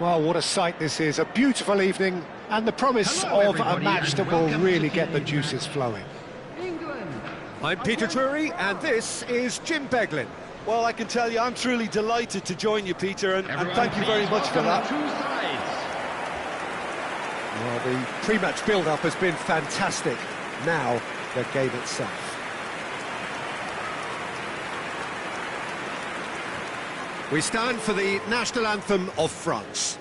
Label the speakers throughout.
Speaker 1: Well, what a sight this is. A beautiful evening and the promise of a match that will really get the juices flowing. I'm Peter Drury and this is Jim Beglin.
Speaker 2: Well, I can tell you I'm truly delighted to join you, Peter, and thank you very much for that.
Speaker 1: Well, the pre-match build-up has been fantastic. Now, the game itself. We stand for the national anthem of France.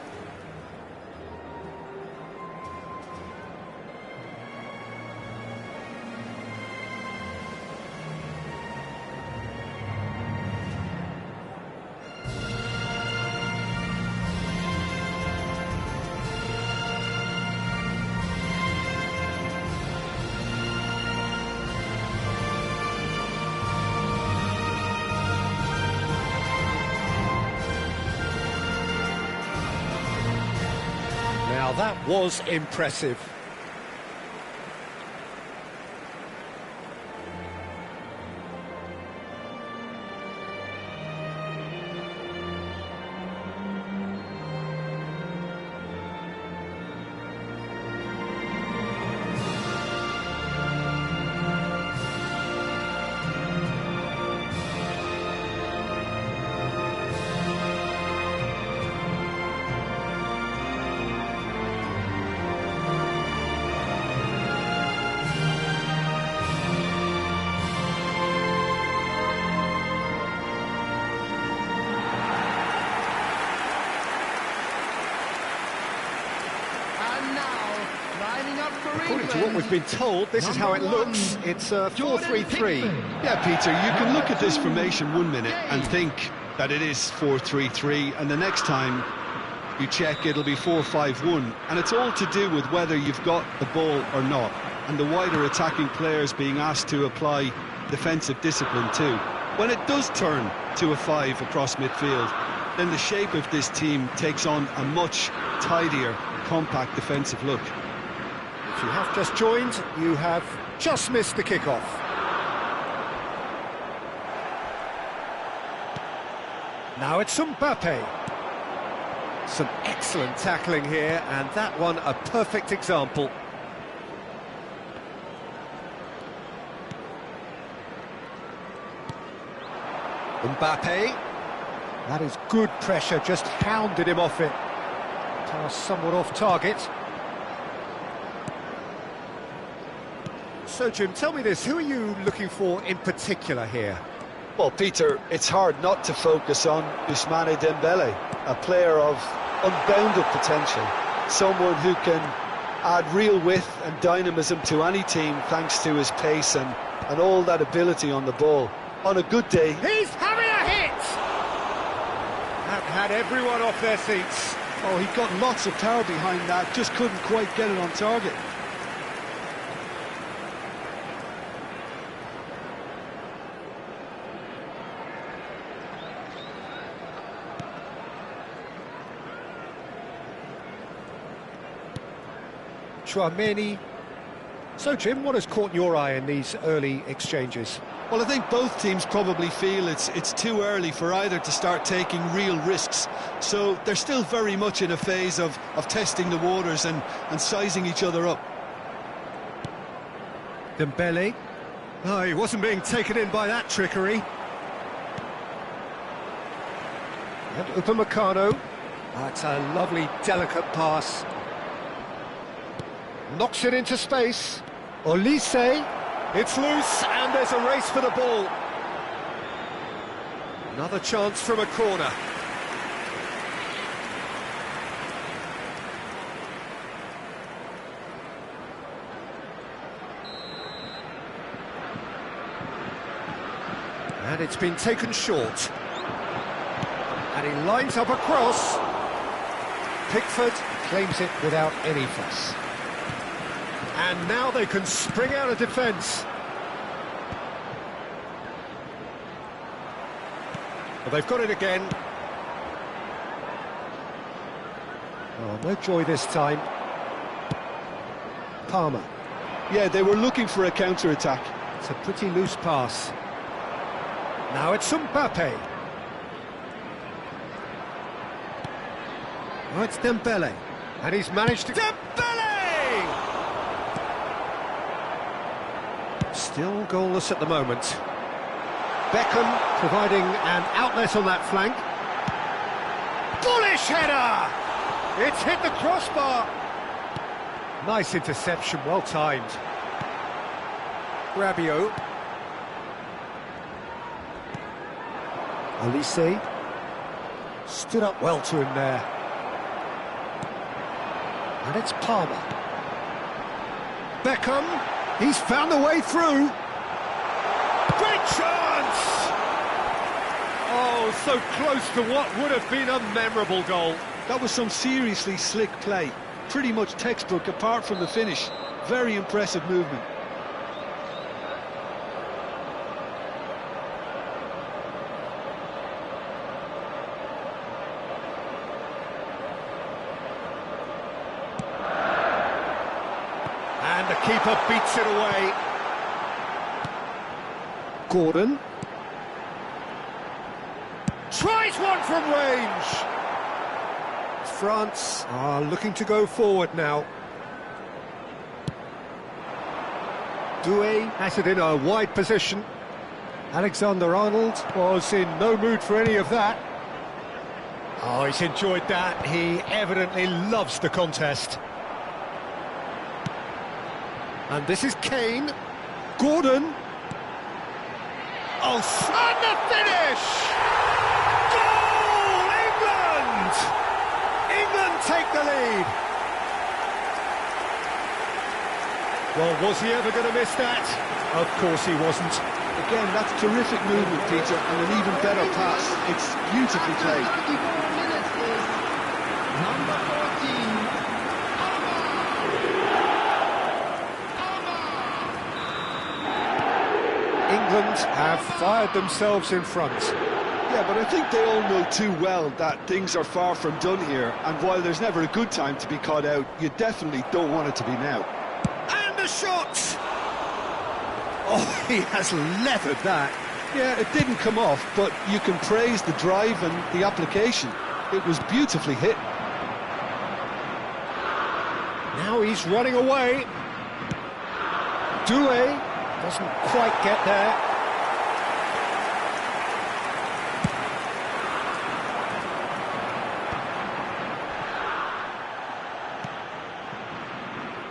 Speaker 1: Now that was impressive. According to what we've been told, this is how it looks. It's a 4-3-3.
Speaker 2: Yeah, Peter, you can look at this formation 1 minute and think that it is 4-3-3, and the next time you check, it'll be 4-5-1. And it's all to do with whether you've got the ball or not, and the wider attacking players being asked to apply defensive discipline too. When it does turn to a 5 across midfield, then the shape of this team takes on a much tidier, compact defensive look.
Speaker 1: If you have just joined, you have just missed the kickoff. Now it's Mbappe. Some excellent tackling here, and that one a perfect example. Mbappe. That is good pressure, just hounded him off it. Pass somewhat off target. So, Jim, tell me this, who are you looking for in particular here?
Speaker 2: Well, Peter, it's hard not to focus on Ousmane Dembele, a player of unbounded potential, someone who can add real width and dynamism to any team thanks to his pace and all that ability on the ball. On a good day...
Speaker 1: He's having a hit! That had everyone off their seats.
Speaker 2: Oh, he got lots of power behind that, just couldn't quite get it on target.
Speaker 1: Chouameni. So, Jim, what has caught your eye in these early exchanges?
Speaker 2: Well, I think both teams probably feel it's too early for either to start taking real risks. So they're still very much in a phase of testing the waters and sizing each other up.
Speaker 1: Dembele. Oh, he wasn't being taken in by that trickery. And Upamecano. That's a lovely, delicate pass. Knocks it into space. Olise. It's loose, and there's a race for the ball. Another chance from a corner. And it's been taken short. And he lines up a cross. Pickford claims it without any fuss. And now they can spring out of defence. Well, they've got it again. Oh, no joy this time. Palmer.
Speaker 2: Yeah, they were looking for a counter-attack.
Speaker 1: It's a pretty loose pass. Now it's Mbappe. Oh, it's Dembele. And he's managed to... Dembele! Still goalless at the moment. Beckham providing an outlet on that flank. Bullish header! It's hit the crossbar. Nice interception, well timed. Rabiot. Olise stood up well to him there. And it's Palmer. Beckham, he's found the way through. Great chance! Oh, so close to what would have been a memorable goal.
Speaker 2: That was some seriously slick play. Pretty much textbook apart from the finish. Very impressive movement.
Speaker 1: And the keeper beats it away. Gordon. Tries one from range. France are looking to go forward now. Doué has it in a wide position. Alexander-Arnold was in no mood for any of that. Oh, he's enjoyed that. He evidently loves the contest. And this is Kane. Gordon. Oh, and the finish! Goal, England! England take the lead. Well, was he ever going to miss that? Of course he wasn't.
Speaker 2: Again, that's terrific movement, Peter, and an even better pass. It's beautifully played.
Speaker 3: Number 14.
Speaker 1: England have fired themselves in front.
Speaker 2: Yeah, but I think they all know too well that things are far from done here, and while there's never a good time to be caught out, you definitely don't want it to be now.
Speaker 1: And a shot! Oh, he has leathered that.
Speaker 2: Yeah, it didn't come off, but you can praise the drive and the application. It was beautifully hit.
Speaker 1: Now he's running away. Doué doesn't quite get there.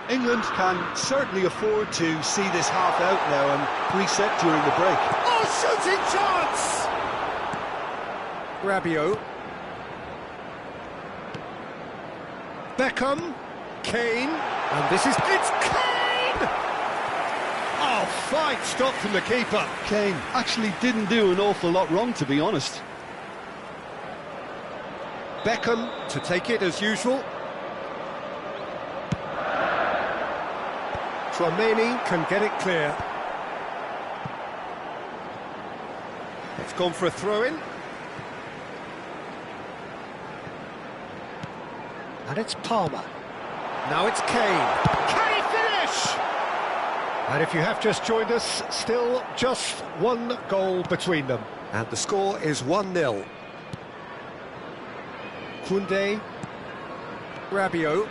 Speaker 2: England can certainly afford to see this half out now and reset during the break.
Speaker 1: Oh, shooting chance! Rabiot. Beckham. Kane. And this is... It's Kane! Oh, fine stop from the keeper.
Speaker 2: Kane actually didn't do an awful lot wrong, to be honest.
Speaker 1: Beckham to take it as usual. Tchouaméni can get it clear. It's gone for a throw-in. And it's Palmer. Now it's Kane. Can he finish? And if you have just joined us, still just one goal between them. And the score is 1-0. Koundé. Rabiot.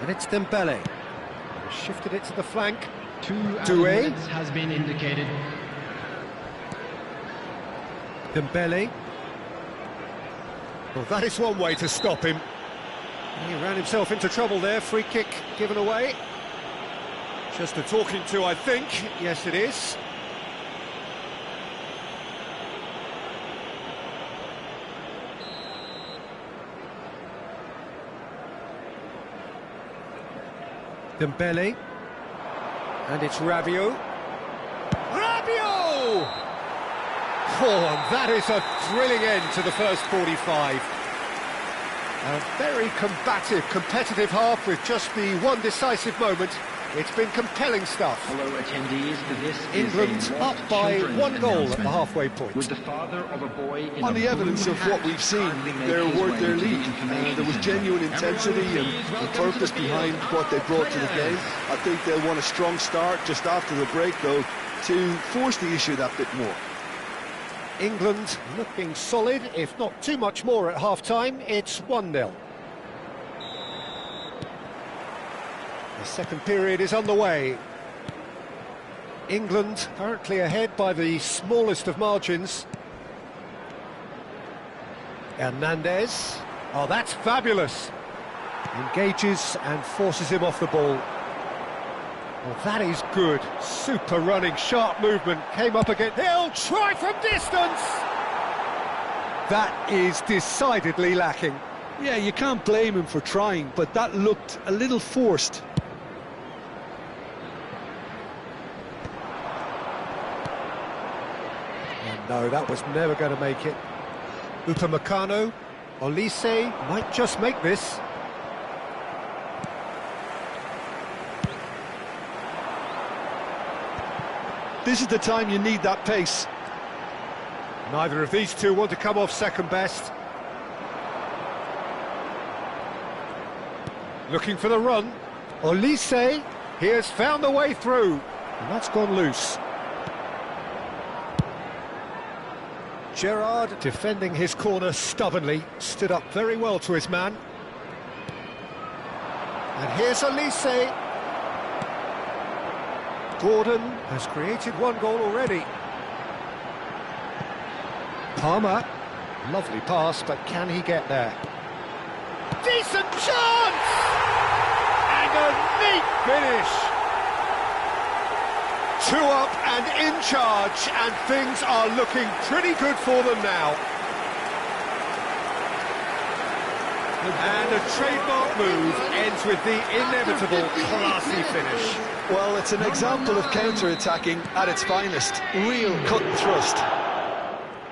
Speaker 1: And it's Dembele. Shifted it to the flank. Doué
Speaker 3: Has been indicated.
Speaker 1: Dembele. Well, that is one way to stop him. He ran himself into trouble there. Free kick given away. Just a talking to, I think. Yes, it is. Dembele. And it's Rabiot. Rabiot! Oh, and that is a thrilling end to the first 45. A very combative, competitive half with just the one decisive moment. It's been compelling stuff.
Speaker 3: Hello, attendees. This
Speaker 1: England
Speaker 3: is a
Speaker 1: up by one goal at the
Speaker 3: announcement.
Speaker 1: halfway point.
Speaker 3: With the father of a boy in
Speaker 2: On
Speaker 3: a
Speaker 2: the evidence
Speaker 3: blue
Speaker 2: of what
Speaker 3: hat
Speaker 2: we've seen,
Speaker 3: kindly made
Speaker 2: they're
Speaker 3: his
Speaker 2: worth
Speaker 3: way
Speaker 2: their
Speaker 3: to the
Speaker 2: lead.
Speaker 3: information
Speaker 2: There was
Speaker 3: center.
Speaker 2: genuine intensity
Speaker 3: Everyone,
Speaker 2: and
Speaker 3: please
Speaker 2: the
Speaker 3: welcome
Speaker 2: purpose
Speaker 3: to the
Speaker 2: behind
Speaker 3: field.
Speaker 2: what they brought to the game. I think they'll want a strong start just after the break, though, to force the issue that bit more.
Speaker 1: England looking solid, if not too much more at half-time. It's 1-0. The second period is underway. England currently ahead by the smallest of margins. Hernandez. Oh, that's fabulous. Engages and forces him off the ball. Well, that is good. Super running, sharp movement. Came up again. He'll try from distance! That is decidedly lacking.
Speaker 2: Yeah, you can't blame him for trying, but that looked a little forced.
Speaker 1: And no, that was never going to make it. Upamecano, Olise might just make this.
Speaker 2: This is the time you need that pace.
Speaker 1: Neither of these two want to come off second best. Looking for the run. Olise, he has found the way through. And that's gone loose. Gerrard defending his corner stubbornly, stood up very well to his man. And here's Olise. Gordon has created one goal already. Palmer, lovely pass, but can he get there? Decent chance! And a neat finish! 2 up and in charge, and things are looking pretty good for them now. And a trademark move ends with the inevitable classy finish.
Speaker 2: Well, it's an example of counter-attacking at its finest. Real cut and thrust.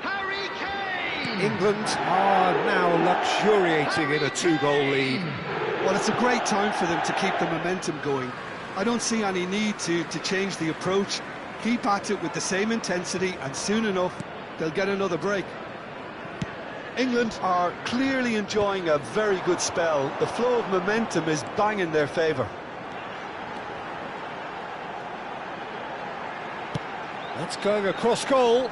Speaker 3: Harry Kane!
Speaker 1: England are now luxuriating in a 2-goal lead.
Speaker 2: Well, it's a great time for them to keep the momentum going. I don't see any need to change the approach. Keep at it with the same intensity, and soon enough, they'll get another break. England are clearly enjoying a very good spell. The flow of momentum is bang in their favour.
Speaker 1: That's going across goal.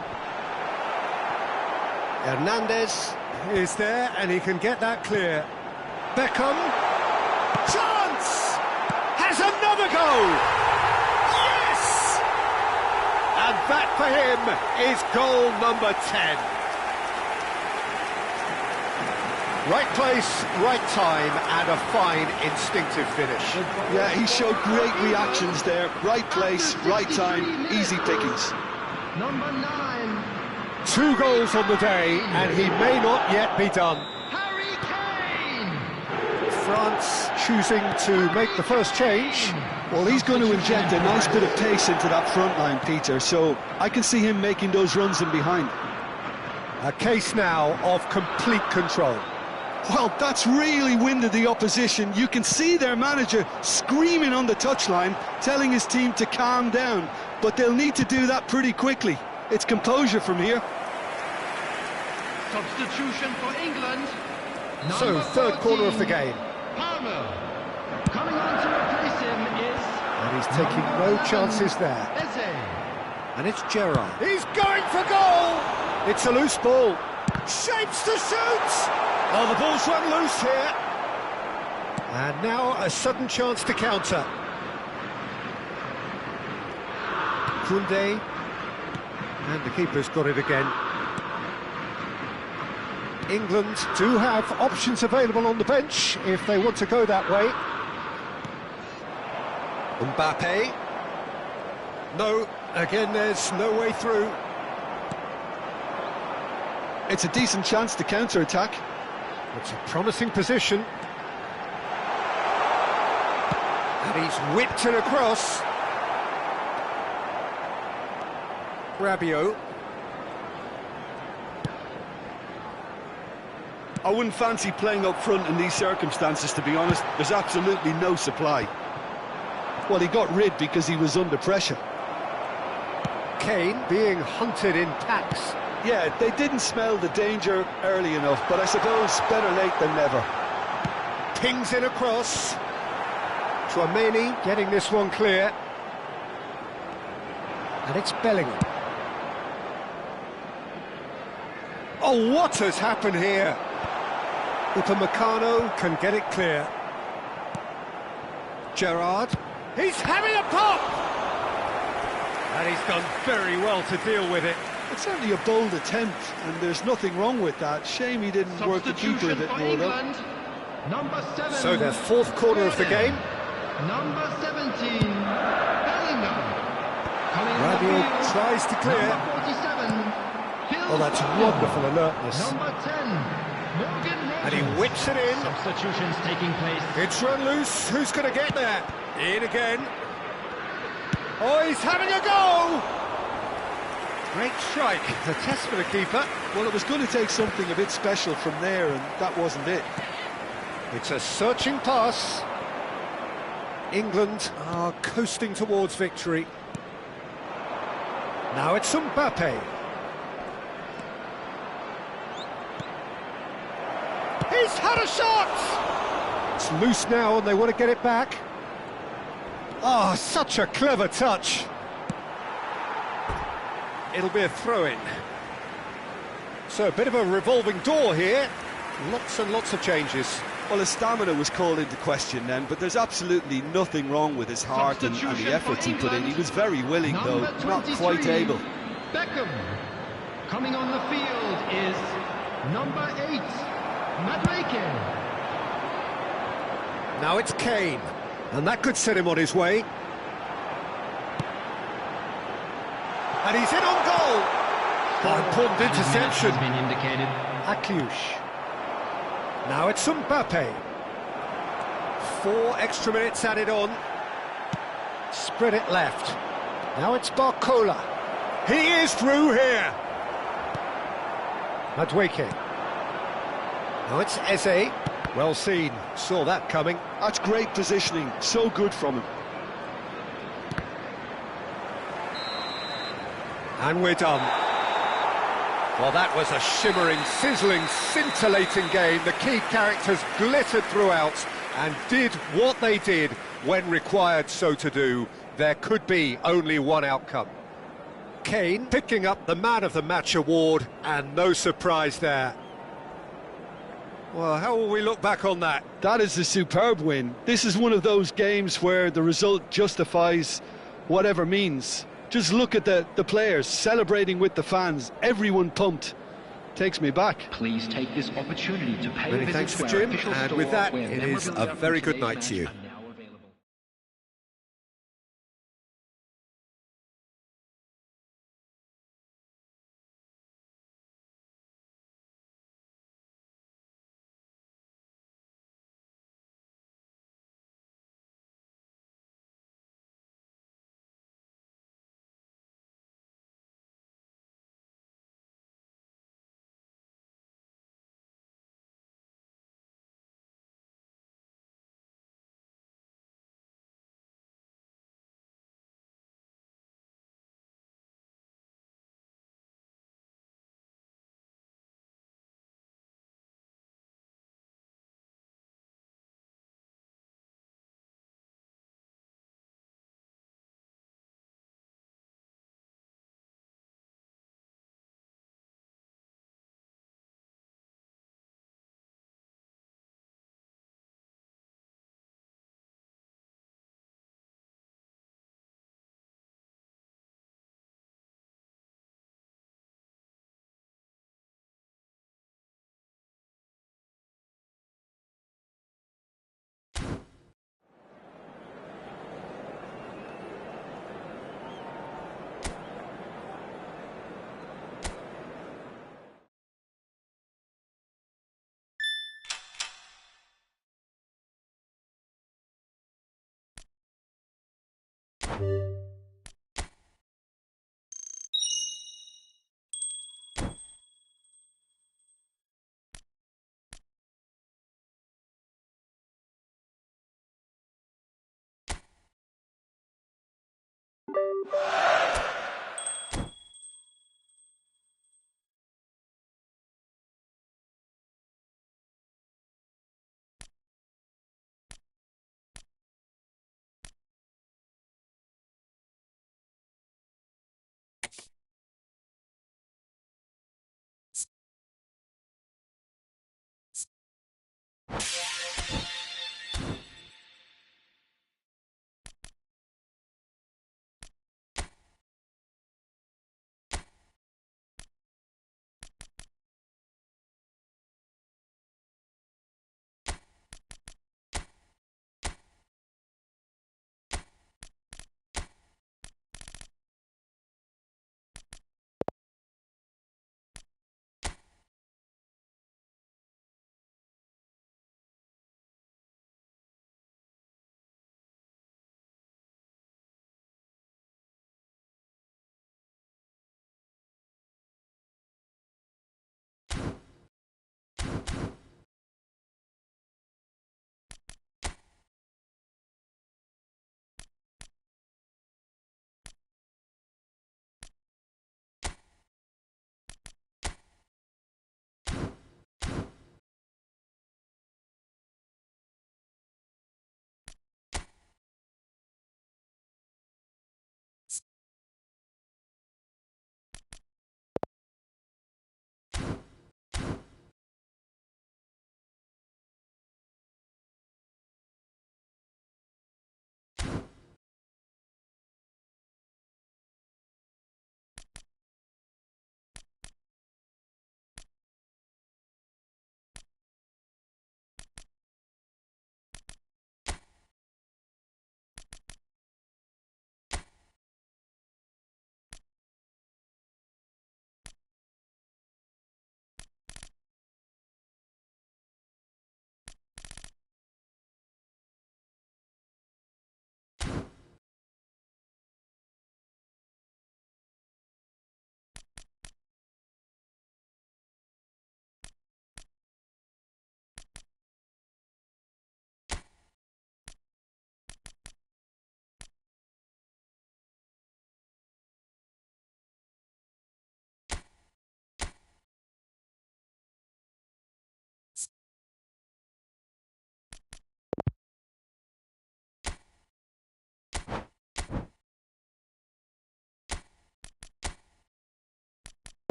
Speaker 1: Hernandez is there, and he can get that clear. Beckham. Chance! Has another goal! Yes! And that for him is goal number 10. Right place, right time, and a fine instinctive finish.
Speaker 2: Yeah, he showed great reactions there. Right place, right time, easy pickings.
Speaker 3: Number 9,
Speaker 1: 2 goals on the day, and he may not yet be done.
Speaker 3: Harry Kane!
Speaker 1: France choosing to make the first change.
Speaker 2: Well, he's going to inject a nice bit of pace into that front line, Peter, so I can see him making those runs in behind.
Speaker 1: A case now of complete control.
Speaker 2: Well, that's really winded the opposition. You can see their manager screaming on the touchline, telling his team to calm down, but they'll need to do that pretty quickly. It's composure from here.
Speaker 3: Substitution for England.
Speaker 1: So,
Speaker 3: Number
Speaker 1: third corner of the
Speaker 3: 14,
Speaker 1: game.
Speaker 3: Palmer. Coming on to replace him is...
Speaker 1: And he's taking no chances there.
Speaker 3: Eze.
Speaker 1: And it's Gerrard. He's going for goal! It's a loose ball. Shapes to shoot! Oh, the ball's run loose here. And now a sudden chance to counter. Koundé. And the keeper's got it again. England do have options available on the bench if they want to go that way. Mbappe. No, again there's no way through.
Speaker 2: It's a decent chance to counter-attack.
Speaker 1: It's a promising position. And he's whipped it across. Rabiot.
Speaker 2: I wouldn't fancy playing up front in these circumstances, to be honest. There's absolutely no supply. Well, he got rid because he was under pressure.
Speaker 1: Kane being hunted in packs.
Speaker 2: Yeah, they didn't smell the danger early enough, but I suppose better late than never.
Speaker 1: Pings it across. Tchouaméni getting this one clear. And it's Bellingham. Oh, what has happened here? Upamecano can get it clear. Gerrard, he's having a pop! And he's done very well to deal with it.
Speaker 2: It's certainly a bold attempt, and there's nothing wrong with that. Shame he didn't work the keeper a bit more, though.
Speaker 3: Number 7.
Speaker 1: So their fourth corner of the game.
Speaker 3: Number 17, Bellingham.
Speaker 1: Rabiot tries to clear.
Speaker 3: Number 47.
Speaker 1: Oh, that's wonderful alertness.
Speaker 3: Number 10, Morgan Rogers.
Speaker 1: And he whips it in.
Speaker 3: Substitutions taking place.
Speaker 1: It's run loose. Who's going to get there? In again. Oh, he's having a go! Great strike. A test for the keeper.
Speaker 2: Well, it was going to take something a bit special from there, and that wasn't it.
Speaker 1: It's a searching pass. England are coasting towards victory. Now it's Mbappe. He's had a shot! It's loose now and they want to get it back. Oh, such a clever touch. It'll be a throw-in. So a bit of a revolving door here. Lots and lots of changes.
Speaker 2: Well, his stamina was called into question then, but there's absolutely nothing wrong with his heart and the efforts he put in. He was very willing, though, not quite able.
Speaker 3: Beckham. Coming on the field is number 8, Madueke.
Speaker 1: Now it's Kane, and that could set him on his way. And he's in on goal. Oh, important interception.
Speaker 3: Has been indicated.
Speaker 1: Akliush. Now it's Mbappe. 4 extra minutes added on. Spread it left. Now it's Barcola. He is through here. Madueke. Now it's Eze. Well seen. Saw that coming.
Speaker 2: That's great positioning. So good from him.
Speaker 1: And we're done. Well, that was a shimmering, sizzling, scintillating game. The key characters glittered throughout and did what they did when required so to do. There could be only one outcome. Kane picking up the Man of the Match award, and no surprise there. Well, how will we look back on that?
Speaker 2: That is a superb win. This is one of those games where the result justifies whatever means. Just look at the players celebrating with the fans. Everyone pumped. Takes me back.
Speaker 4: Please take this opportunity to pay
Speaker 1: Many
Speaker 4: a visit
Speaker 1: thanks for
Speaker 4: to our
Speaker 1: Jim,
Speaker 4: official
Speaker 1: and
Speaker 4: store
Speaker 1: with that,
Speaker 4: where
Speaker 1: it is a
Speaker 4: memorabilia
Speaker 1: very
Speaker 4: from
Speaker 1: good night
Speaker 4: today's
Speaker 1: to you.
Speaker 4: match are now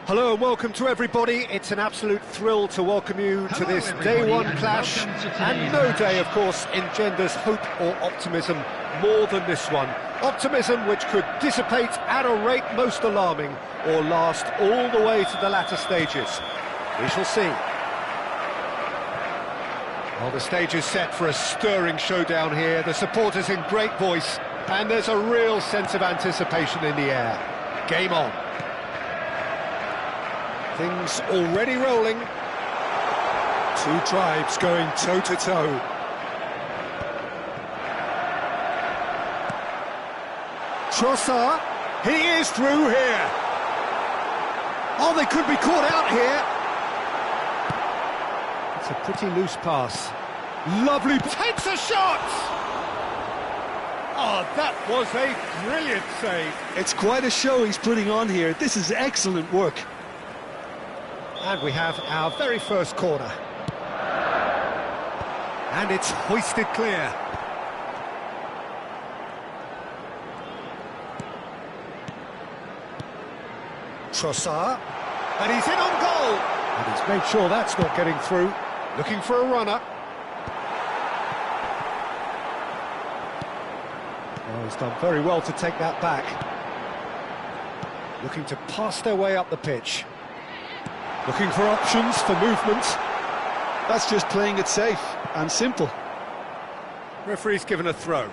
Speaker 1: Hello and welcome to everybody. It's an absolute thrill to welcome you to this day one clash, and no day, of course, engenders hope or optimism more than this one. Optimism which could dissipate at a rate most alarming or last all the way to the latter stages. We shall see. Well, the stage is set for a stirring showdown here. The supporters in great voice, and there's a real sense of anticipation in the air. Game on. Things already rolling. Two tribes going toe-to-toe. Trossard, he is through here. Oh, they could be caught out here. It's a pretty loose pass. Lovely, takes a shot! Oh, that was a brilliant save.
Speaker 2: It's quite a show he's putting on here. This is excellent work.
Speaker 1: And we have our very first corner. And it's hoisted clear. Trossard. And he's in on goal. And he's made sure that's not getting through. Looking for a runner. Oh, he's done very well to take that back. Looking to pass their way up the pitch. Looking for options for movement.
Speaker 2: That's just playing it safe and simple.
Speaker 1: Referee's given a throw.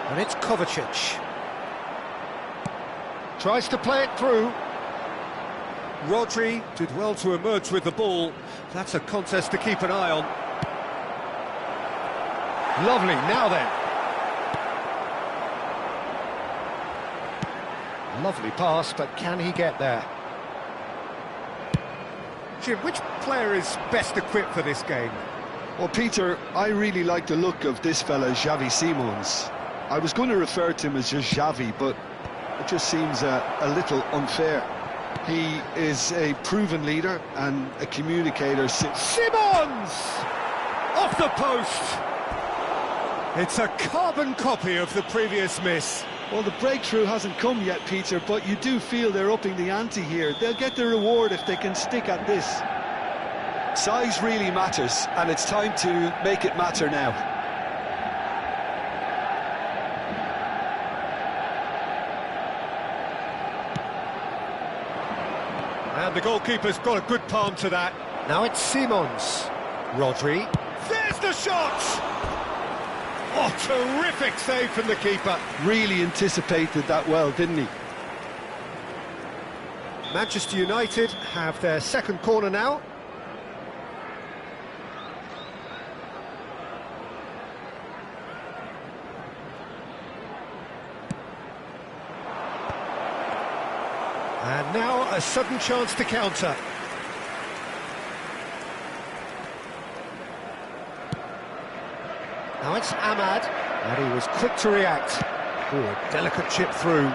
Speaker 1: And it's Kovacic. Tries to play it through. Rodri did well to emerge with the ball. That's a contest to keep an eye on. Lovely, now then. Lovely pass, but can he get there? Jim, which player is best equipped for this game?
Speaker 2: Well, Peter, I really like the look of this fella, Xavi Simons. I was going to refer to him as just Xavi, but it just seems a little unfair. He is a proven leader and a communicator.
Speaker 1: Simons! Off the post! It's a carbon copy of the previous miss.
Speaker 2: Well, the breakthrough hasn't come yet, Peter, but you do feel they're upping the ante here. They'll get the reward if they can stick at this. Size really matters, and it's time to make it matter now.
Speaker 1: And the goalkeeper's got a good palm to that. Now it's Simons. Rodri. There's the shot! Oh, terrific save from the keeper.
Speaker 2: Really anticipated that well, didn't he?
Speaker 1: Manchester United have their second corner now. And now a sudden chance to counter. Now it's Ahmad, and he was quick to react. Oh, a delicate chip through.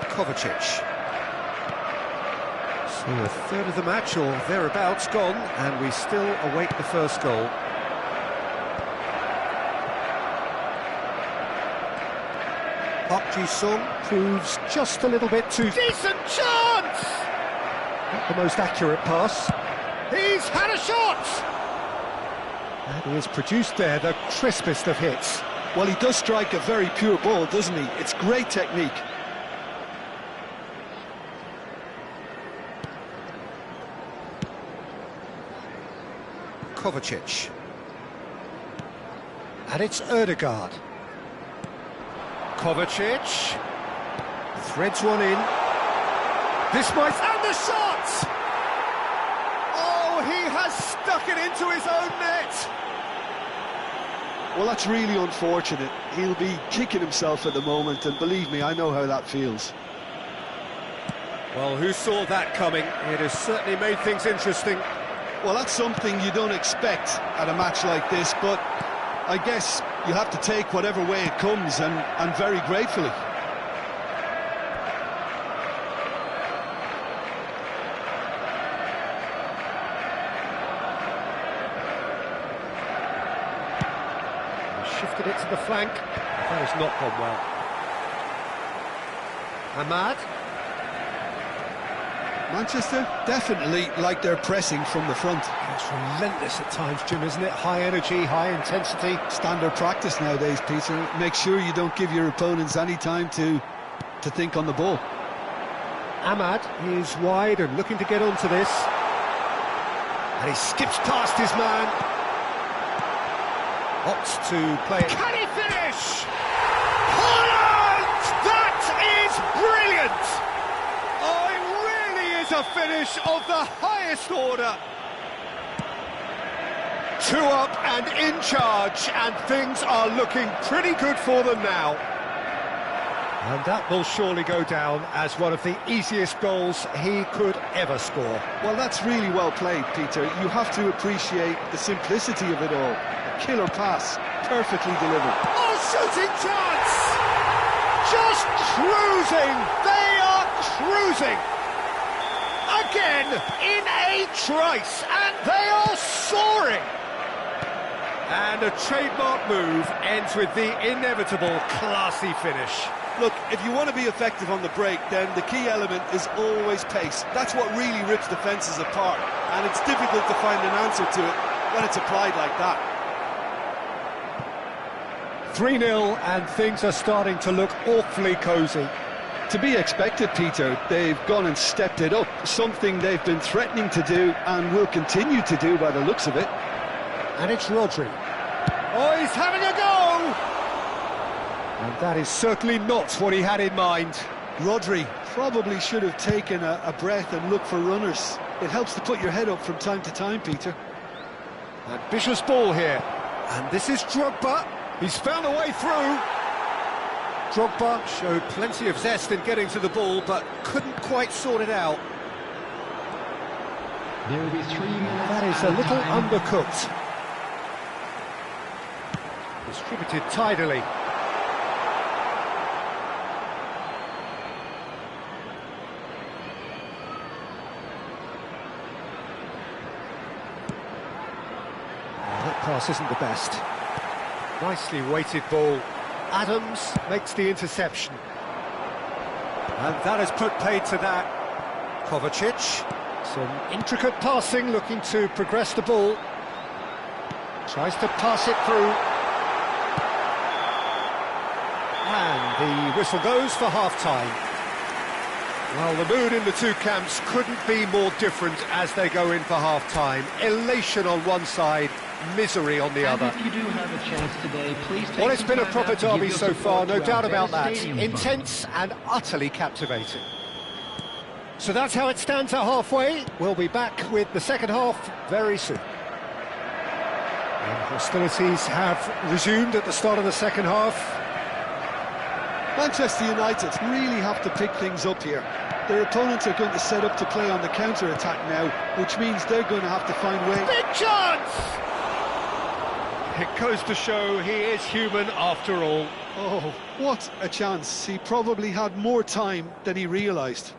Speaker 1: Kovacic. So a third of the match, or thereabouts, gone, and we still await the first goal. Park Ji-sung proves just a little bit too... Decent chance! Not the most accurate pass. He's had a shot! And he has produced there the crispest of hits.
Speaker 2: Well, he does strike a very pure ball, doesn't he? It's great technique.
Speaker 1: Kovacic. And it's Ødegaard. Kovacic. Threads one in. This might... And the shot! Oh, he has stuck it into his own net!
Speaker 2: Well, that's really unfortunate. He'll be kicking himself at the moment, and believe me, I know how that feels.
Speaker 1: Well, who saw that coming? It has certainly made things interesting.
Speaker 2: Well, that's something you don't expect at a match like this, but I guess you have to take whatever way it comes, and very gratefully.
Speaker 1: Shifted it to the flank. That has not gone well. Ahmad.
Speaker 2: Manchester definitely like they're pressing from the front.
Speaker 1: It's relentless at times, Jim, isn't it? High energy, high intensity.
Speaker 2: Standard practice nowadays, Peter. Make sure you don't give your opponents any time to think on the ball.
Speaker 1: Ahmad is wide and looking to get onto this. And he skips past his man. Opts to play it. Can he finish? Holland! That is brilliant! Oh, it really is a finish of the highest order. 2 up and in charge, and things are looking pretty good for them now. And that will surely go down as one of the easiest goals he could ever score.
Speaker 2: Well, that's really well played, Peter. You have to appreciate the simplicity of it all. A killer pass, perfectly delivered.
Speaker 1: Oh, shooting chance! Just cruising! They are cruising! Again, in a trice, and they are soaring! And a trademark move ends with the inevitable classy finish.
Speaker 2: Look, if you want to be effective on the break, then the key element is always pace. That's what really rips defences apart, and it's difficult to find an answer to it when it's applied like that.
Speaker 1: 3-0, and things are starting to look awfully cosy.
Speaker 2: To be expected, Peter. They've gone and stepped it up, something they've been threatening to do and will continue to do by the looks of it.
Speaker 1: And it's Rodri. Oh, he's having a go! And that is certainly not what he had in mind.
Speaker 2: Rodri probably should have taken a breath and looked for runners. It helps to put your head up from time to time, Peter.
Speaker 1: Ambitious ball here. And this is Drogba. He's found a way through. Drogba showed plenty of zest in getting to the ball, but couldn't quite sort it out.
Speaker 3: There will be 3 minutes.
Speaker 1: That is a little
Speaker 3: time.
Speaker 1: undercooked. Distributed tidily. That pass isn't the best. Nicely weighted ball. Adams makes the interception. And that has put paid to that. Kovacic. Some intricate passing, looking to progress the ball. Tries to pass it through. And the whistle goes for half-time. Well, the mood in the two camps couldn't be more different as they go in for half-time. Elation on one side, misery on the other.
Speaker 3: And if you do have a chance today, please take
Speaker 1: Well, it's
Speaker 3: some
Speaker 1: been a
Speaker 3: time
Speaker 1: proper
Speaker 3: out to give
Speaker 1: derby
Speaker 3: your
Speaker 1: so far,
Speaker 3: support
Speaker 1: no
Speaker 3: to
Speaker 1: doubt
Speaker 3: our
Speaker 1: about
Speaker 3: best
Speaker 1: that.
Speaker 3: stadium fans.
Speaker 1: Intense and utterly captivating. So that's how it stands at halfway. We'll be back with the second half very soon. And hostilities have resumed at the start of the second half.
Speaker 2: Manchester United really have to pick things up here. Their opponents are going to set up to play on the counter-attack now, which means they're going to have to find ways.
Speaker 1: Big chance! It goes to show he is human after all.
Speaker 2: Oh, what a chance. He probably had more time than he realised.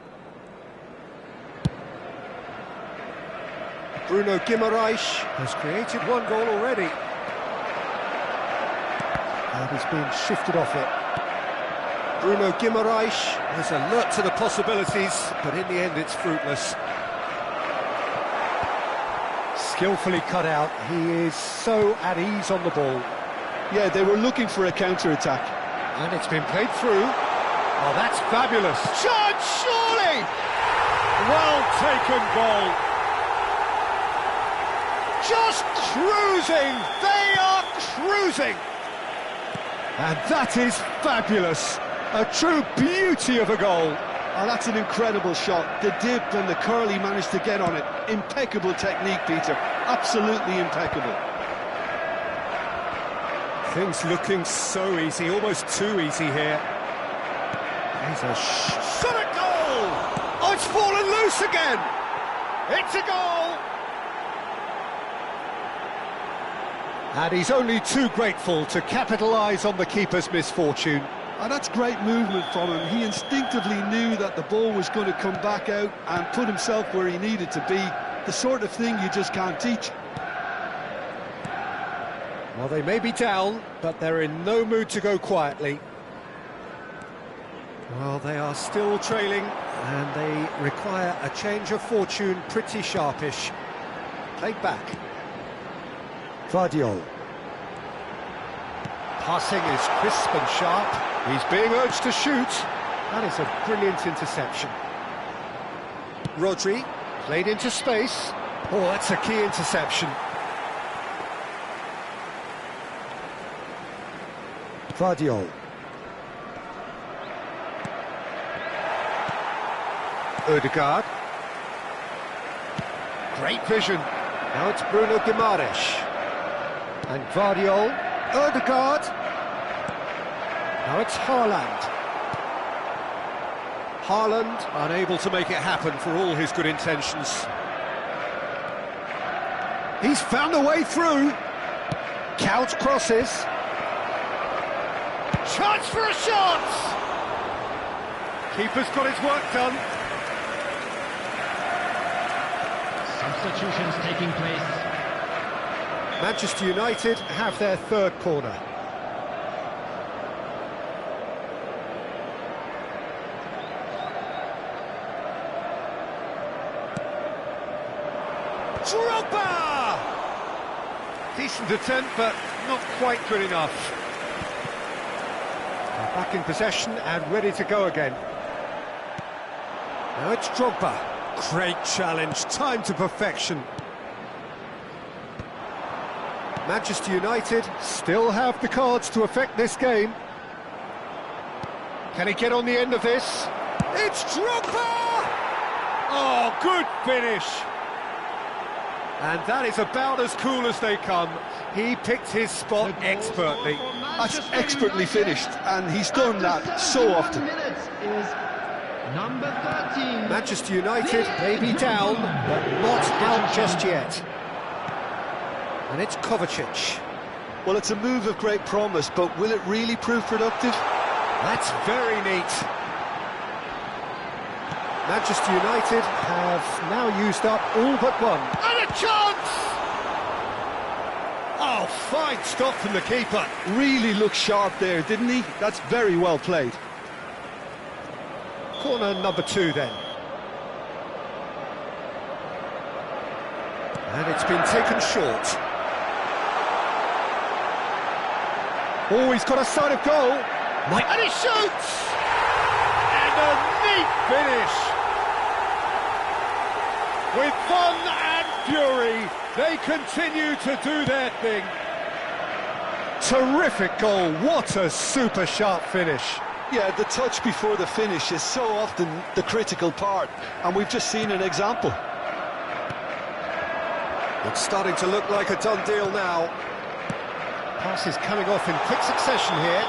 Speaker 1: Bruno Guimaraes has created one goal already. And he's been shifted off it. Bruno Guimaraes is alert to the possibilities, but in the end it's fruitless. Skillfully cut out, he is so at ease on the ball.
Speaker 2: Yeah, they were looking for a counter-attack.
Speaker 1: And it's been played through. Oh, that's fabulous. Chance, surely! Well taken goal. Just cruising! They are cruising! And that is fabulous. A true beauty of a goal.
Speaker 2: Oh, that's an incredible shot. The dip and the curl he managed to get on it. Impeccable technique, Peter. Absolutely impeccable.
Speaker 1: Things looking so easy, almost too easy here. He's a shot at goal! Oh, it's fallen loose again! It's a goal! And he's only too grateful to capitalise on the keeper's misfortune.
Speaker 2: Oh, that's great movement from him. He instinctively knew that the ball was going to come back out and put himself where he needed to be. The sort of thing you just can't teach.
Speaker 1: Well, they may be down, but they're in no mood to go quietly. Well, they are still trailing, and they require a change of fortune pretty sharpish. Played back. Vardiol. Passing is crisp and sharp. He's being urged to shoot. That is a brilliant interception. Rodri, played into space. Oh, that's a key interception. Vardiol. Ødegaard. Great vision. Now it's Bruno Guimaraes. And Vardiol. Ødegaard. Now it's Haaland. Haaland unable to make it happen for all his good intentions. He's found a way through. Couch crosses. Chance for a shot! Keeper's got his work done.
Speaker 3: Substitutions taking place.
Speaker 1: Manchester United have their third corner. Drogba! Decent attempt, but not quite good enough. They're back in possession and ready to go again. Now it's Drogba. Great challenge, time to perfection. Manchester United still have the cards to affect this game. Can he get on the end of this? It's Drogba! Oh, good finish! And that is about as cool as they come. He picked his spot expertly.
Speaker 2: That's expertly finished, and he's done that so often.
Speaker 3: Number 13.
Speaker 1: Manchester United may be down, but not out just yet. And it's Kovacic.
Speaker 2: Well, it's a move of great promise, but will it really prove productive?
Speaker 1: That's very neat. Manchester United have now used up all but one. And a chance! Oh, fine stop from the keeper.
Speaker 2: Really looked sharp there, didn't he? That's very well played.
Speaker 1: Corner number 2 then. And it's been taken short. Oh, he's got a sight of goal. And he shoots! And a neat finish! With fun and fury, they continue to do their thing. Terrific goal, what a super sharp finish.
Speaker 2: Yeah, the touch before the finish is so often the critical part, and we've just seen an example.
Speaker 1: It's starting to look like a done deal now. Pass is coming off in quick succession here.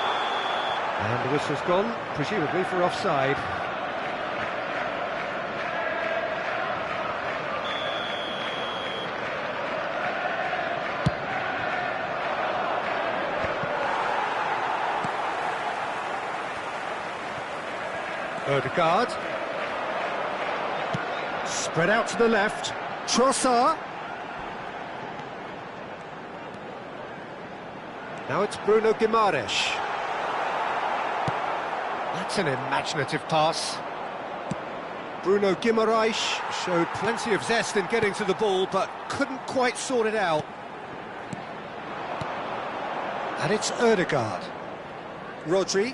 Speaker 1: And the whistle's gone, presumably for offside. Ødegaard. Spread out to the left. Trossard. Now it's Bruno Guimaraes. That's an imaginative pass. Bruno Guimaraes showed plenty of zest in getting to the ball, but couldn't quite sort it out. And it's Ødegaard. Rodri.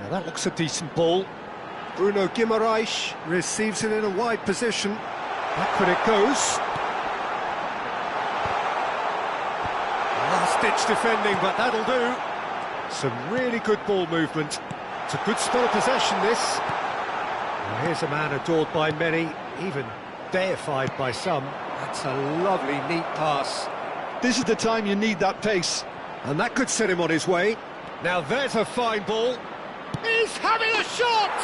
Speaker 1: Now that looks a decent ball. Bruno Guimaraes receives it in a wide position. Backward it goes. Last-ditch defending, but that'll do. Some really good ball movement. It's a good spell of possession, this. Now here's a man adored by many, even deified by some. That's a lovely, neat pass.
Speaker 2: This is the time you need that pace.
Speaker 1: And that could set him on his way. Now there's a fine ball. He's having a shot!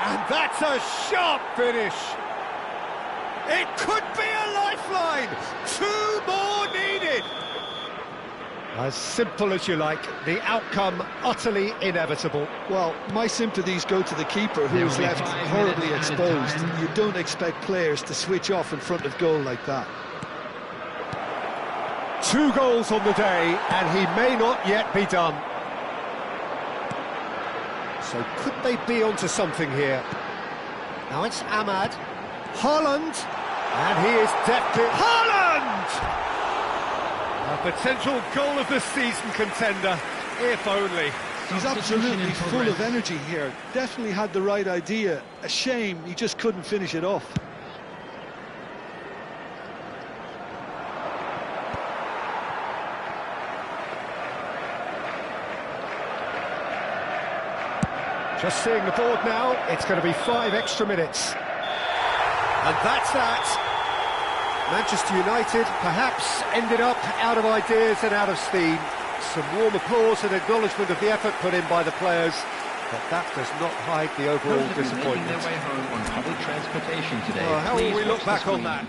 Speaker 1: And that's a sharp finish. It could be a lifeline. 2 more needed. As simple as you like, the outcome utterly inevitable.
Speaker 2: Well, my sympathies go to the keeper, who is left horribly exposed. You don't expect players to switch off in front of goal like that.
Speaker 1: 2 goals on the day, and he may not yet be done. So could they be onto something here? Now it's Ahmad. Haaland. And he is deftly... Haaland! A potential goal of the season contender, if only.
Speaker 2: He's absolutely full of energy here. Definitely had the right idea. A shame he just couldn't finish it off.
Speaker 1: Just seeing the board now, it's going to be 5 extra minutes. And that's that. Manchester United perhaps ended up out of ideas and out of steam. Some warm applause and acknowledgement of the effort put in by the players. but that does not hide the overall
Speaker 4: Those of you making
Speaker 1: disappointment.
Speaker 4: their way home on public transportation today,
Speaker 1: Well, how will
Speaker 4: please
Speaker 1: we look
Speaker 4: watch the
Speaker 1: back on
Speaker 4: screen.
Speaker 1: that?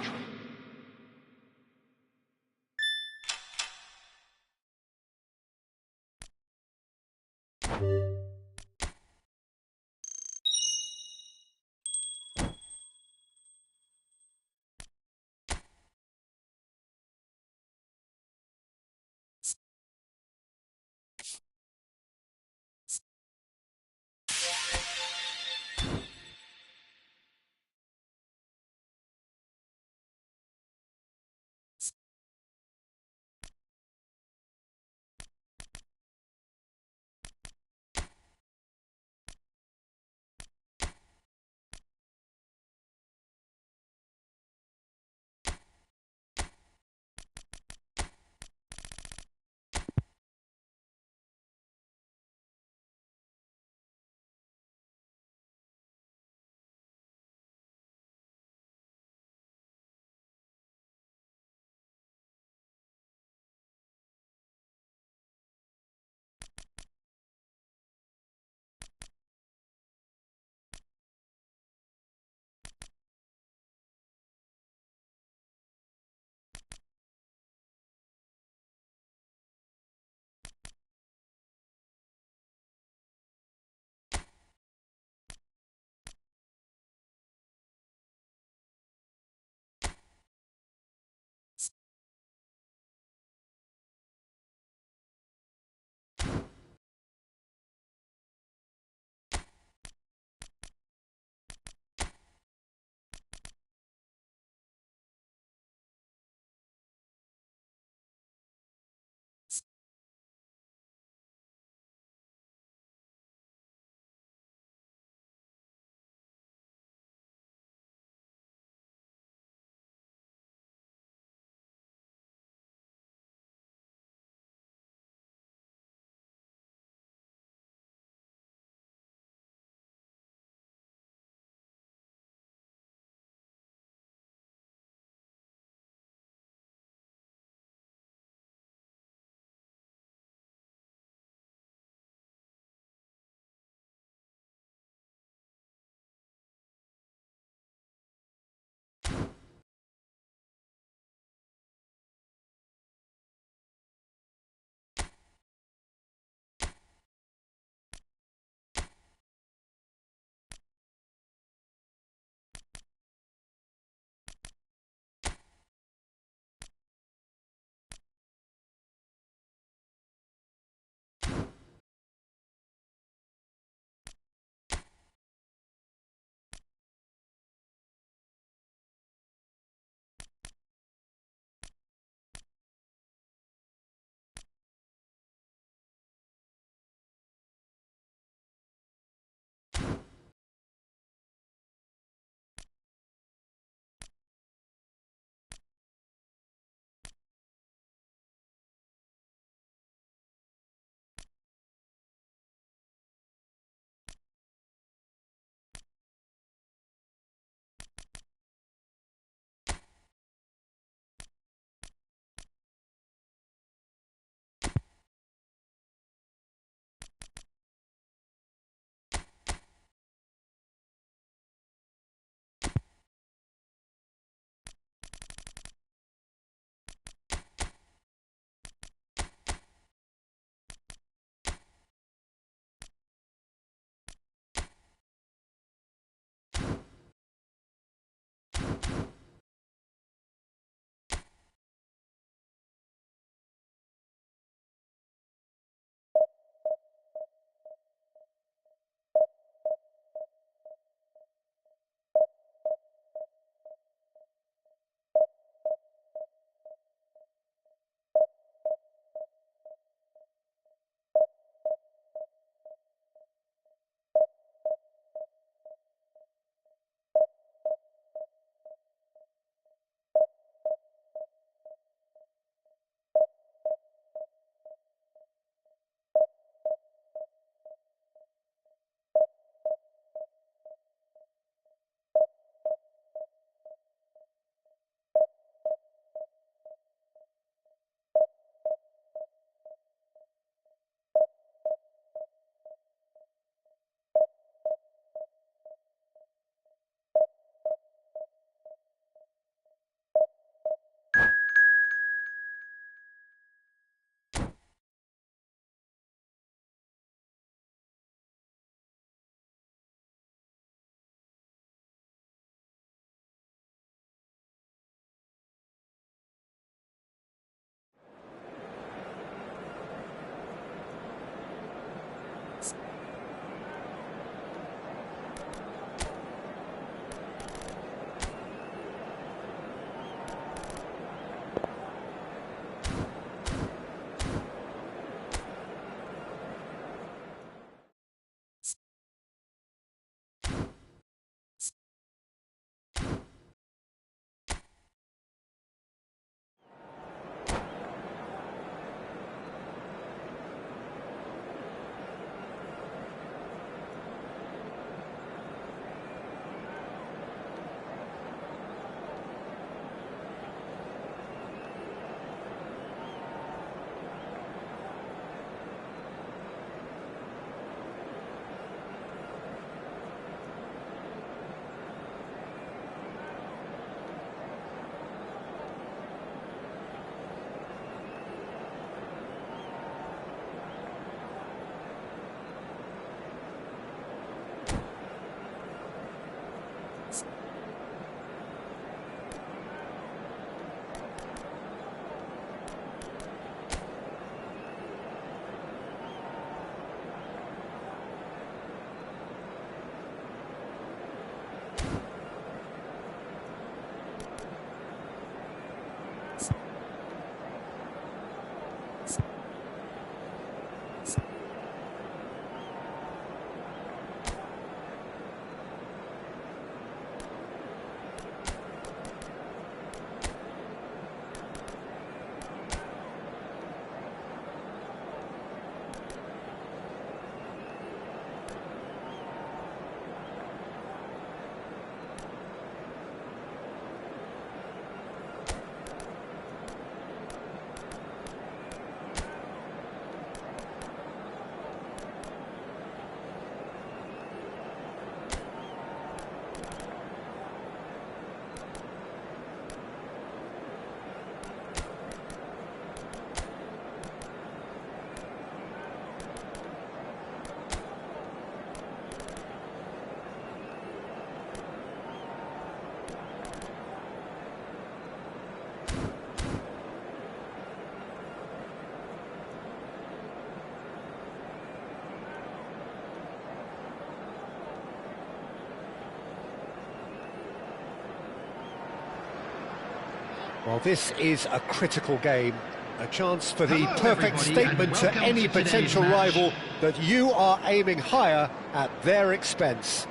Speaker 1: Well, this is a critical game, a chance for the
Speaker 3: Hello,
Speaker 1: perfect
Speaker 3: everybody,
Speaker 1: statement
Speaker 3: and
Speaker 1: to
Speaker 3: welcome
Speaker 1: any
Speaker 3: to today's
Speaker 1: potential
Speaker 3: match.
Speaker 1: rival that you are aiming higher at their expense.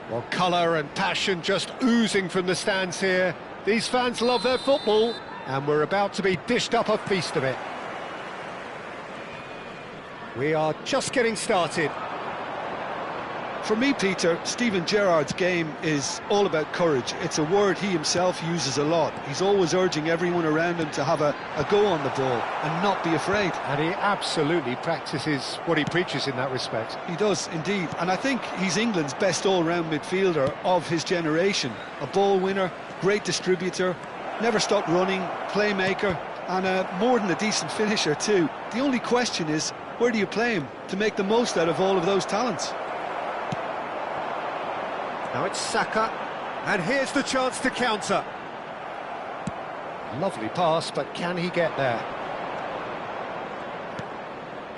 Speaker 1: Well, colour and passion just oozing from the stands here. These fans love their football, and we're about to be dished up a feast of it. We are just getting started.
Speaker 2: For me, Peter, Steven Gerrard's game is all about courage. It's a word he himself uses a lot. He's always urging everyone around him to have a go on the ball and not be afraid.
Speaker 1: And he absolutely practices what he preaches in that respect.
Speaker 2: He does, indeed. And I think he's England's best all-round midfielder of his generation. A ball winner, great distributor, never stopped running, playmaker, and more than a decent finisher too. The only question is, where do you play him to make the most out of all of those talents?
Speaker 1: Now it's Saka, and here's the chance to counter. Lovely pass, but can he get there?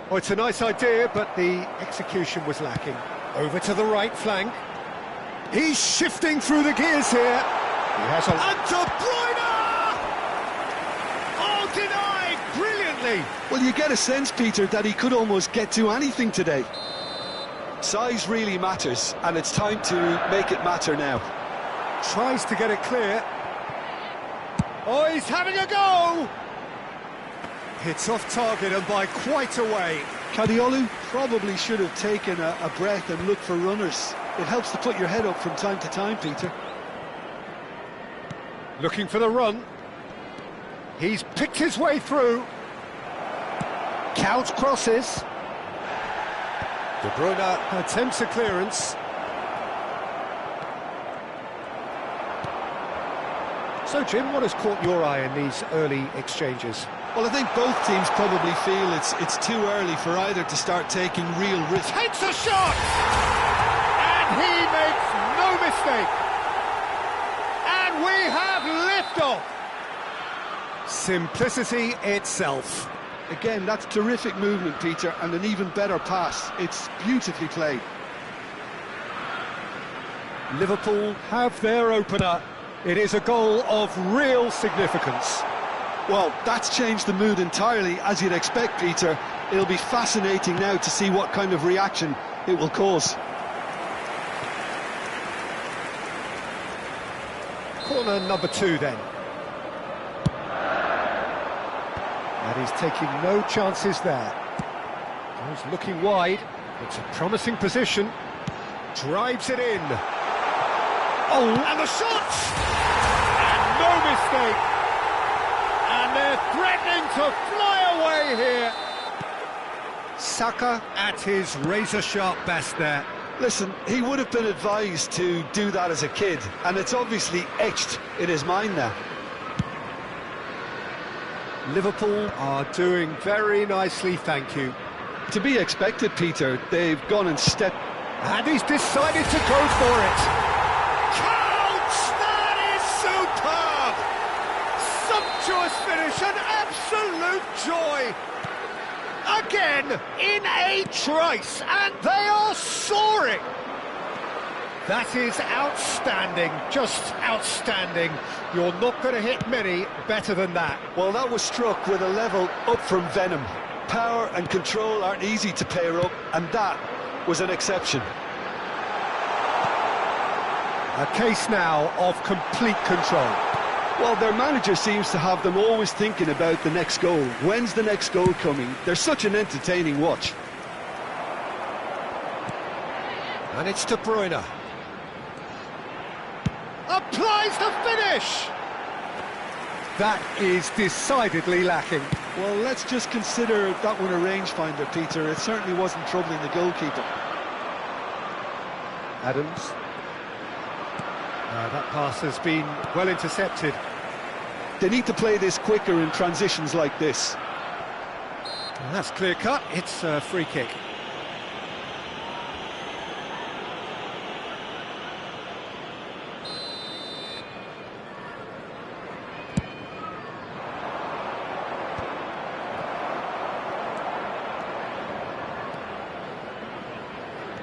Speaker 1: Oh, it's a nice idea, but the execution was lacking. Over to the right flank. He's shifting through the gears here. He has a... And De Bruyne! Oh, denied brilliantly!
Speaker 2: Well, you get a sense, Peter, that he could almost get to anything today. Size really matters, and it's time to make it matter now.
Speaker 1: Tries to get it clear. Oh, he's having a go! Hits off target and by quite a way.
Speaker 2: Kadiolu probably should have taken a breath and looked for runners. It helps to put your head up from time to time, Peter.
Speaker 1: Looking for the run. He's picked his way through. Couch crosses. De Bruyne attempts a clearance. So, Jim, what has caught your eye in these early exchanges?
Speaker 2: Well, I think both teams probably feel it's too early for either to start taking real risks.
Speaker 1: Takes a shot! And he makes no mistake. And we have liftoff. Simplicity itself.
Speaker 2: Again, that's terrific movement, Peter, and an even better pass. It's beautifully played.
Speaker 1: Liverpool have their opener. It is a goal of real significance.
Speaker 2: Well, that's changed the mood entirely, as you'd expect, Peter. It'll be fascinating now to see what kind of reaction it will cause.
Speaker 1: Corner number 2 then. And he's taking no chances there. He's looking wide. It's a promising position. Drives it in. Oh, and the shot! And no mistake. And they're threatening to fly away here. Saka at his razor-sharp best there.
Speaker 2: Listen, he would have been advised to do that as a kid, and it's obviously etched in his mind now.
Speaker 1: Liverpool are doing very nicely, thank you.
Speaker 2: To be expected, Peter. They've gone and stepped.
Speaker 1: And he's decided to go for it. Counts! That is superb! Sumptuous finish, an absolute joy. Again, in a trice, and they are soaring. That is outstanding, just outstanding. You're not going to hit many better than that.
Speaker 2: Well, that was struck with a level up from venom. Power and control aren't easy to pair up, and that was an exception.
Speaker 1: A case now of complete control.
Speaker 2: Well, their manager seems to have them always thinking about the next goal. When's the next goal coming? They're such an entertaining watch.
Speaker 1: And it's De Bruyne. Applies the finish! That is decidedly lacking.
Speaker 2: Well, let's just consider that one a rangefinder, Peter. It certainly wasn't troubling the goalkeeper.
Speaker 1: Adams. That pass has been well intercepted.
Speaker 2: They need to play this quicker in transitions like this.
Speaker 1: And that's clear cut. It's a free kick.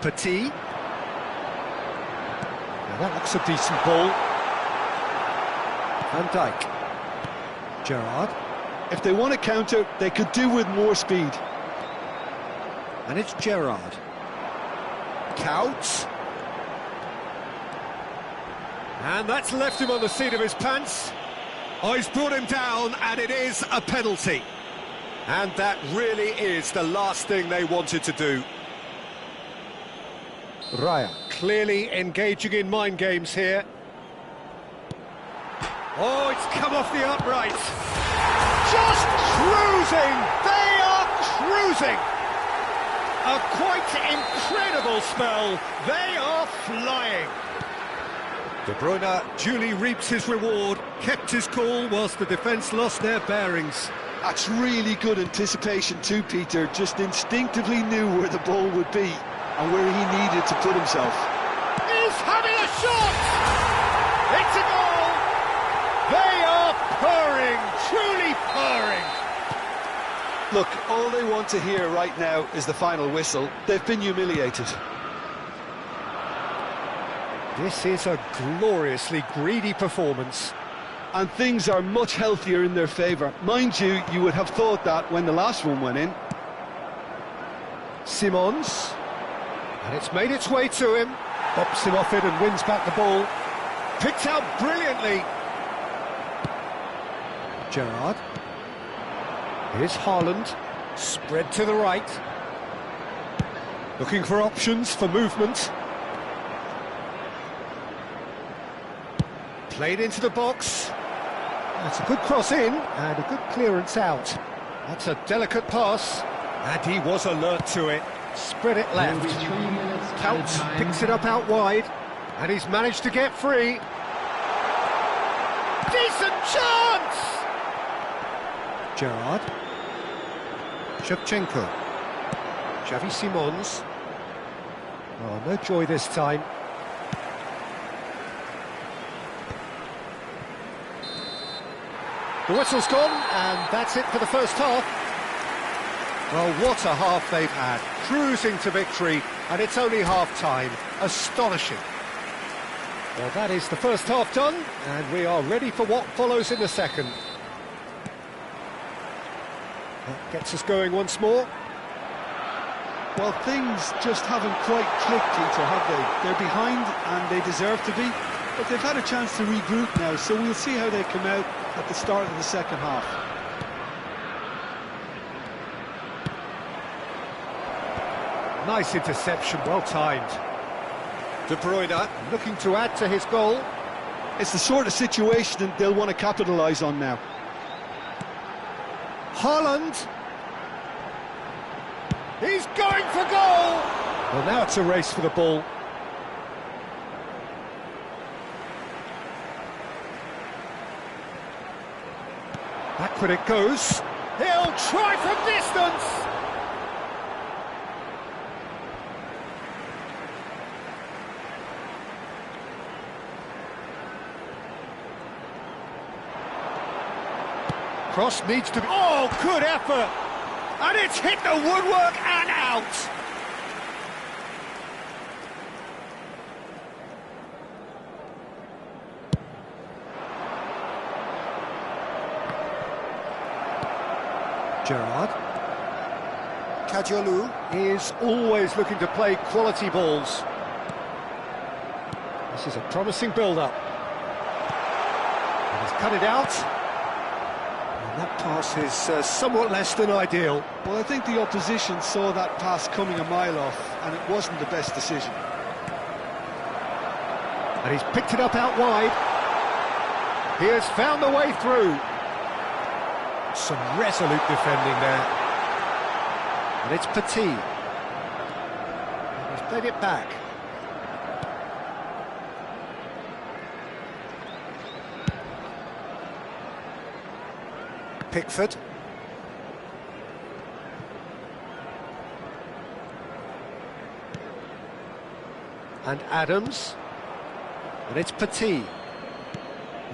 Speaker 1: Petit. Now that looks a decent ball. Van Dijk. Gerrard.
Speaker 2: If they want to counter, they could do with more speed.
Speaker 1: And it's Gerrard. Couts. And that's left him on the seat of his pants. Oh, he's brought him down, and it is a penalty. And that really is the last thing they wanted to do. Raya clearly engaging in mind games here. Oh, it's come off the upright. Just cruising! They are cruising! A quite incredible spell. They are flying. De Bruyne duly reaps his reward, kept his cool whilst the defence lost their bearings.
Speaker 2: That's really good anticipation too, Peter. Just instinctively knew where the ball would be and where he needed to put himself.
Speaker 1: He's having a shot! It's a goal! They are purring, truly purring.
Speaker 2: Look, all they want to hear right now is the final whistle. They've been humiliated.
Speaker 1: This is a gloriously greedy performance.
Speaker 2: And things are much healthier in their favour. Mind you, you would have thought that when the last one went in.
Speaker 1: Simons. And it's made its way to him. Bops him off it and wins back the ball. Picked out brilliantly. Gerrard. Here's Haaland. Spread to the right. Looking for options for movement. Played into the box. That's a good cross in and a good clearance out. That's a delicate pass. And he was alert to it. Spread it left. Couts picks it up out wide. And he's managed to get free. Decent chance! Gerrard. Shevchenko. Xavi Simons. Oh, no joy this time. The whistle's gone, and that's it for the first half. Well, what a half they've had. Cruising to victory, and it's only half-time. Astonishing. Well, that is the first half done, and we are ready for what follows in the second. That gets us going once more.
Speaker 2: Well, things just haven't quite clicked, Peter, have they? They're behind, and they deserve to be. But they've had a chance to regroup now, so we'll see how they come out at the start of the second half.
Speaker 1: Nice interception, well timed. De Bruyne looking to add to his goal.
Speaker 2: It's the sort of situation that they'll want to capitalise on now.
Speaker 1: Haaland. He's going for goal! Well, now it's a race for the ball. Backward it goes. He'll try from distance! Cross needs to be... Oh, good effort! And it's hit the woodwork and out! Gerrard. Kadiolu is always looking to play quality balls. This is a promising build-up. He's cut it out. And that pass is somewhat less than ideal.
Speaker 2: Well, I think the opposition saw that pass coming a mile off, and it wasn't the best decision.
Speaker 1: And he's picked it up out wide. He has found the way through. Some resolute defending there. And it's Petit. And he's played it back. Pickford. And Adams. And it's Petit.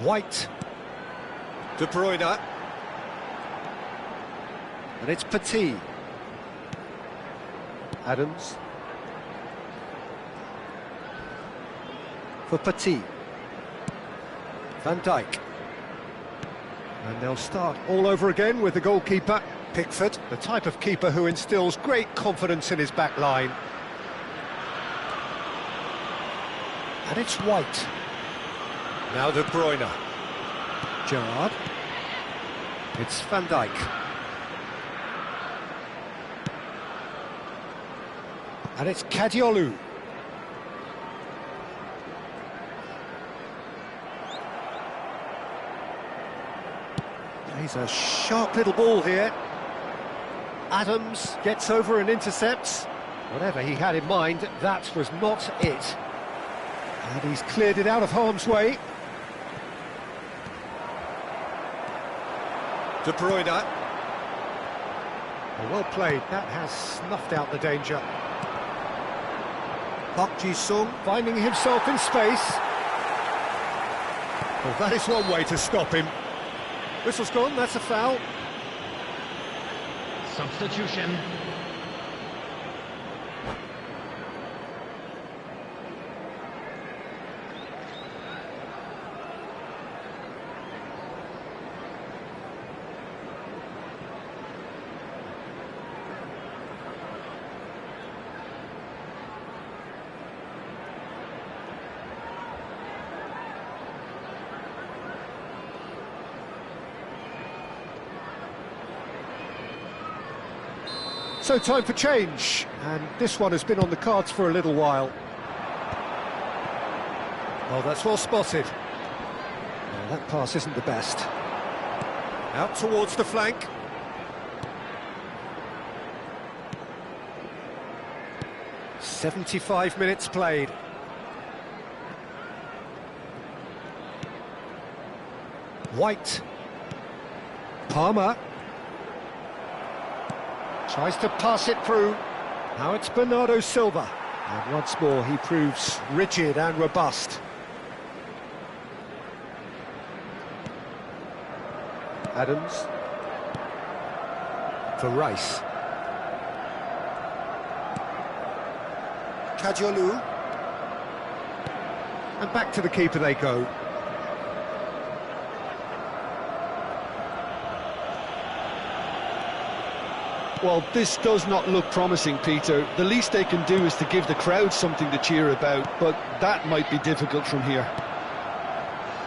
Speaker 1: White. De Bruyne. And it's Petit. Adams. For Petit. Van Dijk. And they'll start all over again with the goalkeeper, Pickford, the type of keeper who instills great confidence in his back line. And it's White. Now De Bruyne. Gerrard. It's Van Dijk. And it's Kadiolu. He's a sharp little ball here. Adams gets over and intercepts. Whatever he had in mind, that was not it. And he's cleared it out of harm's way. De Bruyne. Well played, that has snuffed out the danger. Park Ji-sung finding himself in space. Well, that is one way to stop him. Whistle's gone, that's a foul.
Speaker 3: Substitution.
Speaker 1: So time for change, and this one has been on the cards for a little while. Oh, that's well spotted. Well, that pass isn't the best. Out towards the flank. "75 minutes played. White. Palmer. Tries to pass it through. Now it's Bernardo Silva. And once more he proves rigid and robust. Adams. For Rice. Kadiolu. And back to the keeper they go.
Speaker 2: Well, this does not look promising, Peter. The least they can do is to give the crowd something to cheer about, but that might be difficult from here.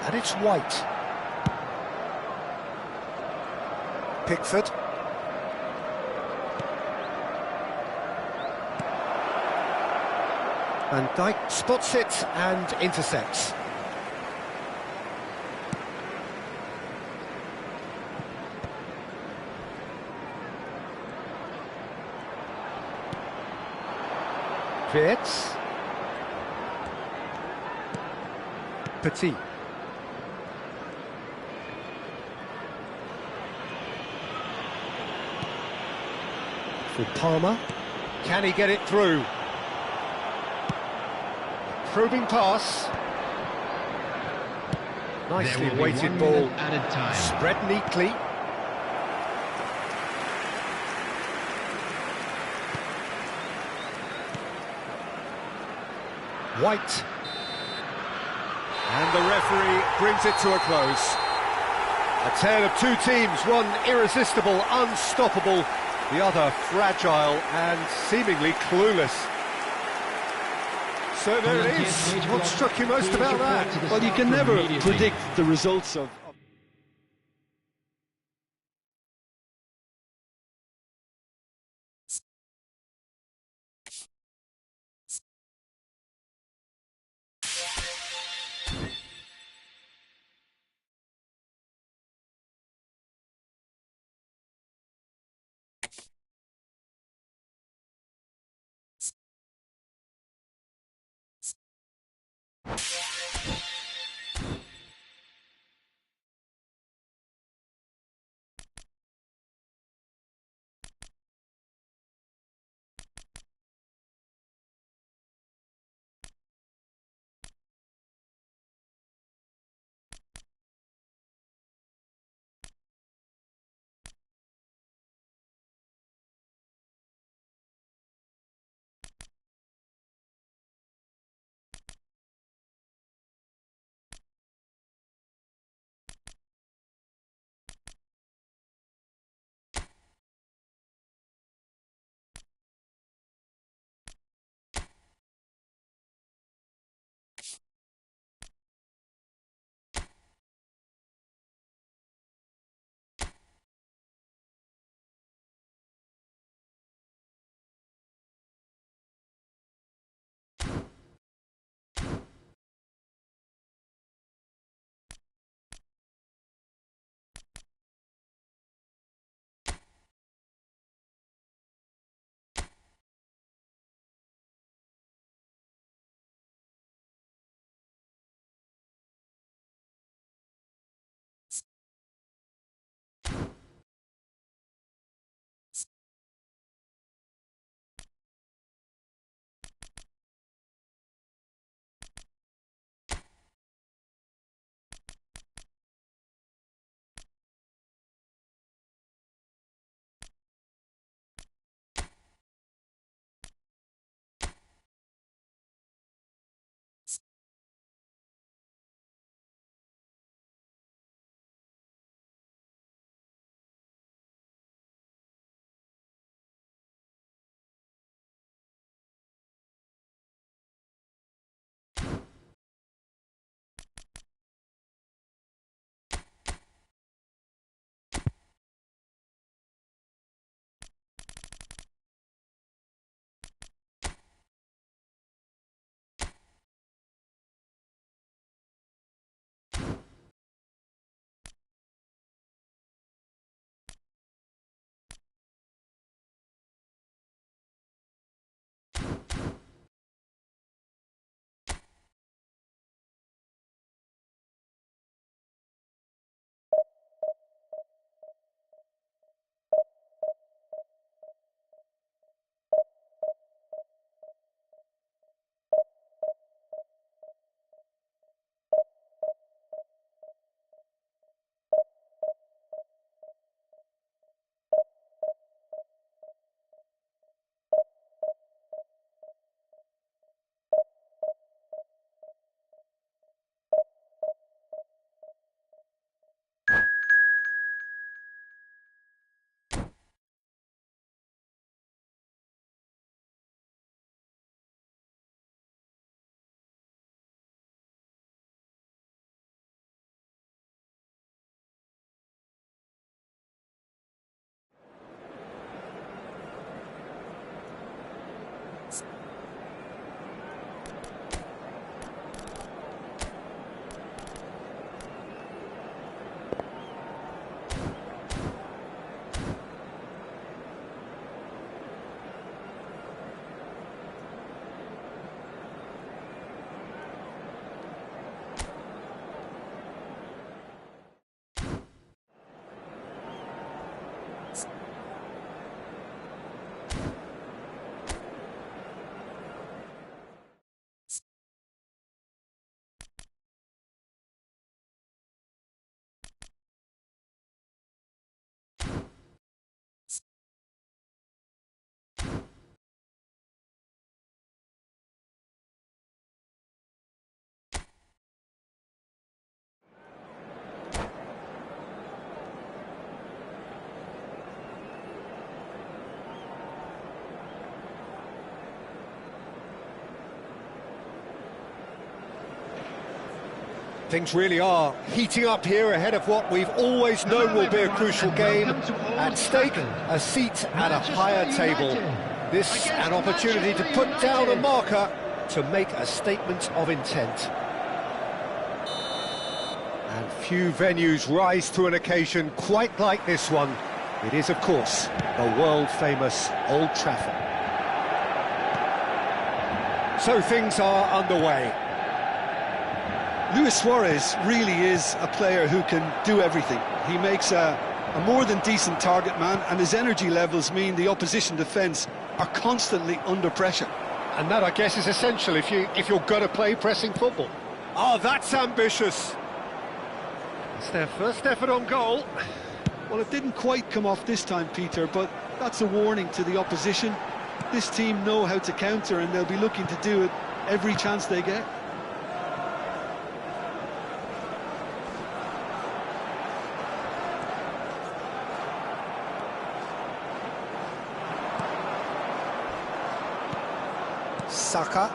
Speaker 1: And it's White. Pickford. Van Dijk spots it and intercepts. Fitz. Petit. For Palmer. Can he get it through? Probing pass. Nicely weighted ball.
Speaker 3: Added time.
Speaker 1: Spread neatly. White. And the referee brings it to a close. A tale of two teams, one irresistible, unstoppable, the other fragile and seemingly clueless. So there it is. What struck you most about that?
Speaker 2: Well, you can never predict the results of
Speaker 1: Things really are heating up here ahead of what we've always known will be a crucial game. At stake, a seat at a higher table. This an opportunity to put down a marker to make a statement of intent. And few venues rise to an occasion quite like this one. It is, of course, the world-famous Old Trafford. So things are underway.
Speaker 2: Luis Suarez really is a player who can do everything. He makes a more than decent target man, and his energy levels mean the opposition defence are constantly under pressure.
Speaker 1: And that, I guess, is essential if you're going to play pressing football. Oh, that's ambitious. It's their first effort on goal.
Speaker 2: Well, it didn't quite come off this time, Peter, but that's a warning to the opposition. This team know how to counter, and they'll be looking to do it every chance they get.
Speaker 1: Saka.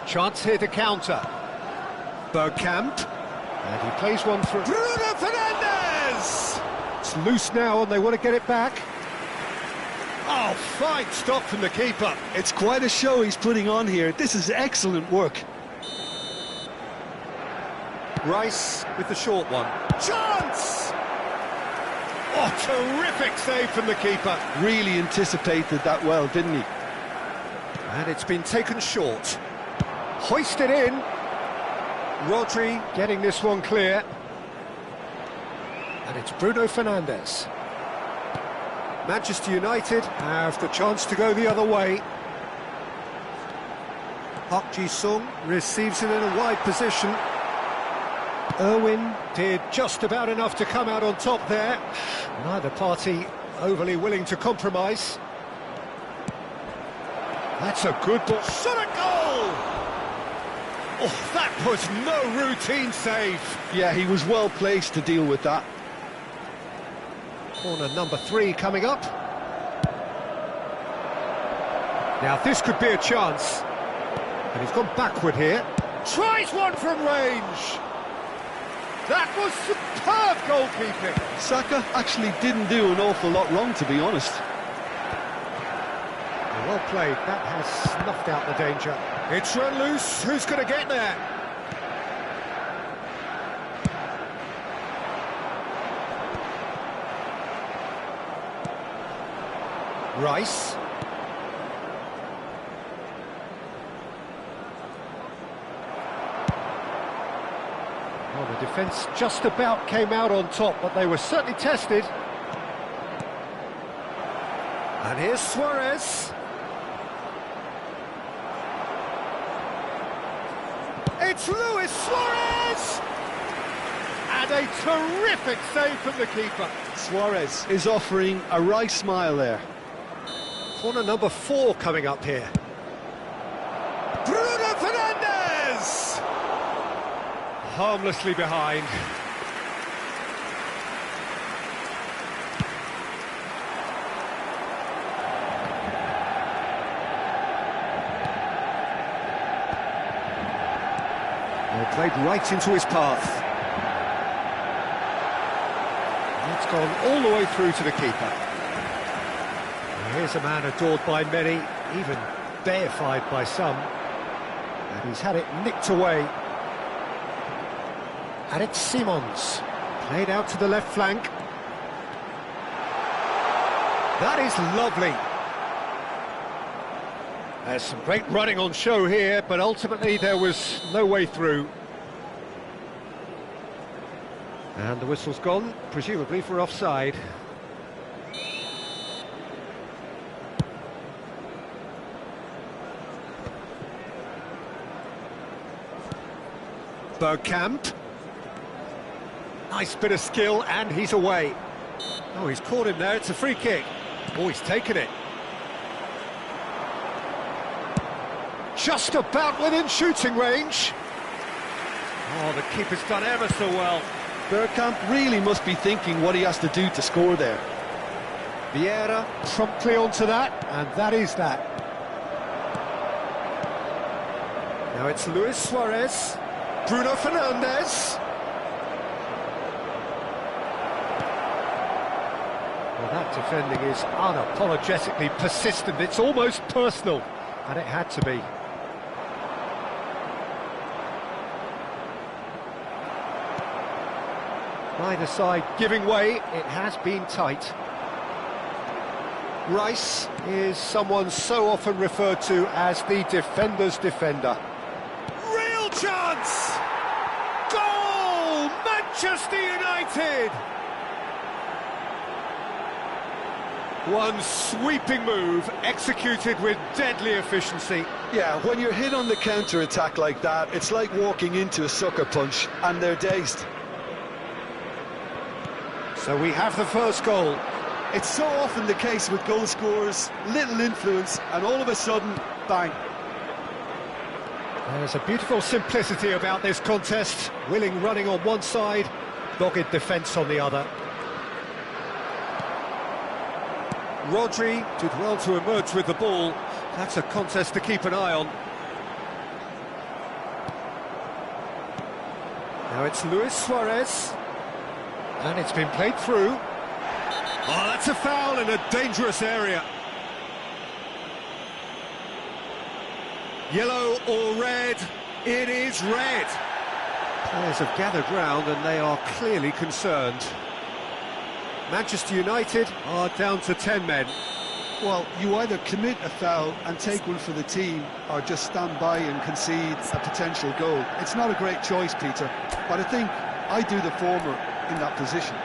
Speaker 1: Chance here to counter. Bergkamp. And he plays one through. Bruno Fernandes! It's loose now and they want to get it back. Oh, fine stop from the keeper.
Speaker 2: It's quite a show he's putting on here. This is excellent work.
Speaker 1: Rice with the short one. Chance! Oh, terrific save from the keeper.
Speaker 2: Really anticipated that well, didn't he?
Speaker 1: And it's been taken short. Hoisted in. Rodri getting this one clear. And it's Bruno Fernandes. Manchester United have the chance to go the other way. Park Ji-sung receives it in a wide position. Irwin did just about enough to come out on top there. Neither party overly willing to compromise. That's a good ball. Shot a goal! Oh, that was no routine save.
Speaker 2: Yeah, he was well placed to deal with that.
Speaker 1: Corner number 3 coming up. Now this could be a chance. And he's gone backward here. Tries one from range. That was superb goalkeeping.
Speaker 2: Saka actually didn't do an awful lot wrong, to be honest.
Speaker 1: Well played, that has snuffed out the danger. It's run loose, who's going to get there? Rice. Well, the defence just about came out on top, but they were certainly tested. And here's Suarez. It's Luis Suarez! And a terrific save from the keeper.
Speaker 2: Suarez is offering a wry smile there.
Speaker 1: Corner number 4 coming up here. Bruno Fernandes! Harmlessly behind. Played right into his path. It's gone all the way through to the keeper. Here's a man adored by many, even deified by some. And he's had it nicked away. And it's Simons. Played out to the left flank. That is lovely. There's some great running on show here, but ultimately there was no way through. And the whistle's gone, presumably for offside. Bergkamp. Nice bit of skill, and he's away. Oh, he's caught him there, it's a free kick. Oh, he's taken it. Just about within shooting range. Oh, the keeper's done ever so well.
Speaker 2: Bergkamp really must be thinking what he has to do to score there.
Speaker 1: Vieira promptly onto that, and that is that. Now it's Luis Suarez. Bruno Fernandes. Well, that defending is unapologetically persistent. It's almost personal, and it had to be. Neither side giving way. It has been tight. Rice is someone so often referred to as the defender's defender. Real chance! Goal! Manchester United! One sweeping move, executed with deadly efficiency.
Speaker 2: Yeah, when you're hit on the counter-attack like that, it's like walking into a sucker punch, and they're dazed.
Speaker 1: So we have the first goal.
Speaker 2: It's so often the case with goal scorers, little influence, and all of a sudden, bang.
Speaker 1: There's a beautiful simplicity about this contest. Willing running on one side, dogged defence on the other. Rodri did well to emerge with the ball. That's a contest to keep an eye on. Now it's Luis Suarez. And it's been played through. Oh, that's a foul in a dangerous area. Yellow or red? It is red. Players have gathered round and they are clearly concerned. Manchester United are down to 10 men.
Speaker 2: Well, you either commit a foul and take one for the team, or just stand by and concede a potential goal. It's not a great choice, Peter, but I think I do the former in that position.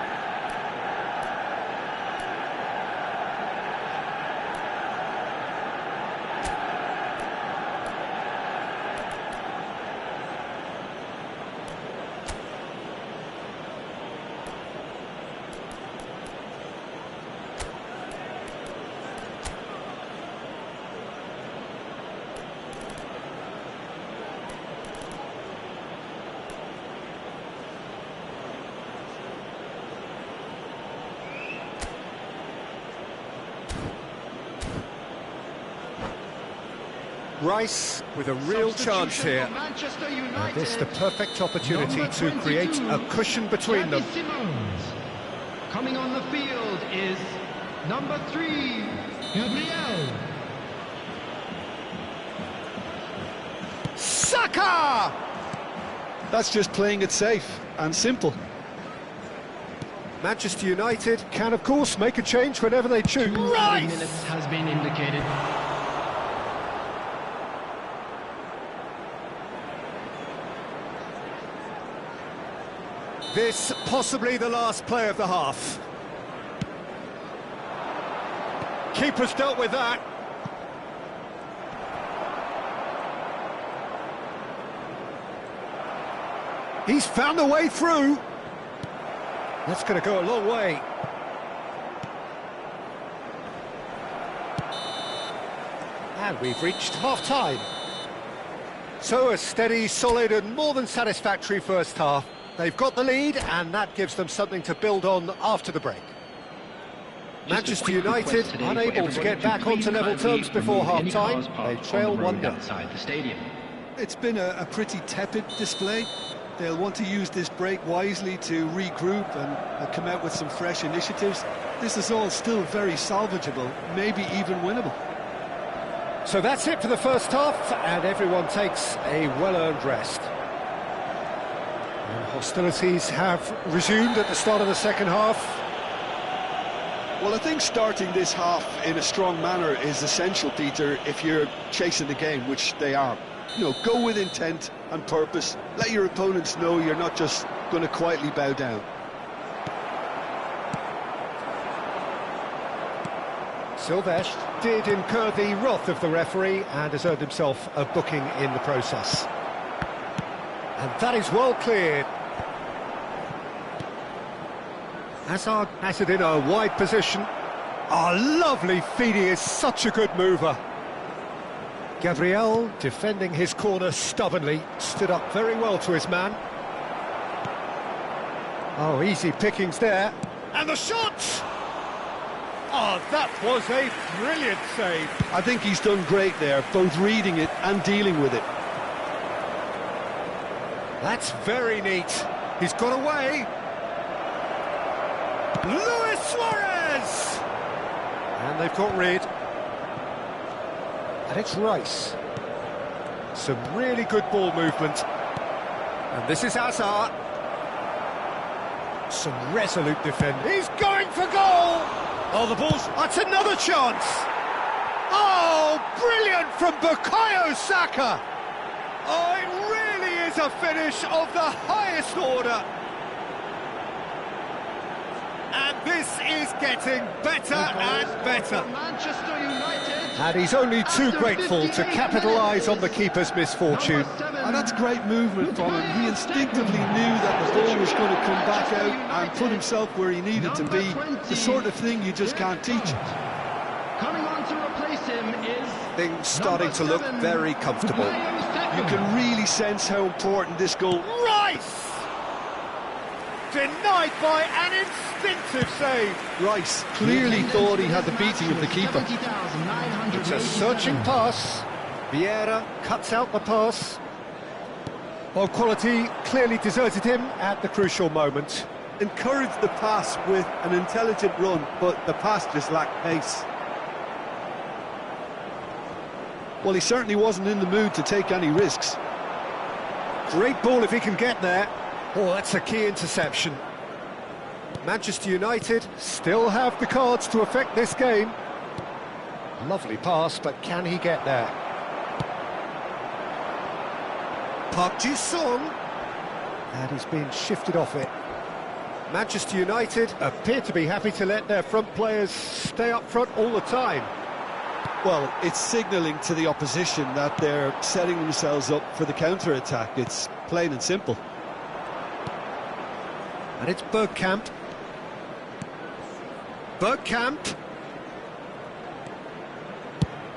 Speaker 1: Rice with a real chance here. And this the perfect opportunity to create a cushion between them.
Speaker 3: Coming on the field is number 3, Gabriel.
Speaker 1: Saka!
Speaker 2: That's just playing it safe and simple.
Speaker 1: Manchester United can, of course, make a change whenever they choose.
Speaker 3: 2
Speaker 1: Rice!
Speaker 3: minutes has been indicated.
Speaker 1: This possibly the last play of the half. Keeper's dealt with that. He's found a way through. That's going to go a long way. And we've reached half-time. So a steady, solid and more than satisfactory first half. They've got the lead, and that gives them something to build on after the break. Manchester United unable to get back onto level terms before half-time. They trail 1-0.
Speaker 2: It's been a pretty tepid display. They'll want to use this break wisely to regroup and come out with some fresh initiatives. This is all still very salvageable, maybe even winnable.
Speaker 1: So that's it for the first half, and everyone takes a well-earned rest. And hostilities have resumed at the start of the second half.
Speaker 2: Well, I think starting this half in a strong manner is essential, Peter, if you're chasing the game, which they are. You know, go with intent and purpose. Let your opponents know you're not just going to quietly bow down.
Speaker 1: Silvestre did incur the wrath of the referee and has earned himself a booking in the process. And that is well cleared. Hazard has it in a wide position. Oh, lovely feeding, is such a good mover. Gabriel, defending his corner stubbornly, stood up very well to his man. Oh, easy pickings there. And the shot! Oh, that was a brilliant save.
Speaker 2: I think he's done great there, both reading it and dealing with it.
Speaker 1: That's very neat. He's got away. Luis Suarez! And they've got rid. And it's Rice. Some really good ball movement. And this is Hazard. Some resolute defending. He's going for goal! Oh, the ball's... That's another chance! Oh, brilliant from Bukayo Saka! Oh, it really is a finish of the highest order. And this is getting better and better.
Speaker 3: Manchester United.
Speaker 1: And he's only too grateful to capitalise on the keeper's misfortune.
Speaker 2: And that's great movement from him. He instinctively knew that the ball was going to come back out and put himself where he needed to be. The sort of thing you just can't teach.
Speaker 3: Coming on to replace him is
Speaker 1: Things starting to look very comfortable.
Speaker 2: You can really sense how important this goal...
Speaker 1: Rice! Denied by an instinctive save.
Speaker 2: Rice clearly thought he had the beating of the keeper.
Speaker 1: It's a searching pass. Vieira cuts out the pass. Well, quality clearly deserted him at the crucial moment.
Speaker 2: Encouraged the pass with an intelligent run, but the pass just lacked pace. Well, he certainly wasn't in the mood to take any risks.
Speaker 1: Great ball if he can get there. Oh, that's a key interception. Manchester United still have the cards to affect this game. Lovely pass, but can he get there? Park Ji-sung. And he's been shifted off it. Manchester United appear to be happy to let their front players stay up front all the time.
Speaker 2: Well, it's signalling to the opposition that they're setting themselves up for the counter-attack. It's plain and simple.
Speaker 1: And it's Bergkamp. Bergkamp.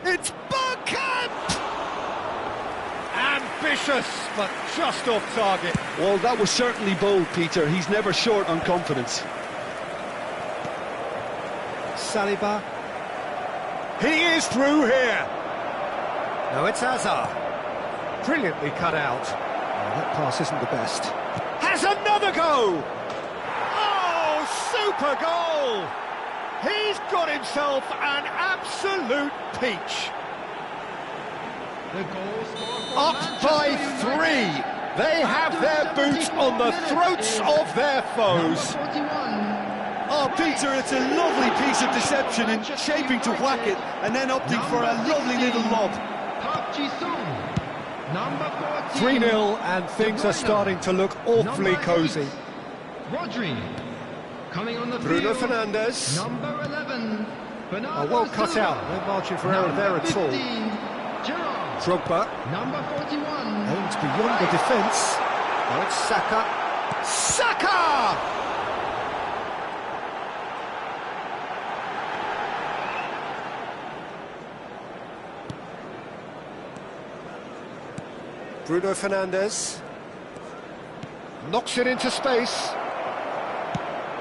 Speaker 1: It's Bergkamp! Ambitious, but just off target.
Speaker 2: Well, that was certainly bold, Peter. He's never short on confidence.
Speaker 1: Saliba. He is through here. No, it's Hazard. Brilliantly cut out. Oh, that pass isn't the best. Has another go! Oh, super goal! He's got himself an absolute peach.
Speaker 3: The goal scored for
Speaker 1: Up
Speaker 3: Manchester
Speaker 1: by
Speaker 3: United.
Speaker 1: 3. They have their boots on the throats of their foes.
Speaker 3: Number 41.
Speaker 2: Oh, Peter, it's a lovely piece of deception in shaping to whack it and then opting for a lovely little lob.
Speaker 3: Park Ji-sung. Number 14.
Speaker 1: 3-0 and things are starting to look awfully
Speaker 3: Number
Speaker 1: cosy.
Speaker 3: 8, Rodri. Coming on the
Speaker 1: Bruno
Speaker 3: field.
Speaker 1: Fernandes.
Speaker 3: Number 11.
Speaker 1: Oh, well cut out. No margin for error there at all.
Speaker 3: Gerrard.
Speaker 1: Drogba.
Speaker 3: Number 41.
Speaker 1: Aims beyond the defence. Now it's Saka. Saka! Bruno Fernandes. Knocks it into space.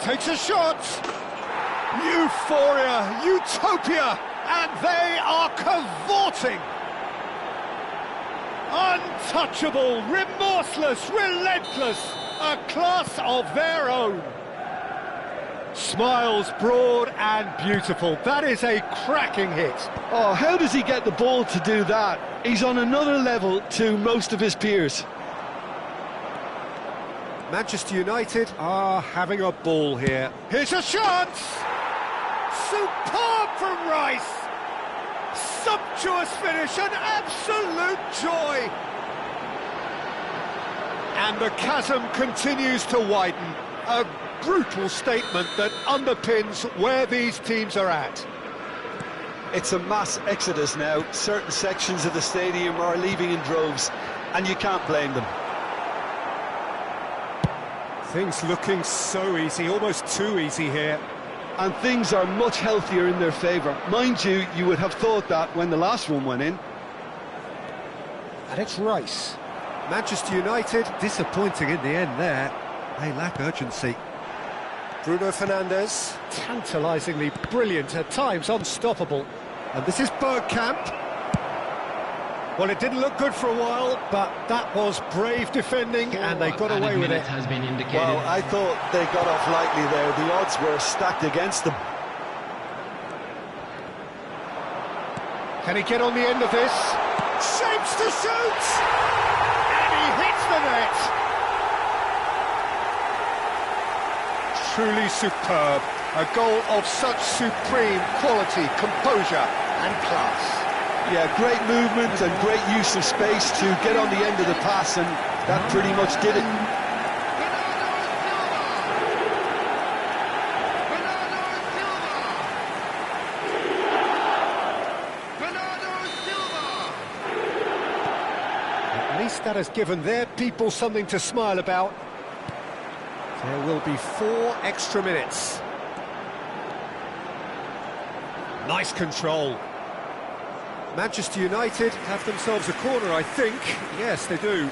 Speaker 1: Takes a shot. Euphoria, utopia, and they are cavorting. Untouchable, remorseless, relentless, a class of their own. Smiles broad and beautiful. That is a cracking hit.
Speaker 2: Oh, how does he get the ball to do that? He's on another level to most of his peers.
Speaker 1: Manchester United are having a ball here. Here's a chance! Superb from Rice! Sumptuous finish, an absolute joy! And the chasm continues to widen. A brutal statement that underpins where these teams are at.
Speaker 2: It's a mass exodus now. Certain sections of the stadium are leaving in droves, and you can't blame them.
Speaker 1: Things looking so easy, almost too easy here.
Speaker 2: And things are much healthier in their favour. Mind you, you would have thought that when the last one went in.
Speaker 1: And it's Rice. Manchester United disappointing in the end there. They lack urgency. Bruno Fernandes, tantalisingly brilliant, at times unstoppable. And this is Bergkamp. Well, it didn't look good for a while, but that was brave defending, and they got away with it.
Speaker 3: Has been indicated.
Speaker 2: Well, I thought they got off lightly there. The odds were stacked against them.
Speaker 1: Can he get on the end of this? Shapes to shoot! And he hits the net! Truly superb. A goal of such supreme quality, composure and class.
Speaker 2: Yeah, great movement and great use of space to get on the end of the pass, and that pretty much did it.
Speaker 1: At least that has given their people something to smile about. There will be 4 extra minutes. Nice control. Manchester United have themselves a corner, I think. Yes, they do.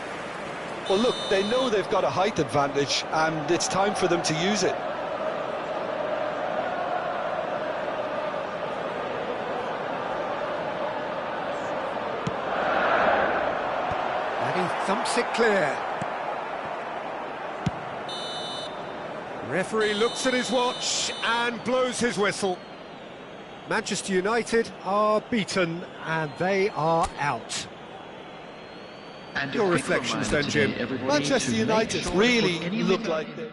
Speaker 2: Well, look, they know they've got a height advantage, and it's time for them to use it.
Speaker 1: And he thumps it clear. Referee looks at his watch and blows his whistle. Manchester United are beaten and they are out.
Speaker 3: And
Speaker 1: Your reflections then, Jim.
Speaker 2: Manchester United really look like they...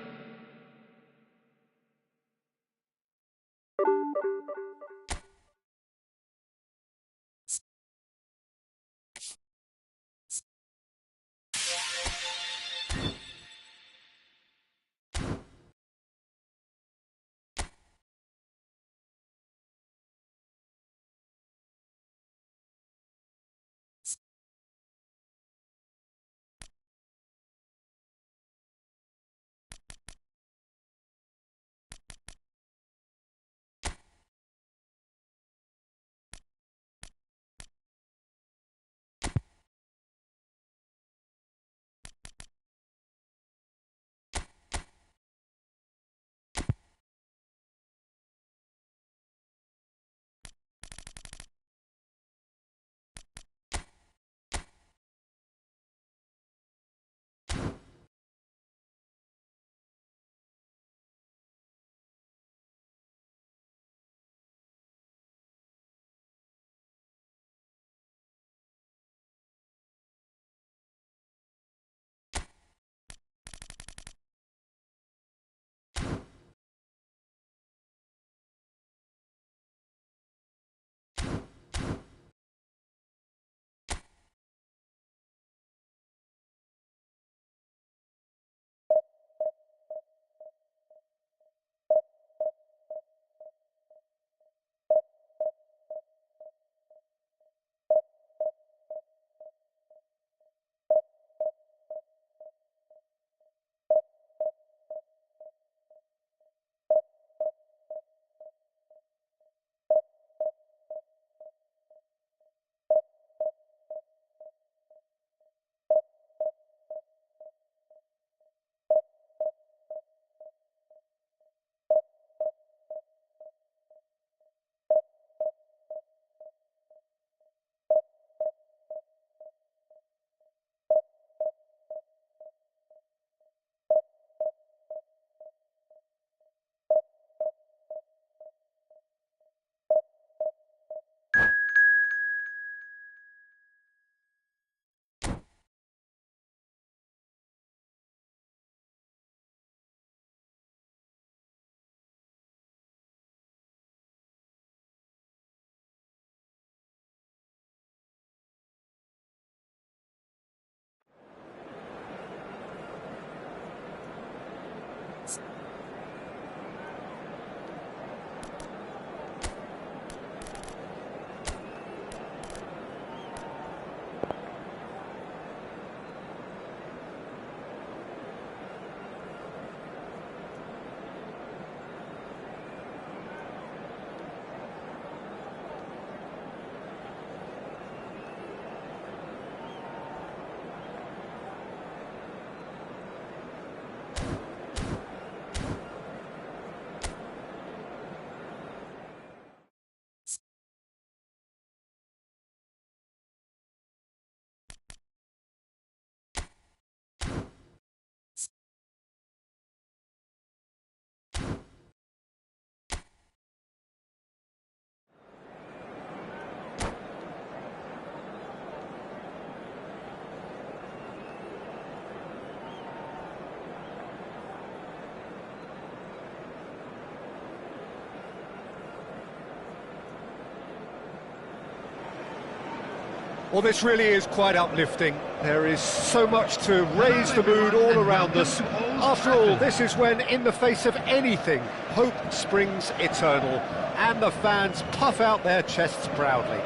Speaker 1: Well, this really is quite uplifting. There is so much to raise the mood all around us. After all, this is when, in the face of anything, hope springs eternal, and the fans puff out their chests proudly.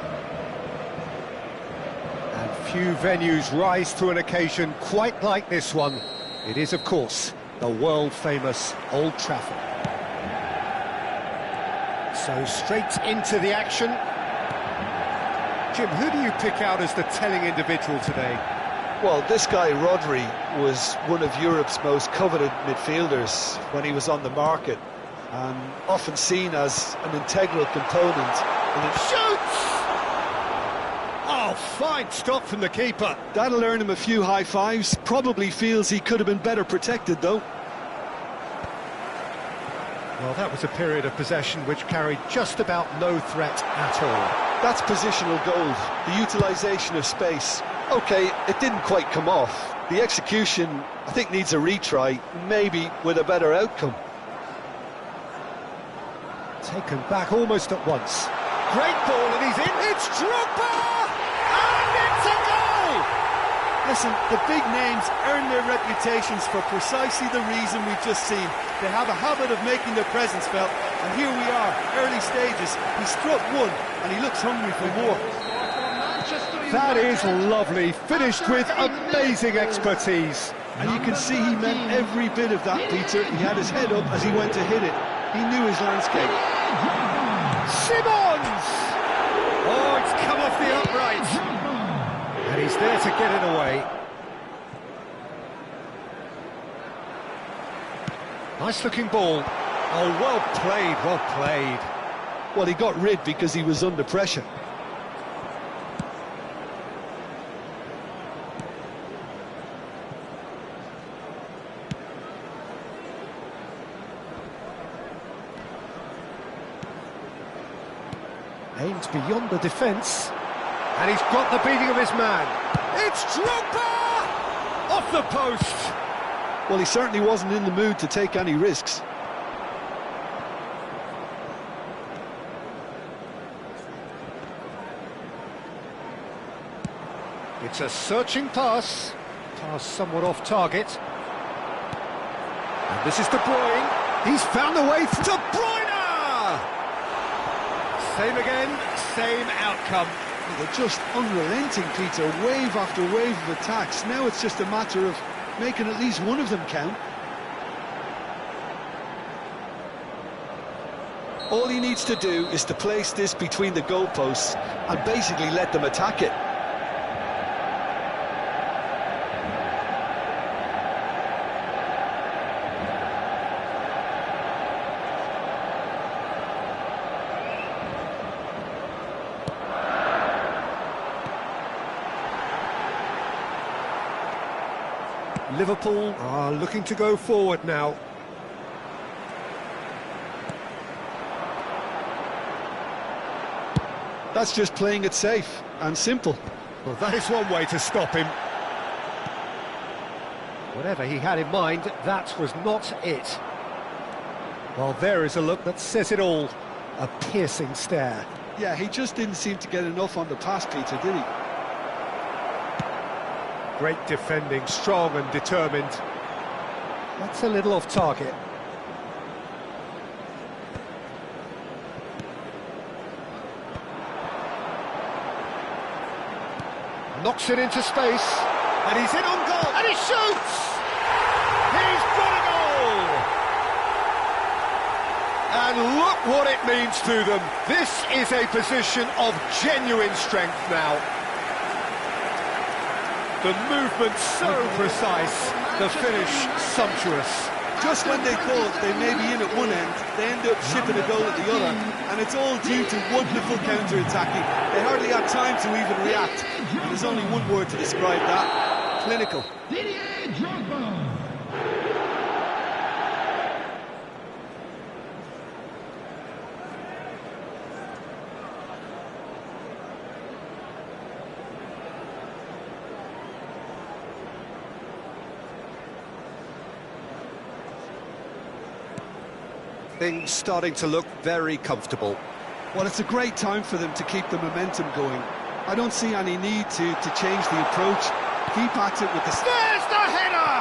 Speaker 1: And few venues rise to an occasion quite like this one. It is, of course, the world-famous Old Trafford. So straight into the action. Jim, who do you pick out as the telling individual today?
Speaker 2: Well, this guy, Rodri, was one of Europe's most coveted midfielders when he was on the market, and often seen as an integral component.
Speaker 1: Shoots! Oh, fine stop from the keeper.
Speaker 2: That'll earn him a few high fives. Probably feels he could have been better protected, though.
Speaker 1: Well, that was a period of possession which carried just about no threat at all.
Speaker 2: That's positional gold, the utilisation of space. OK, it didn't quite come off. The execution, I think, needs a retry, maybe with a better outcome.
Speaker 1: Taken back almost at once. Great ball, and he's in. It's Drogba! And it's a goal!
Speaker 5: Listen, the big names earn their reputations for precisely the reason we've just seen. They have a habit of making their presence felt, and here we are, early stages. He struck one, and he looks hungry for more.
Speaker 1: That is lovely, finished with amazing expertise.
Speaker 2: And you can see he meant every bit of that, Peter. He had his head up as he went to hit it. He knew his landscape.
Speaker 1: Simmons! Oh, it's come off the upright. And he's there to get it away. Nice looking ball. Oh, well played, well played.
Speaker 2: Well, he got rid because he was under pressure.
Speaker 1: Aimed beyond the defence. And he's got the beating of his man. It's Drogba! Off the post!
Speaker 2: Well, he certainly wasn't in the mood to take any risks.
Speaker 1: It's a searching pass. Pass somewhat off target. And this is De Bruyne. He's found the way. De Bruyne! Same again, same outcome.
Speaker 2: They're just unrelenting, Peter. Wave after wave of attacks. Now it's just a matter of making at least one of them count. All he needs to do is to place this between the goalposts and basically let them attack it.
Speaker 1: Liverpool are looking to go forward now.
Speaker 2: That's just playing it safe and simple.
Speaker 1: Well, that is one way to stop him. Whatever he had in mind, that was not it. Well, there is a look that says it all. A piercing stare.
Speaker 2: Yeah, he just didn't seem to get enough on the pass, Peter, did he?
Speaker 1: Great defending, strong and determined. That's a little off target. Knocks it into space, and he's in on goal, and he shoots! He's got a goal! And look what it means to them. This is a position of genuine strength now. The movement so precise, the finish sumptuous.
Speaker 5: Just when they thought they may be in at one end, they end up shipping a goal at the other, and it's all due to wonderful counter-attacking. They hardly had time to even react, and there's only one word to describe that: clinical.
Speaker 1: Things starting to look very comfortable.
Speaker 2: Well, it's a great time for them to keep the momentum going. I don't see any need to change the approach. Keep at it with the...
Speaker 1: There's the header!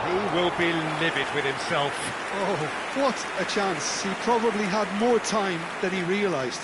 Speaker 1: He will be livid with himself.
Speaker 2: Oh, what a chance. He probably had more time than he realised.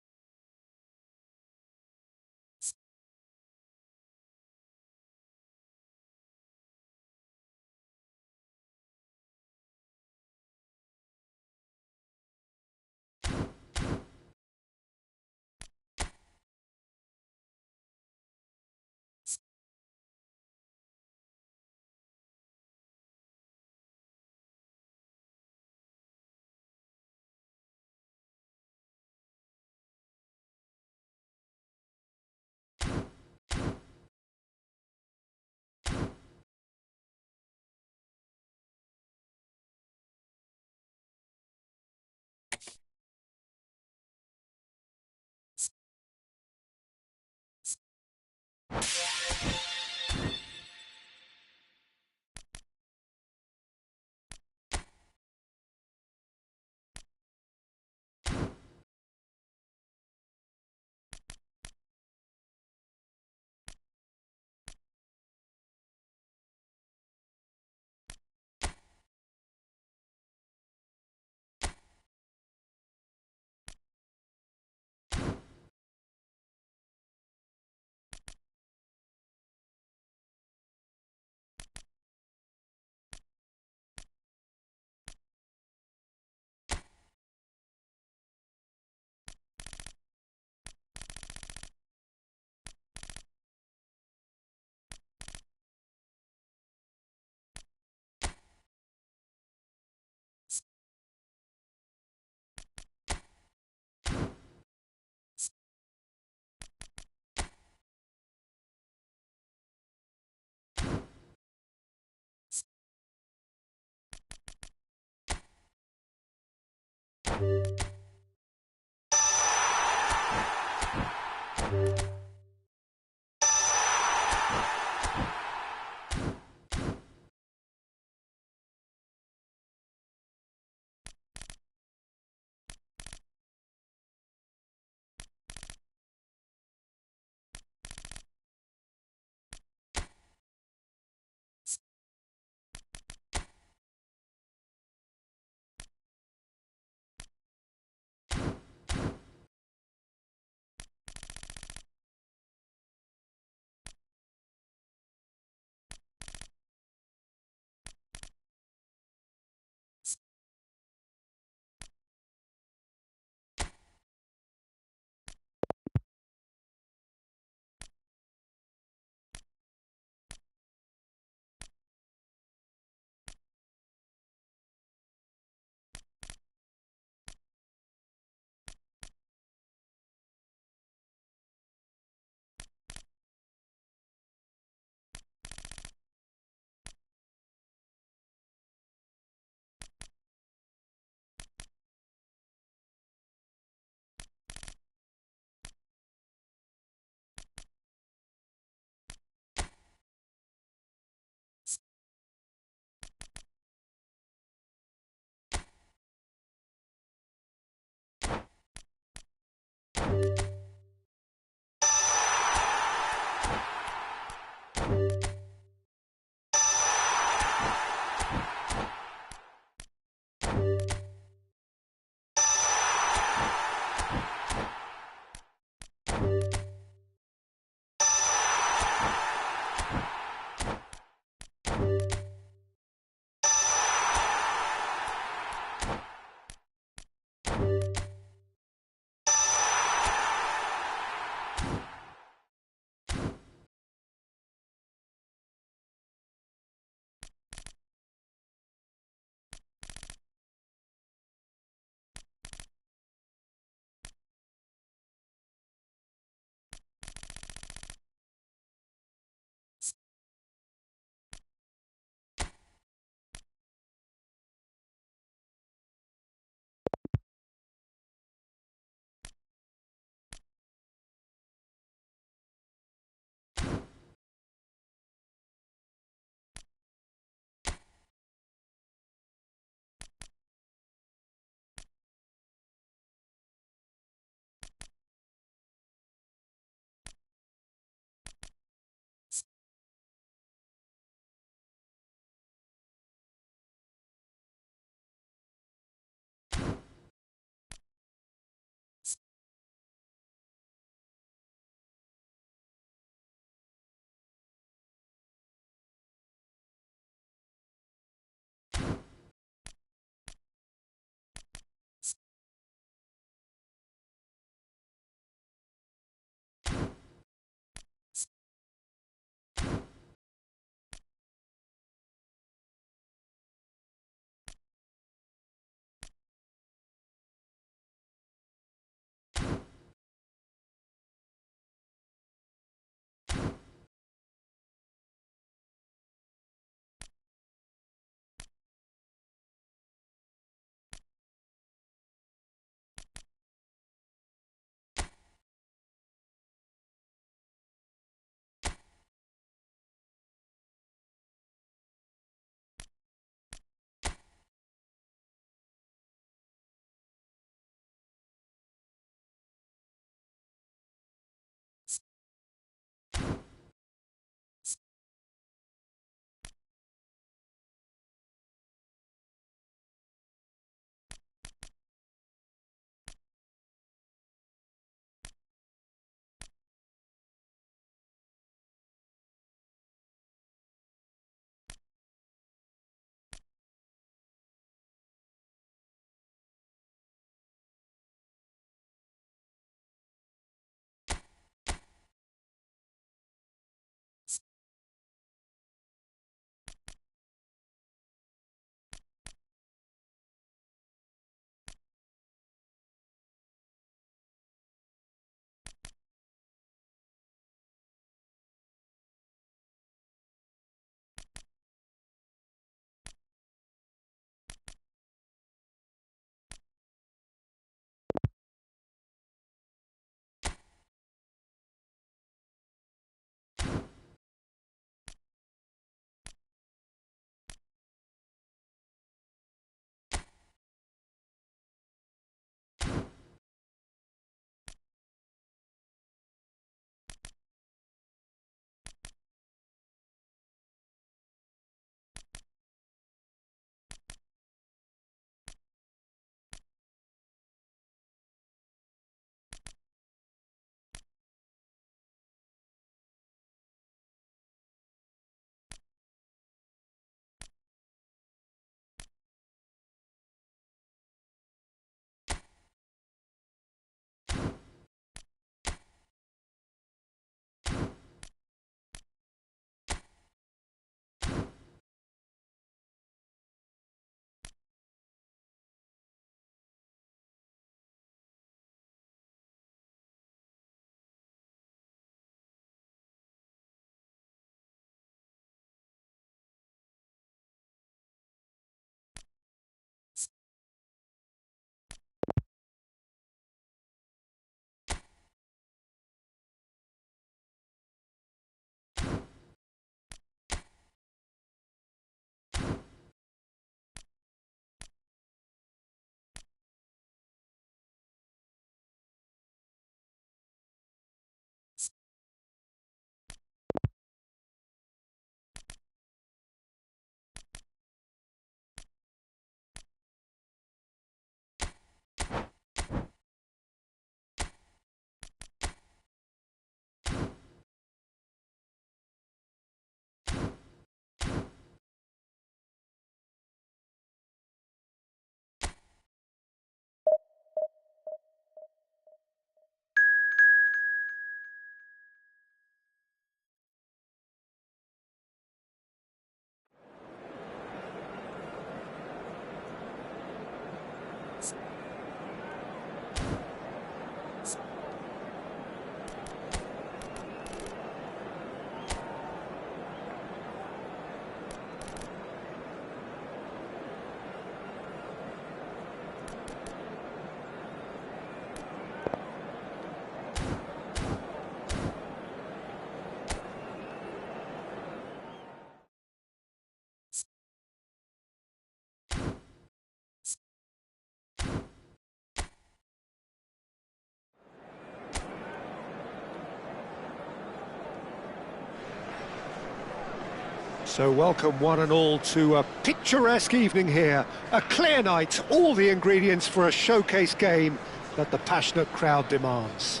Speaker 1: So welcome one and all to a picturesque evening here. A clear night, all the ingredients for a showcase game that the passionate crowd demands.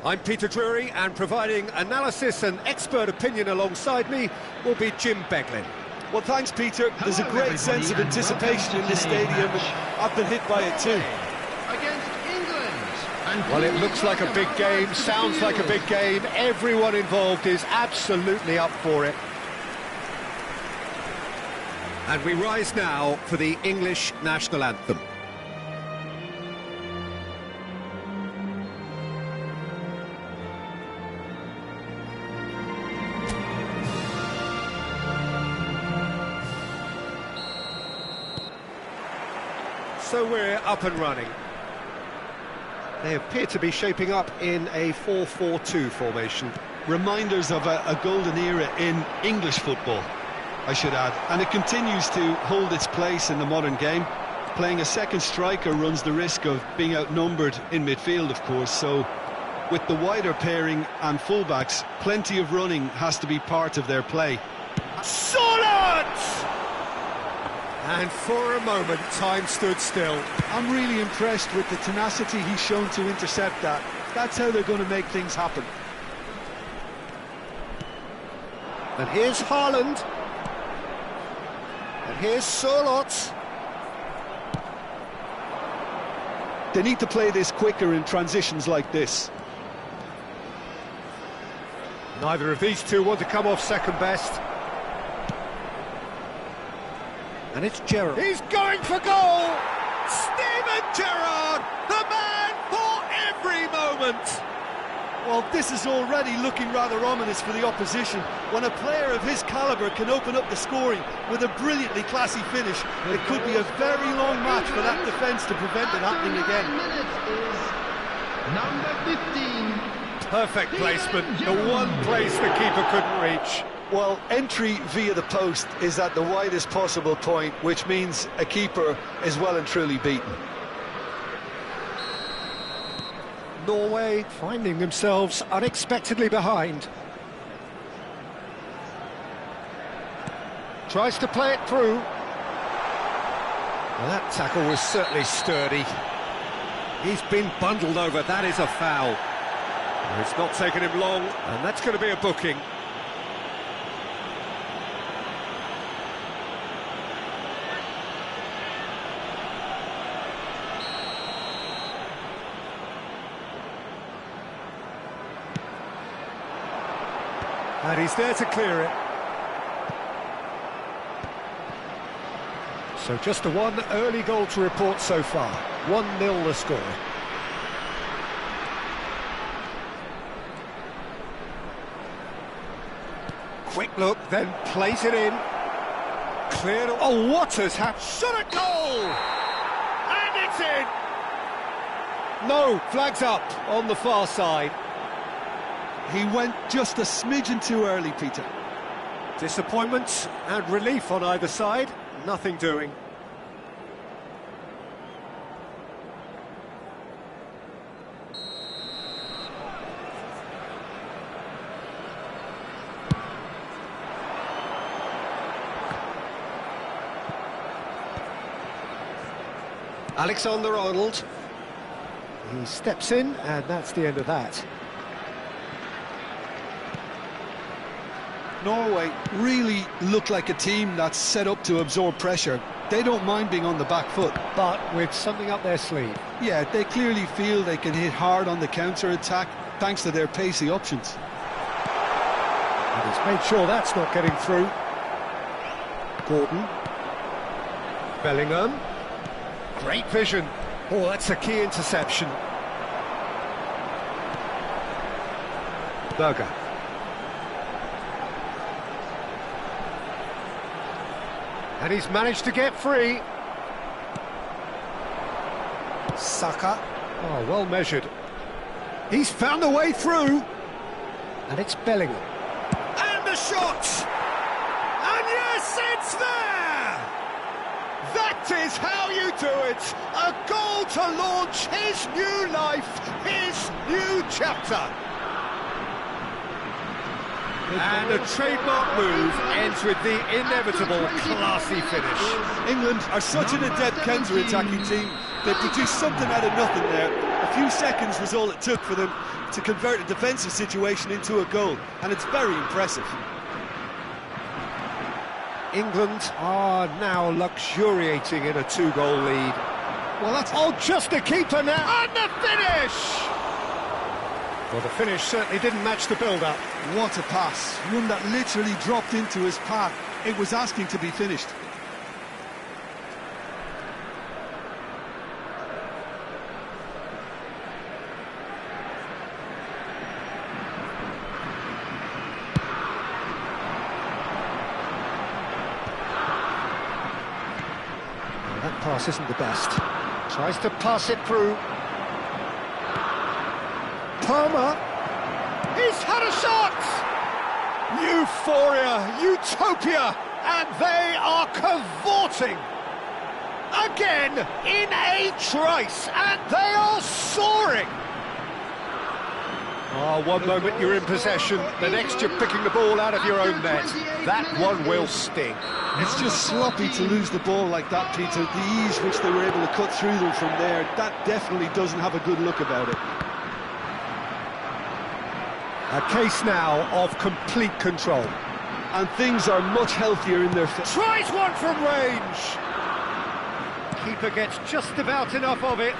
Speaker 1: I'm Peter Drury, and providing analysis and expert opinion alongside me will be Jim Beglin.
Speaker 5: Well, thanks, Peter. There's a great sense of anticipation in this stadium, and I've been hit by it too.
Speaker 3: Against England.
Speaker 1: Well, it looks like a big game, sounds like a big game. Everyone involved is absolutely up for it. And we rise now for the English national anthem. So we're up and running. They appear to be shaping up in a 4-4-2 formation.
Speaker 2: Reminders of a golden era in English football, I should add, and it continues to hold its place in the modern game. Playing a second striker runs the risk of being outnumbered in midfield, of course, so with the wider pairing and fullbacks, plenty of running has to be part of their play.
Speaker 1: Solid! And for a moment, time stood still.
Speaker 5: I'm really impressed with the tenacity he's shown to intercept that. That's how they're going to make things happen.
Speaker 1: And here's Haaland. And here's Solot.
Speaker 5: They need to play this quicker in transitions like this.
Speaker 1: Neither of these two want to come off second best. And it's Gerrard. He's going for goal! Steven Gerrard, the man for every moment!
Speaker 5: Well, this is already looking rather ominous for the opposition. When a player of his calibre can open up the scoring with a brilliantly classy finish, it could be a very long match for that defence to prevent it happening again.
Speaker 3: Number 15.
Speaker 1: Perfect placement, the one place the keeper couldn't reach.
Speaker 5: Well, entry via the post is at the widest possible point, which means a keeper is well and truly beaten.
Speaker 1: Norway finding themselves unexpectedly behind. Tries to play it through. Well, that tackle was certainly sturdy. He's been bundled over, that is a foul. It's not taken him long, and that's going to be a booking. And he's there to clear it. So just the one early goal to report so far. 1-0 the score. Quick look, then plays it in. Cleared. Oh, what has happened? Shot at goal! And it's in! No, flags up on the far side.
Speaker 5: He went just a smidgen too early, Peter.
Speaker 1: Disappointment and relief on either side. Nothing doing. Alexander-Arnold. He steps in, and that's the end of that.
Speaker 5: Norway really look like a team that's set up to absorb pressure. They don't mind being on the back foot.
Speaker 1: But with something up their sleeve.
Speaker 5: Yeah, they clearly feel they can hit hard on the counter-attack thanks to their pacey options.
Speaker 1: And he's made sure that's not getting through. Gordon. Bellingham. Great vision. Oh, that's a key interception. Berger. And he's managed to get free. Saka. Oh, well measured. He's found a way through. And it's Bellingham. And the shot! And yes, it's there! That is how you do it! A goal to launch his new life, his new chapter. And a trademark move ends with the inevitable classy finish.
Speaker 5: England are such an adept counter-attacking team. They produced something out of nothing there. A few seconds was all it took for them to convert a defensive situation into a goal, and it's very impressive.
Speaker 1: England are now luxuriating in a 2-goal lead. Well, that's... Oh, just the keeper now, and the finish! Well, the finish certainly didn't match the build-up.
Speaker 5: What a pass, one that literally dropped into his path. It was asking to be finished.
Speaker 1: That pass isn't the best. Tries to pass it through. Palmer. He's had a shot! Euphoria, utopia, and they are cavorting. Again, in a trice, and they are soaring. Oh, one moment you're in possession, the next you're picking the ball out of your own net. That one will sting.
Speaker 5: It's just sloppy to lose the ball like that, Peter. The ease which they were able to cut through them from there, that definitely doesn't have a good look about it.
Speaker 1: A case now of complete control.
Speaker 5: And things are much healthier in their...
Speaker 1: Tries one from range! Keeper gets just about enough of it.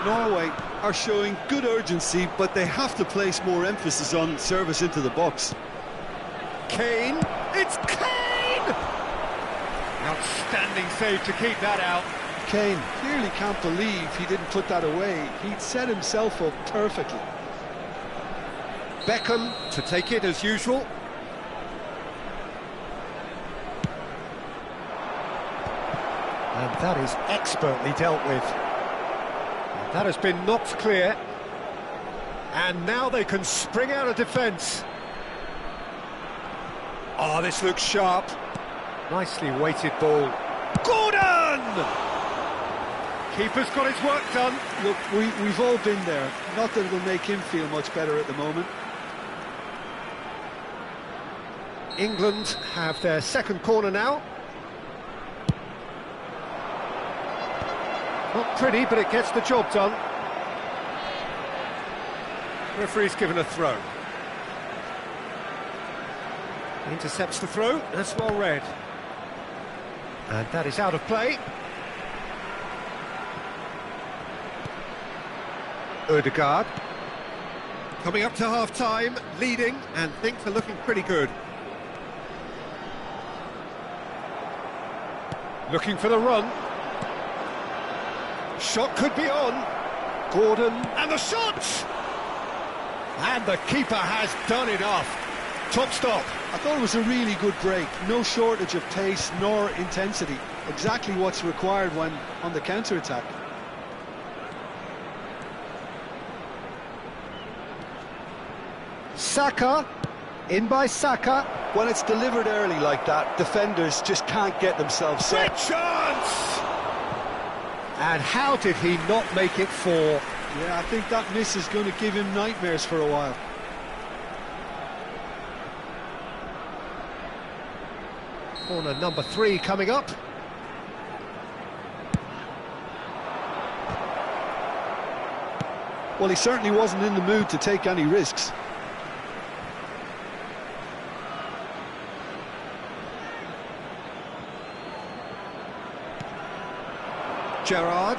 Speaker 5: Norway are showing good urgency, but they have to place more emphasis on service into the box.
Speaker 1: Kane, it's Kane! Outstanding save to keep that out.
Speaker 5: Kane clearly can't believe he didn't put that away. He'd set himself up perfectly.
Speaker 1: Beckham to take it as usual. And that is expertly dealt with. And that has been knocked clear. And now they can spring out of defence. Oh, this looks sharp. Nicely weighted ball. Gordon! Keeper's got his work done.
Speaker 5: Look, we've all been there. Not that it'll make him feel much better at the moment.
Speaker 1: England have their second corner now. Not pretty, but it gets the job done. Referee's given a throw. Intercepts the throw, that's well read. And that is out of play. Ødegaard. Coming up to half-time, leading, and things are looking pretty good. Looking for the run. Shot could be on. Gordon, and the shot! And the keeper has done enough. Top stop.
Speaker 5: I thought it was a really good break. No shortage of pace nor intensity. Exactly what's required when on the counter-attack.
Speaker 1: Saka, in by Saka.
Speaker 5: When it's delivered early like that, defenders just can't get themselves set.
Speaker 1: Great chance! And how did he not make it four?
Speaker 5: Yeah, I think that miss is going to give him nightmares for a while.
Speaker 1: Corner number 3 coming up.
Speaker 5: Well, he certainly wasn't in the mood to take any risks.
Speaker 1: Gerrard.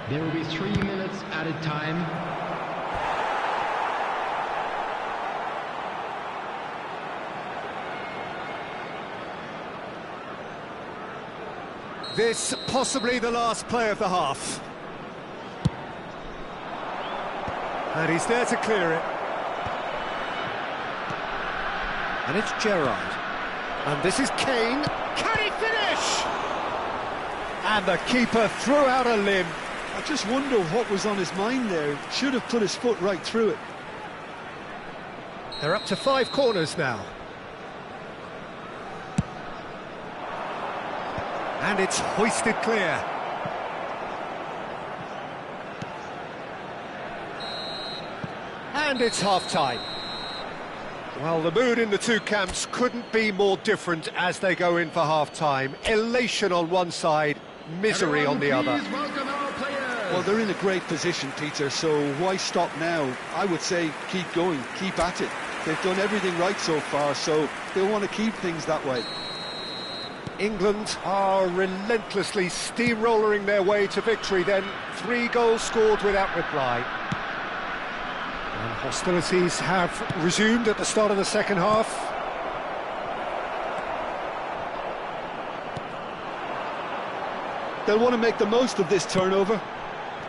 Speaker 4: There will be 3 minutes added time.
Speaker 1: This possibly the last play of the half. And he's there to clear it. And it's Gerrard. And this is Kane. Can he finish? And the keeper threw out a limb.
Speaker 5: I just wonder what was on his mind there. Should have put his foot right through it.
Speaker 1: They're up to 5 corners now. And it's hoisted clear. And it's half-time. Well, the mood in the two camps couldn't be more different as they go in for half-time. Elation on one side, misery on the other.
Speaker 3: Please welcome our players.
Speaker 2: Well, they're in a great position, Peter, so why stop now? I would say keep going, keep at it. They've done everything right so far, so they'll want to keep things that way.
Speaker 1: England are relentlessly steamrolling their way to victory then. 3 goals scored without reply. And hostilities have resumed at the start of the second half.
Speaker 2: They'll want to make the most of this turnover.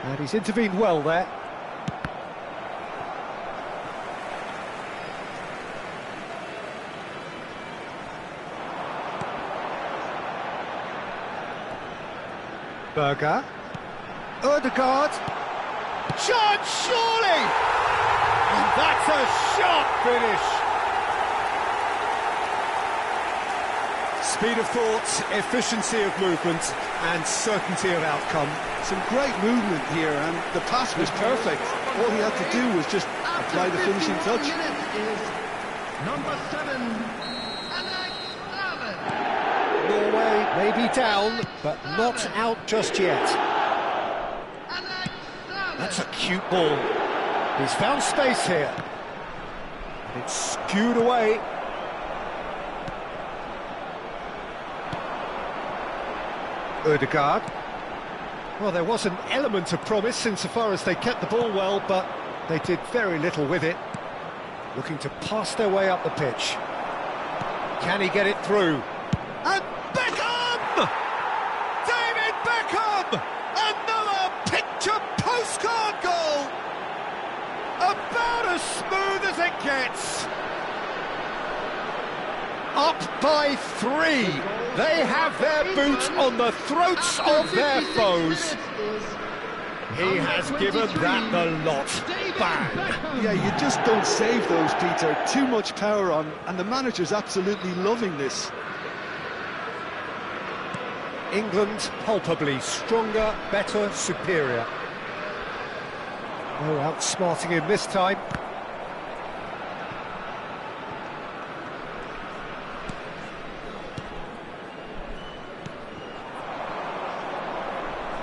Speaker 1: And he's intervened well there. Berger. Ødegaard. Chance, surely! And that's a sharp finish. Speed of thought, efficiency of movement, and certainty of outcome.
Speaker 2: Some great movement here, and the pass was perfect. All he had to do was just apply the finishing touch.
Speaker 3: Is number 7, Alex Allen.
Speaker 1: Norway may be down, but not out just yet.
Speaker 3: Alex Allen.
Speaker 1: That's a cute ball. He's found space here. It's skewed away. Ødegaard. Well, there was an element of promise insofar as they kept the ball well, but they did very little with it. Looking to pass their way up the pitch. Can he get it through? And Beckham! David Beckham! Another picture postcard goal! About as smooth as it gets. Up by 3. They have their boot on the throats of their foes. He has given that the lot. Bang!
Speaker 2: Yeah, you just don't save those, Peter. Too much power on, and the manager's absolutely loving this.
Speaker 1: England palpably stronger, better, superior. No outsmarting him this time.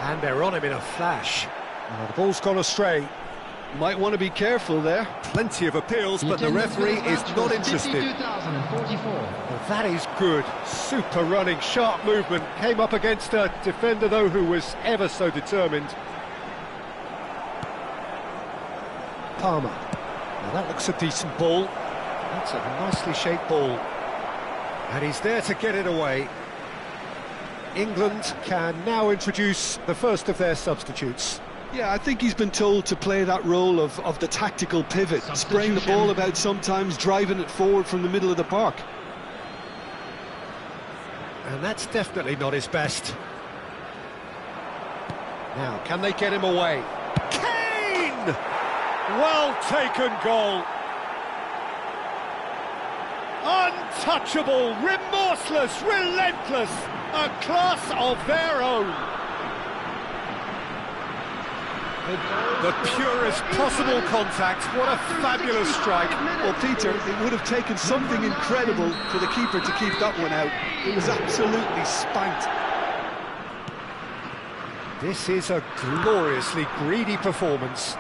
Speaker 1: And they're on him in a flash. Oh, the ball's gone astray.
Speaker 2: Might want to be careful there.
Speaker 1: Plenty of appeals, but the referee is not interested.
Speaker 4: 52,044.
Speaker 1: Well, that is good. Super running, sharp movement. Came up against a defender, though, who was ever so determined. Palmer. Now that looks a decent ball. That's a nicely shaped ball. And he's there to get it away. England can now introduce the first of their substitutes.
Speaker 2: Yeah, I think he's been told to play that role of the tactical pivot, spraying the ball about sometimes, driving it forward from the middle of the park.
Speaker 1: And that's definitely not his best. Now, can they get him away? Kane! Well taken goal. Untouchable, remorseless, relentless, a class of their own. The purest possible contact, what a fabulous strike.
Speaker 2: Well, Peter, it would have taken something incredible for the keeper to keep that one out. It was absolutely spanked.
Speaker 1: This is a gloriously greedy performance.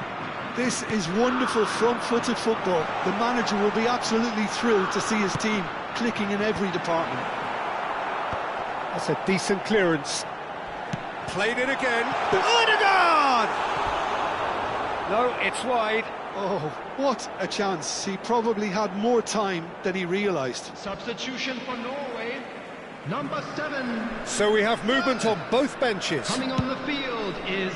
Speaker 2: This is wonderful front-footed football. The manager will be absolutely thrilled to see his team clicking in every department.
Speaker 1: That's a decent clearance. Played it again. Ødegaard! No, it's wide.
Speaker 2: Oh, what a chance. He probably had more time than he realised.
Speaker 3: Substitution for Norway, number 7.
Speaker 1: So we have movement on both benches.
Speaker 3: Coming on the field is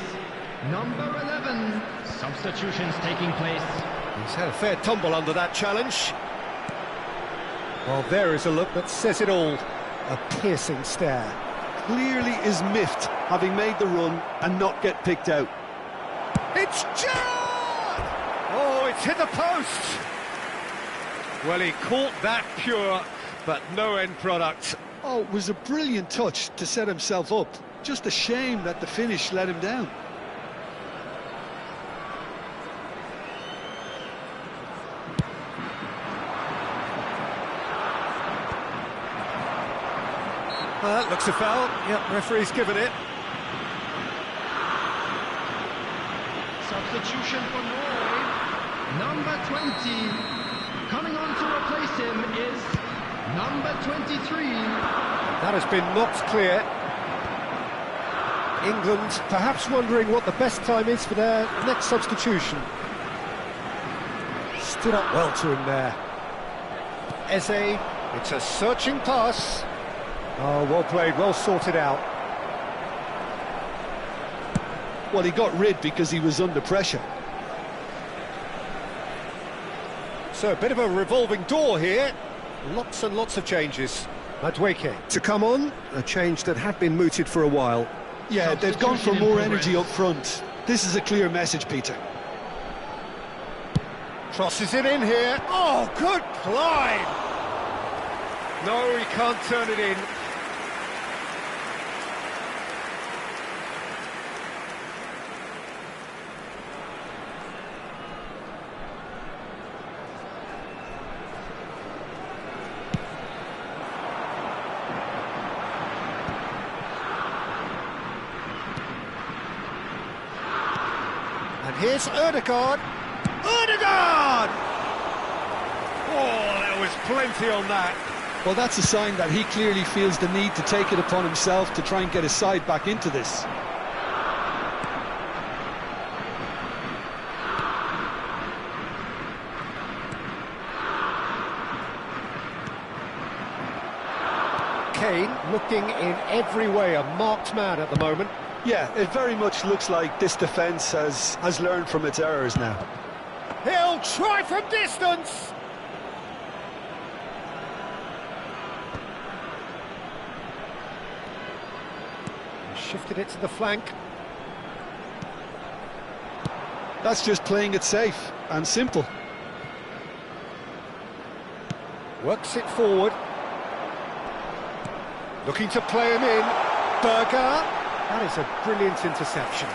Speaker 3: number 11. Substitutions taking place.
Speaker 1: He's had a fair tumble under that challenge. Well, there is a look that says it all. A piercing stare.
Speaker 2: Clearly is miffed, having made the run and not get picked out.
Speaker 1: It's Gerrard! Oh, it's hit the post! Well, he caught that pure, but no end product.
Speaker 2: Oh, it was a brilliant touch to set himself up. Just a shame that the finish let him down.
Speaker 1: Looks a foul. Yep, referee's given it.
Speaker 3: Substitution for Norway. Number 20. Coming on to replace him is number 23.
Speaker 1: That has been knocked clear. England perhaps wondering what the best time is for their next substitution. Stood up well to him there. Eze, it's a searching pass. Oh, well played, well sorted out.
Speaker 2: Well, he got rid because he was under pressure.
Speaker 1: So a bit of a revolving door here. Lots and lots of changes. Madueke to come on, a change that had been mooted for a while.
Speaker 2: Yeah, they've gone for more energy up front. This is a clear message, Peter.
Speaker 1: Crosses it in here. Oh, good climb! No, he can't turn it in. And here's Ødegaard. Ødegaard! Oh, there was plenty on that.
Speaker 2: Well, that's a sign that he clearly feels the need to take it upon himself to try and get his side back into this.
Speaker 1: Kane looking in every way a marked man at the moment.
Speaker 2: Yeah, it very much looks like this defence has learned from its errors now.
Speaker 1: He'll try from distance! Shifted it to the flank.
Speaker 2: That's just playing it safe and simple.
Speaker 1: Works it forward. Looking to play him in. Berger. That is a brilliant interception.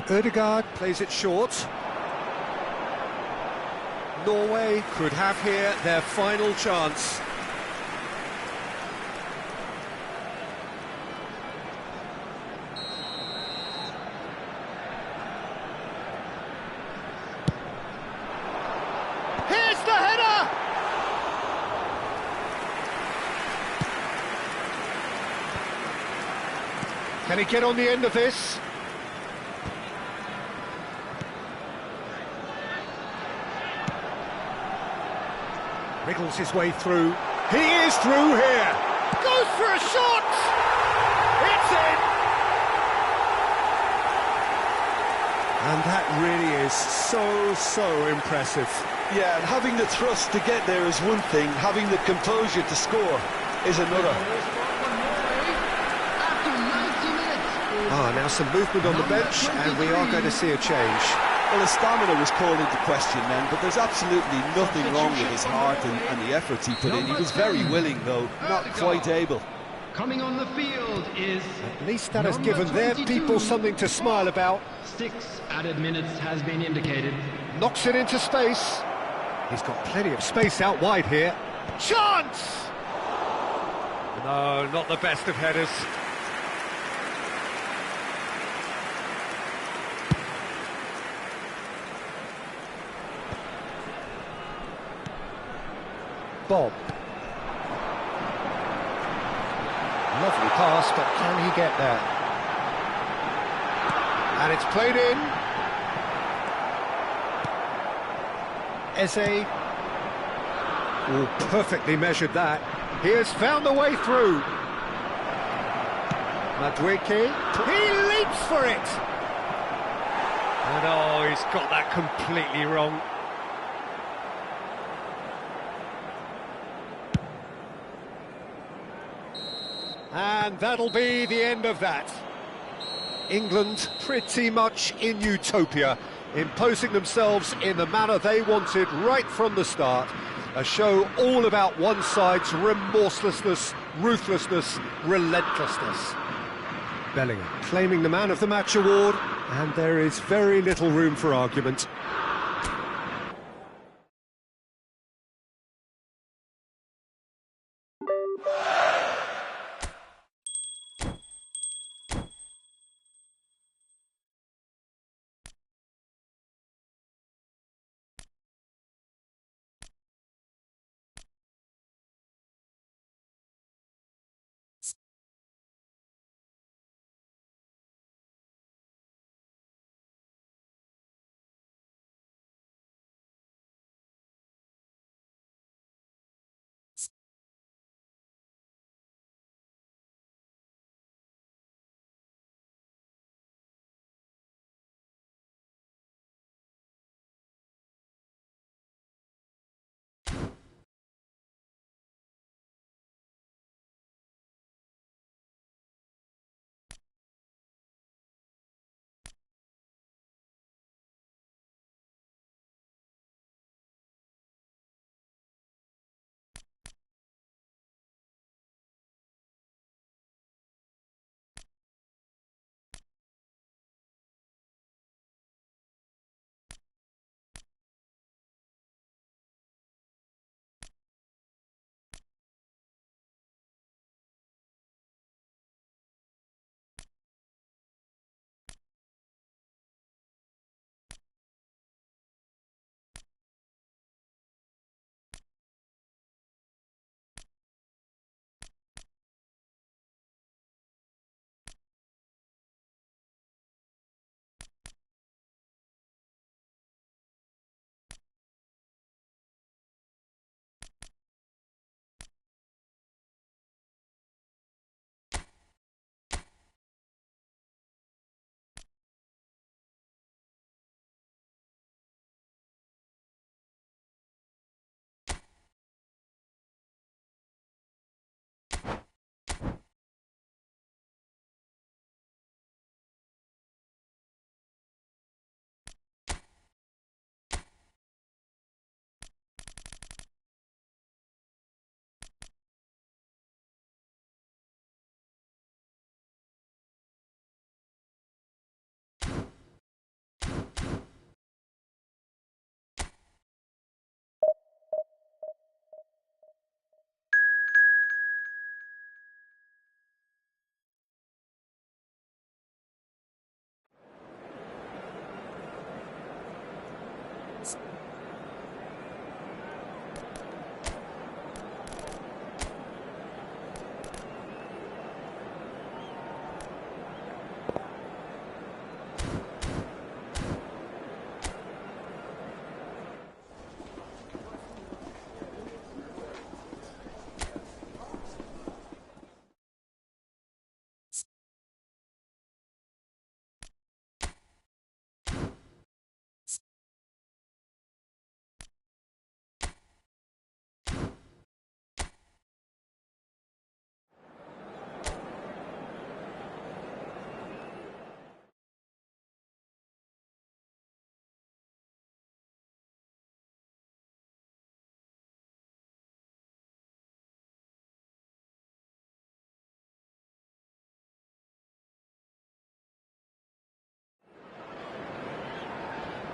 Speaker 1: Ødegaard plays it short. Norway could have here their final chance. Here's the header! Can he get on the end of this? Wriggles his way through. He is through here. Goes for a shot. It's in. And that really is so impressive.
Speaker 2: Yeah, and having the thrust to get there is one thing, having the composure to score is another.
Speaker 1: Now some movement on the bench, and we are going to see a change.
Speaker 2: Well, his stamina was called into question then, but there's absolutely nothing wrong with his heart and the efforts he put in. He was very willing, though, not quite able.
Speaker 3: Coming on the field is...
Speaker 1: At least that has given their people something to smile about.
Speaker 3: 6 added minutes has been indicated.
Speaker 1: Knocks it into space. He's got plenty of space out wide here. Chance! No, not the best of headers. Bob. Lovely pass, but can he get there? And it's played in. Eze. Oh, perfectly measured that. He has found the way through. Madueke. He leaps for it. And oh, he's got that completely wrong. And that'll be the end of that. England pretty much in utopia, imposing themselves in the manner they wanted right from the start. A show all about one side's remorselessness, ruthlessness, relentlessness. Bellingham claiming the Man of the Match award, and there is very little room for argument.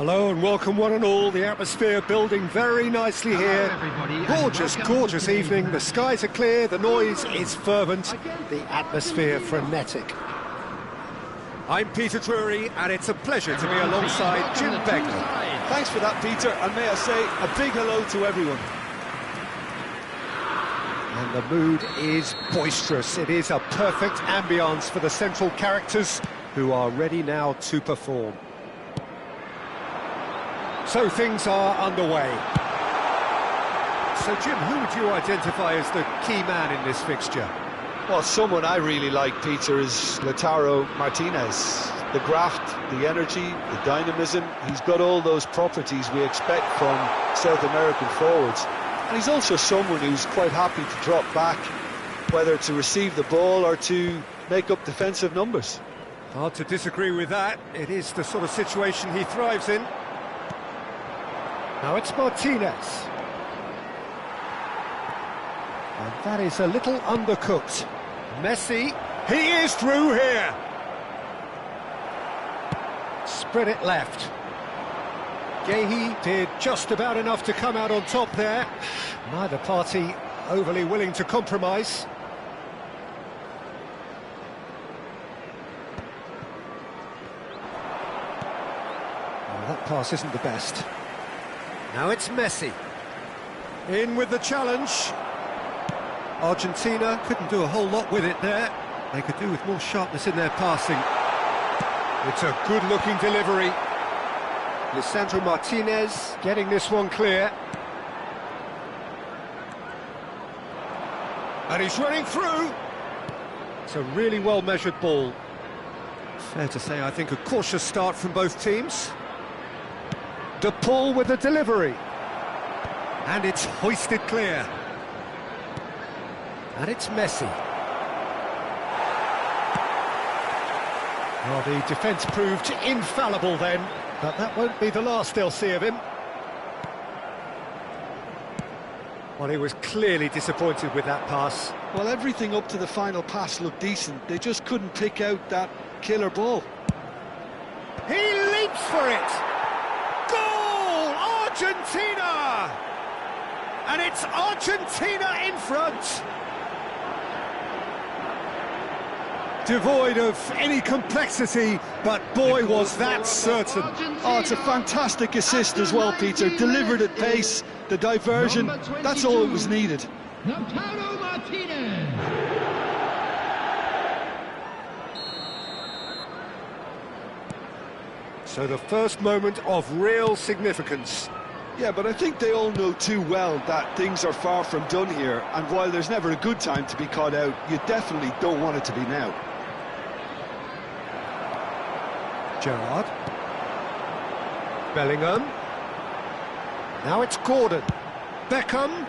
Speaker 1: Hello and welcome one and all. The atmosphere building very nicely here. Gorgeous, gorgeous evening. The skies are clear, the noise is fervent, the atmosphere frenetic. I'm Peter Drury and it's a pleasure to be alongside Jim Begley.
Speaker 5: Thanks for that, Peter, and may I say a big hello to everyone.
Speaker 1: And the mood is boisterous. It is a perfect ambience for the central characters who are ready now to perform. So things are underway. So Jim, who would you identify as the key man in this fixture?
Speaker 2: Well, someone I really like, Peter, is Lautaro Martinez. The graft, the energy, the dynamism, he's got all those properties we expect from South American forwards. And he's also someone who's quite happy to drop back, whether to receive the ball or to make up defensive numbers.
Speaker 1: Hard to disagree with that. It is the sort of situation he thrives in. Now it's Martinez. And that is a little undercooked. Messi, he is through here. spread it left. Gehi did just about enough to come out on top there. Neither party overly willing to compromise. Well, that pass isn't the best. Now it's Messi. In with the challenge. Argentina couldn't do a whole lot with it there. They could do with more sharpness in their passing. It's a good-looking delivery. Lisandro Martinez getting this one clear. And he's running through. It's a really well-measured ball. Fair to say, I think, a cautious start from both teams. De Paul with the delivery. And it's hoisted clear. And it's Messi. Well, the defence proved infallible then, but that won't be the last they'll see of him. Well, he was clearly disappointed with that pass.
Speaker 2: Well, everything up to the final pass looked decent. They just couldn't pick out that killer ball.
Speaker 1: He leaps for it! Goal! Argentina! And it's Argentina in front! Devoid of any complexity, but boy was that certain.
Speaker 2: Oh, it's a fantastic assist as well, Peter. Delivered at pace, the diversion, that's all it was needed.
Speaker 3: Lautaro Martinez.
Speaker 1: So the first moment of real significance.
Speaker 2: Yeah, but I think they all know too well that things are far from done here, and while there's never a good time to be caught out, you definitely don't want it to be now.
Speaker 1: Gerrard. Bellingham. Now it's Gordon. Beckham.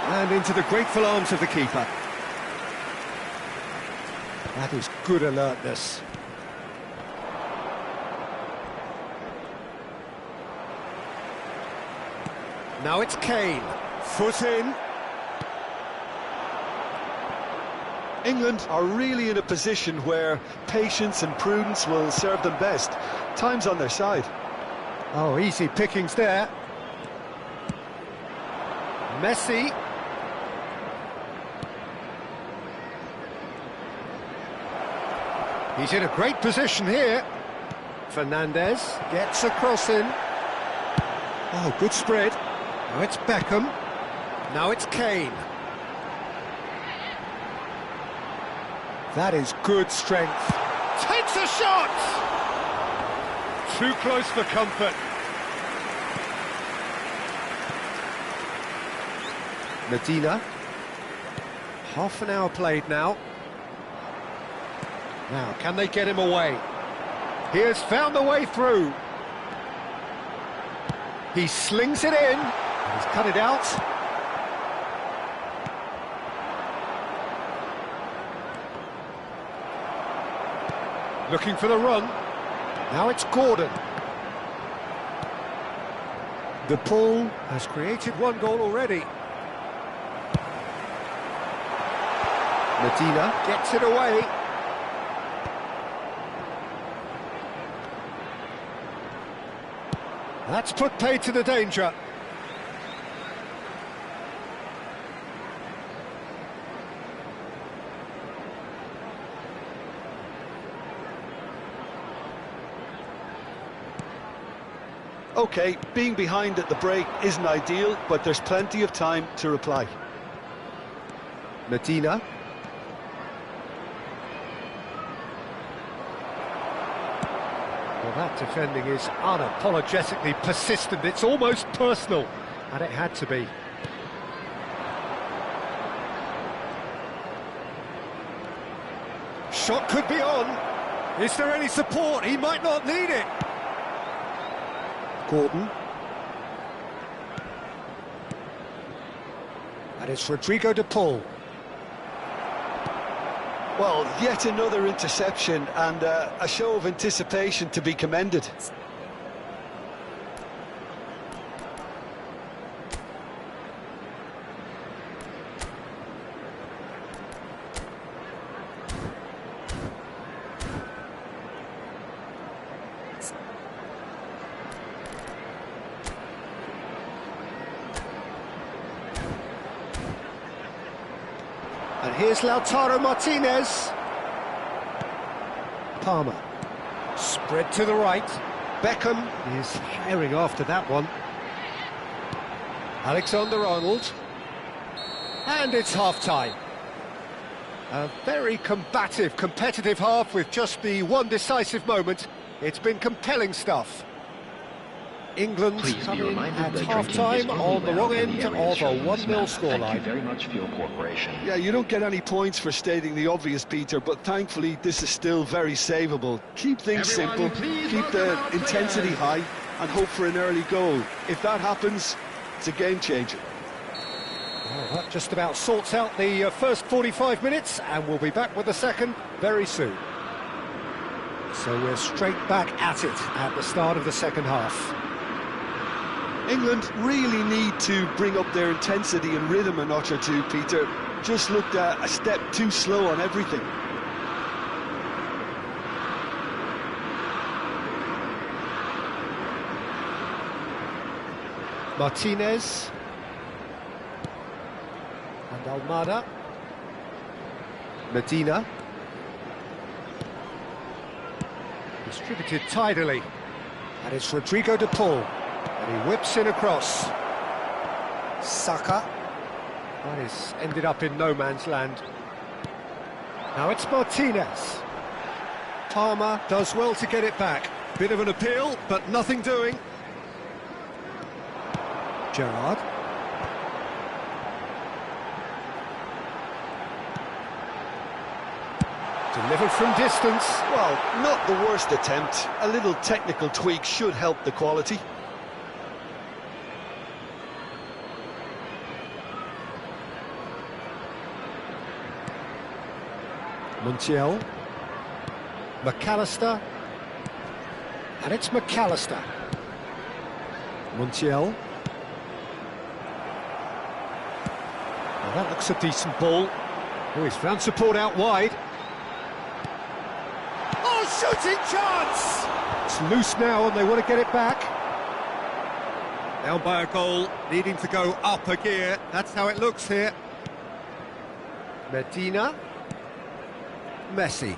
Speaker 1: And into the grateful arms of the keeper. That is good alertness. Now it's Kane. Foot in.
Speaker 2: England are really in a position where patience and prudence will serve them best. Time's on their side.
Speaker 1: Oh, easy pickings there. Messi. He's in a great position here. Fernandez gets a cross in. Oh, good spread. Now it's Beckham. Now it's Kane. That is good strength. Takes a shot! Too close for comfort. Medina. Half an hour played now. Now, can they get him away? He has found the way through. He slings it in. He's cut it out. Looking for the run. Now it's Gordon. De Paul has created one goal already. Medina gets it away. That's put paid to the danger.
Speaker 2: OK, being behind at the break isn't ideal, but there's plenty of time to reply.
Speaker 1: Medina. Well, that defending is unapologetically persistent. It's almost personal, and it had to be. Shot could be on. Is there any support? He might not need it. Gordon. And it's Rodrigo de Paul.
Speaker 2: Well, yet another interception and a show of anticipation to be commended.
Speaker 1: And here's Lautaro Martinez. Palmer. Spread to the right. Beckham is herring after that one. Alexander-Arnold. And it's half-time. A very combative, competitive half with just the one decisive moment. It's been compelling stuff. England coming at half-time on the wrong end of a 1-0 scoreline.
Speaker 6: Thank you very much for your cooperation.
Speaker 2: Yeah, you don't get any points for stating the obvious, Peter, but thankfully this is still very savable. Keep things simple, keep the intensity high, and hope for an early goal. If that happens, it's a game changer.
Speaker 1: Well, that just about sorts out the first 45 minutes, and we'll be back with the second very soon. So we're straight back at it at the start of the second half.
Speaker 2: England really need to bring up their intensity and rhythm a notch or two, Peter. Just looked a step too slow on everything.
Speaker 1: Martinez. And Almada. Medina. Distributed tidily. And it's Rodrigo de Paul. And he whips in across. Saka. That is ended up in no man's land. Now it's Martinez. Palmer does well to get it back. Bit of an appeal, but nothing doing. Gerrard. Delivered from distance.
Speaker 2: Well, not the worst attempt. A little technical tweak should help the quality.
Speaker 1: Montiel. McAllister. And it's McAllister. Montiel. Well, that looks a decent ball. Oh, he's found support out wide. Oh, shooting chance! It's loose now and they want to get it back. Down by a goal, needing to go up a gear. That's how it looks here. Medina. Messi.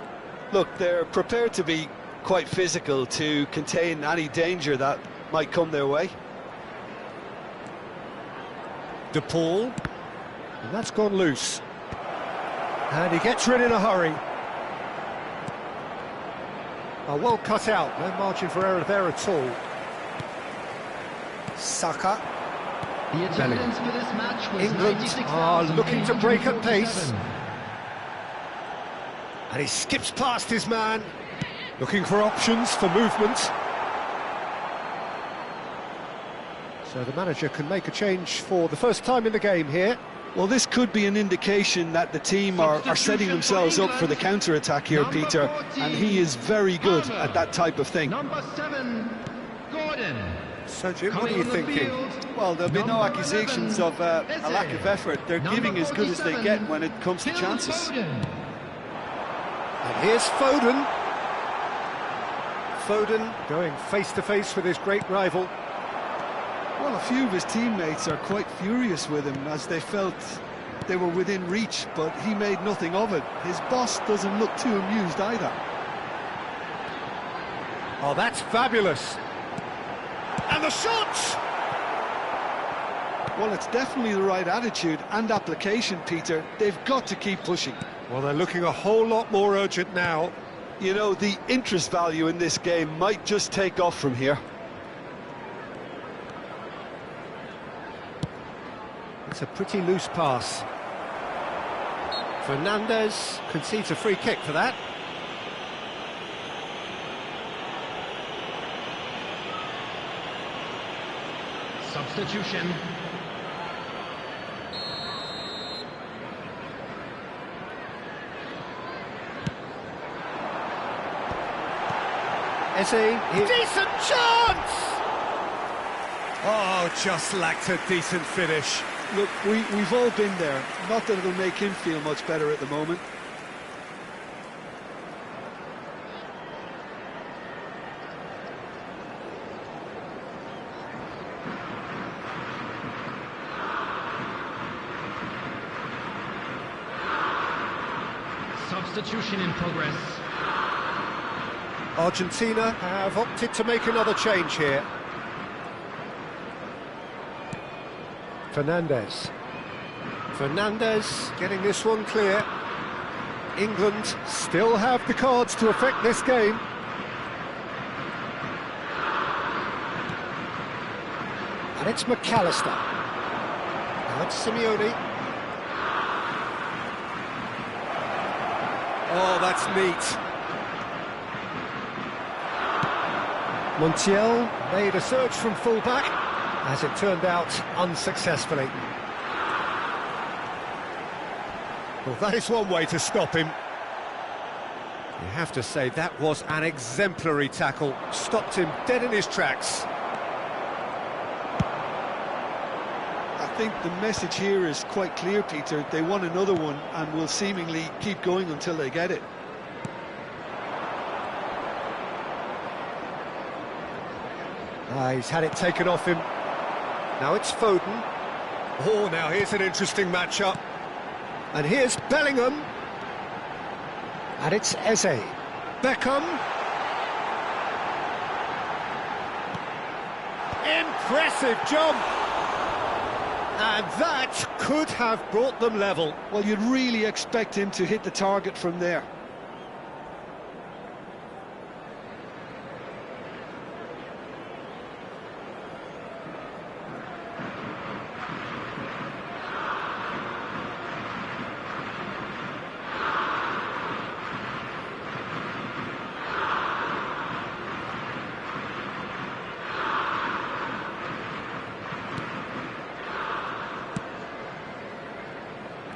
Speaker 2: Look, they're prepared to be quite physical to contain any danger that might come their way.
Speaker 1: De Paul. And that's gone loose. And he gets rid in a hurry. Oh, well cut out, no margin for error there at all. Saka.
Speaker 3: The attendance for this match was
Speaker 1: England are looking to break at pace.
Speaker 3: 96,847.
Speaker 1: And he skips past his man, looking for options for movement. So the manager can make a change for the first time in the game here.
Speaker 2: Well, this could be an indication that the team are setting themselves up for the counter-attack here, Peter, and he is very good at that type of thing.
Speaker 3: Number 7, Gordon.
Speaker 1: So, Jim, what are you thinking?
Speaker 2: Well, there'll be no accusations of a lack of effort. They're giving as good as they get when it comes to chances.
Speaker 1: And here's Foden. Foden going face-to-face with his great rival.
Speaker 2: Well, a few of his teammates are quite furious with him as they felt they were within reach, but he made nothing of it. His boss doesn't look too amused either.
Speaker 1: Oh, that's fabulous. And the shot!
Speaker 2: Well, it's definitely the right attitude and application, Peter. They've got to keep pushing.
Speaker 1: Well, they're looking a whole lot more urgent now.
Speaker 2: You know, the interest value in this game might just take off from here.
Speaker 1: It's a pretty loose pass. Fernandez concedes a free kick for that.
Speaker 3: Substitution.
Speaker 1: Decent chance! Oh, just lacked a decent finish.
Speaker 2: Look, we've all been there. Not that it'll make him feel much better at the moment.
Speaker 3: Substitution in progress.
Speaker 1: Argentina have opted to make another change here. Fernandez getting this one clear. England still have the cards to affect this game. And it's McAllister. Now it's Simeone. Oh, that's neat. Montiel made a search from full-back, as it turned out unsuccessfully. Well, that is one way to stop him. You have to say that was an exemplary tackle. Stopped him dead in his tracks.
Speaker 2: I think the message here is quite clear, Peter. They want another one and will seemingly keep going until they get it.
Speaker 1: He's had it taken off him. Now it's Foden. Oh, now here's an interesting matchup. And here's Bellingham. And it's Eze. Beckham. Impressive jump. And that could have brought them level.
Speaker 2: Well, you'd really expect him to hit the target from there.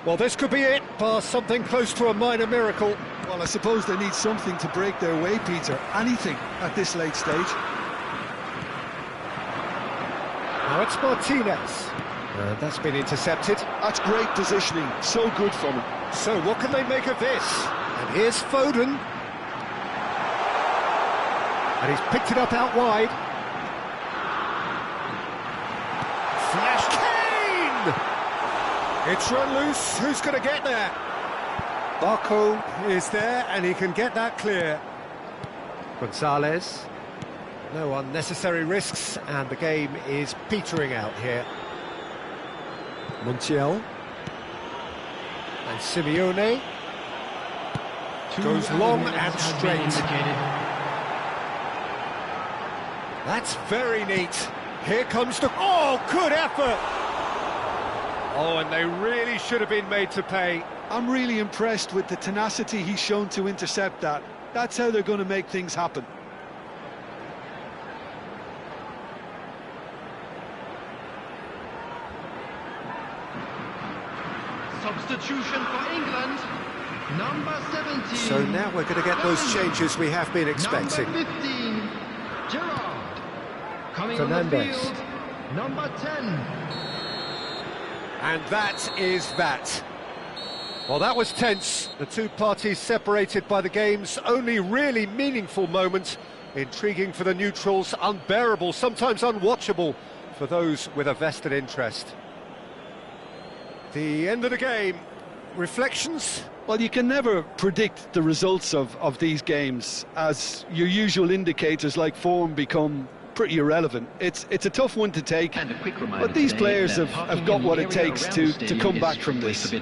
Speaker 1: Well, this could be it, bar something close to a minor miracle.
Speaker 2: Well, I suppose they need something to break their way, Peter. Anything at this late stage.
Speaker 1: Now it's Martinez. That's been intercepted.
Speaker 2: That's great positioning. So good from him.
Speaker 1: So what can they make of this? And here's Foden. And he's picked it up out wide. Flash Kane! It's run loose. Who's going to get there? Barco is there, and he can get that clear. Gonzalez. No unnecessary risks, and the game is petering out here. Montiel. And Simeone. Goes long and straight. That's very neat. Here comes the... Oh, good effort! Oh, and they really should have been made to pay.
Speaker 2: I'm really impressed with the tenacity he's shown to intercept that. That's how they're going to make things happen.
Speaker 3: Substitution for England, number 17.
Speaker 1: So now we're going to get those changes we have been expecting.
Speaker 3: Number 15, Gerrard. Coming
Speaker 1: Fernandez.
Speaker 3: on the field, number 10.
Speaker 1: And that is that. Well, that was tense. The two parties separated by the game's only really meaningful moment. Intriguing for the neutrals, unbearable, sometimes unwatchable for those with a vested interest. The end of the game. Reflections?
Speaker 2: Well, you can never predict the results of these games, as your usual indicators like form become pretty irrelevant. It's a tough one to take, but these players have got what it takes to come back from this.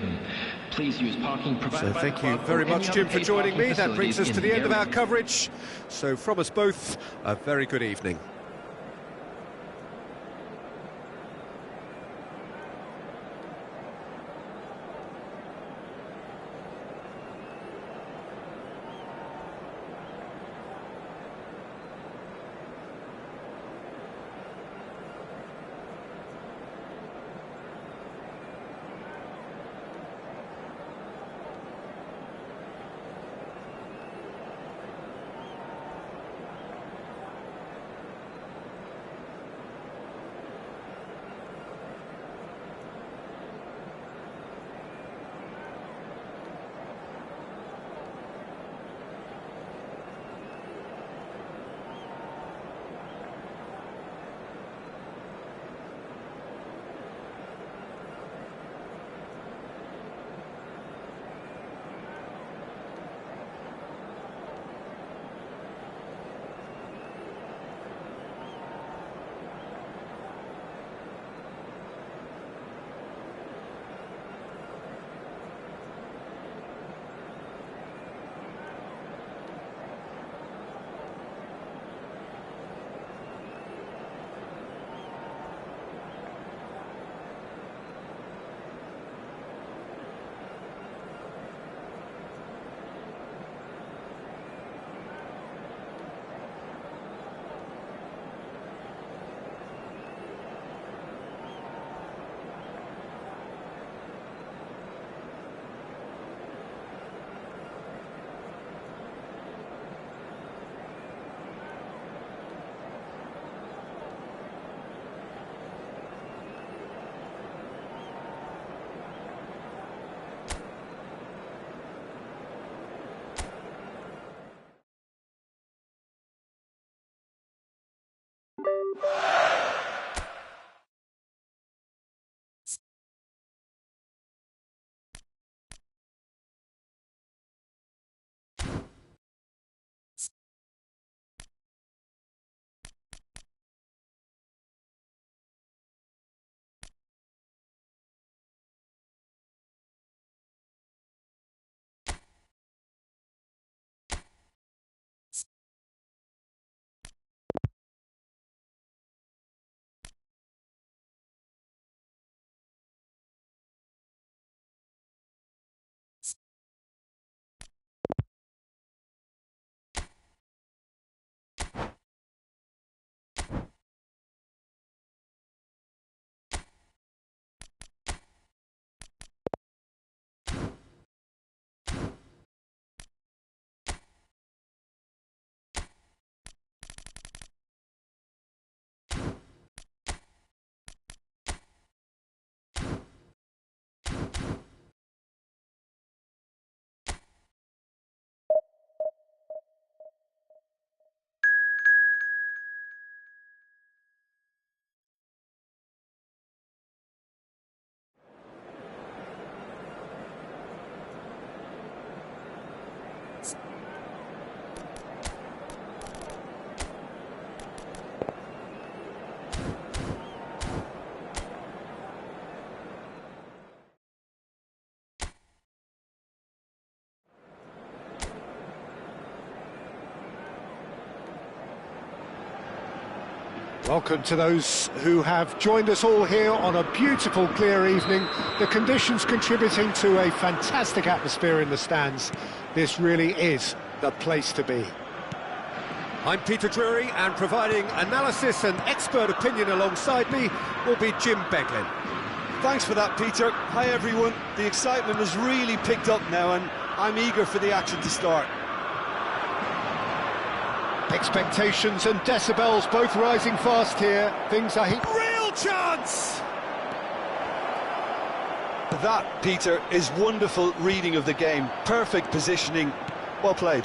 Speaker 6: Please use parking provided.
Speaker 1: So thank you very much, Jim, for joining me. That brings us to the end of our coverage. So from us both, a very good evening. Welcome to those who have joined us all here on a beautiful, clear evening. The conditions contributing to a fantastic atmosphere in the stands. This really is the place to be. I'm Peter Drury, and providing analysis and expert opinion alongside me will be Jim Beglin.
Speaker 5: Thanks for that, Peter. Hi, everyone. The excitement has really picked up now, and I'm eager for the action to start.
Speaker 1: Expectations and decibels both rising fast here. Things are
Speaker 5: Real chance! That, Peter, is wonderful reading of the game. Perfect positioning. Well played.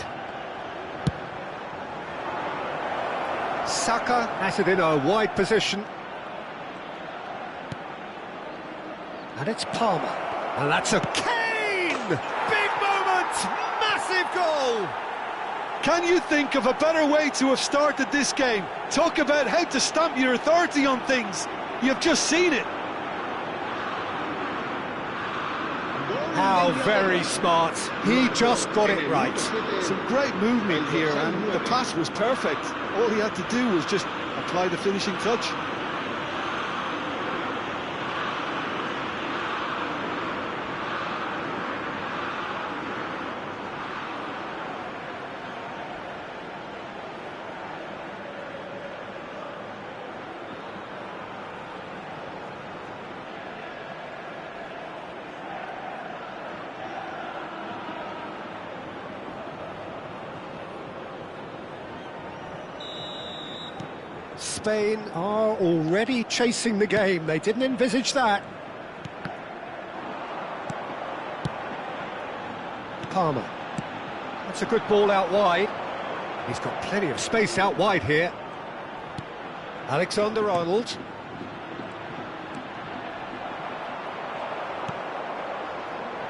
Speaker 1: Saka has it in a wide position. And it's Palmer. And that's a Kane! Big moment! Massive goal!
Speaker 5: Can you think of a better way to have started this game? Talk about how to stamp your authority on things. You've just seen it.
Speaker 1: How very smart. He just got it right.
Speaker 2: Some great movement here, and the pass was perfect. All he had to do was just apply the finishing touch.
Speaker 1: Spain are already chasing the game. They didn't envisage that. Palmer. That's a good ball out wide. He's got plenty of space out wide here. Alexander-Arnold.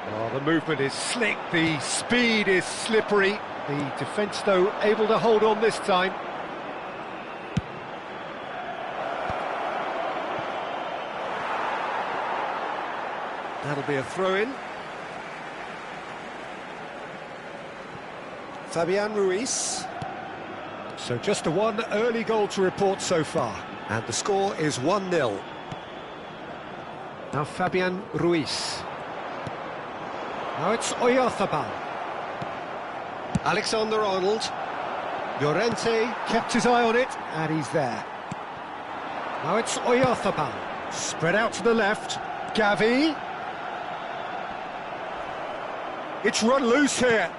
Speaker 1: Oh, the movement is slick. The speed is slippery. The defence, though, able to hold on this time. That'll be a throw-in. Fabian Ruiz. So just the one early goal to report so far. And the score is 1-0. Now Fabian Ruiz. Now it's Oyarzabal. Alexander-Arnold. Llorente kept his eye on it, and he's there. Now it's Oyarzabal. Spread out to the left. Gavi. It's run loose here.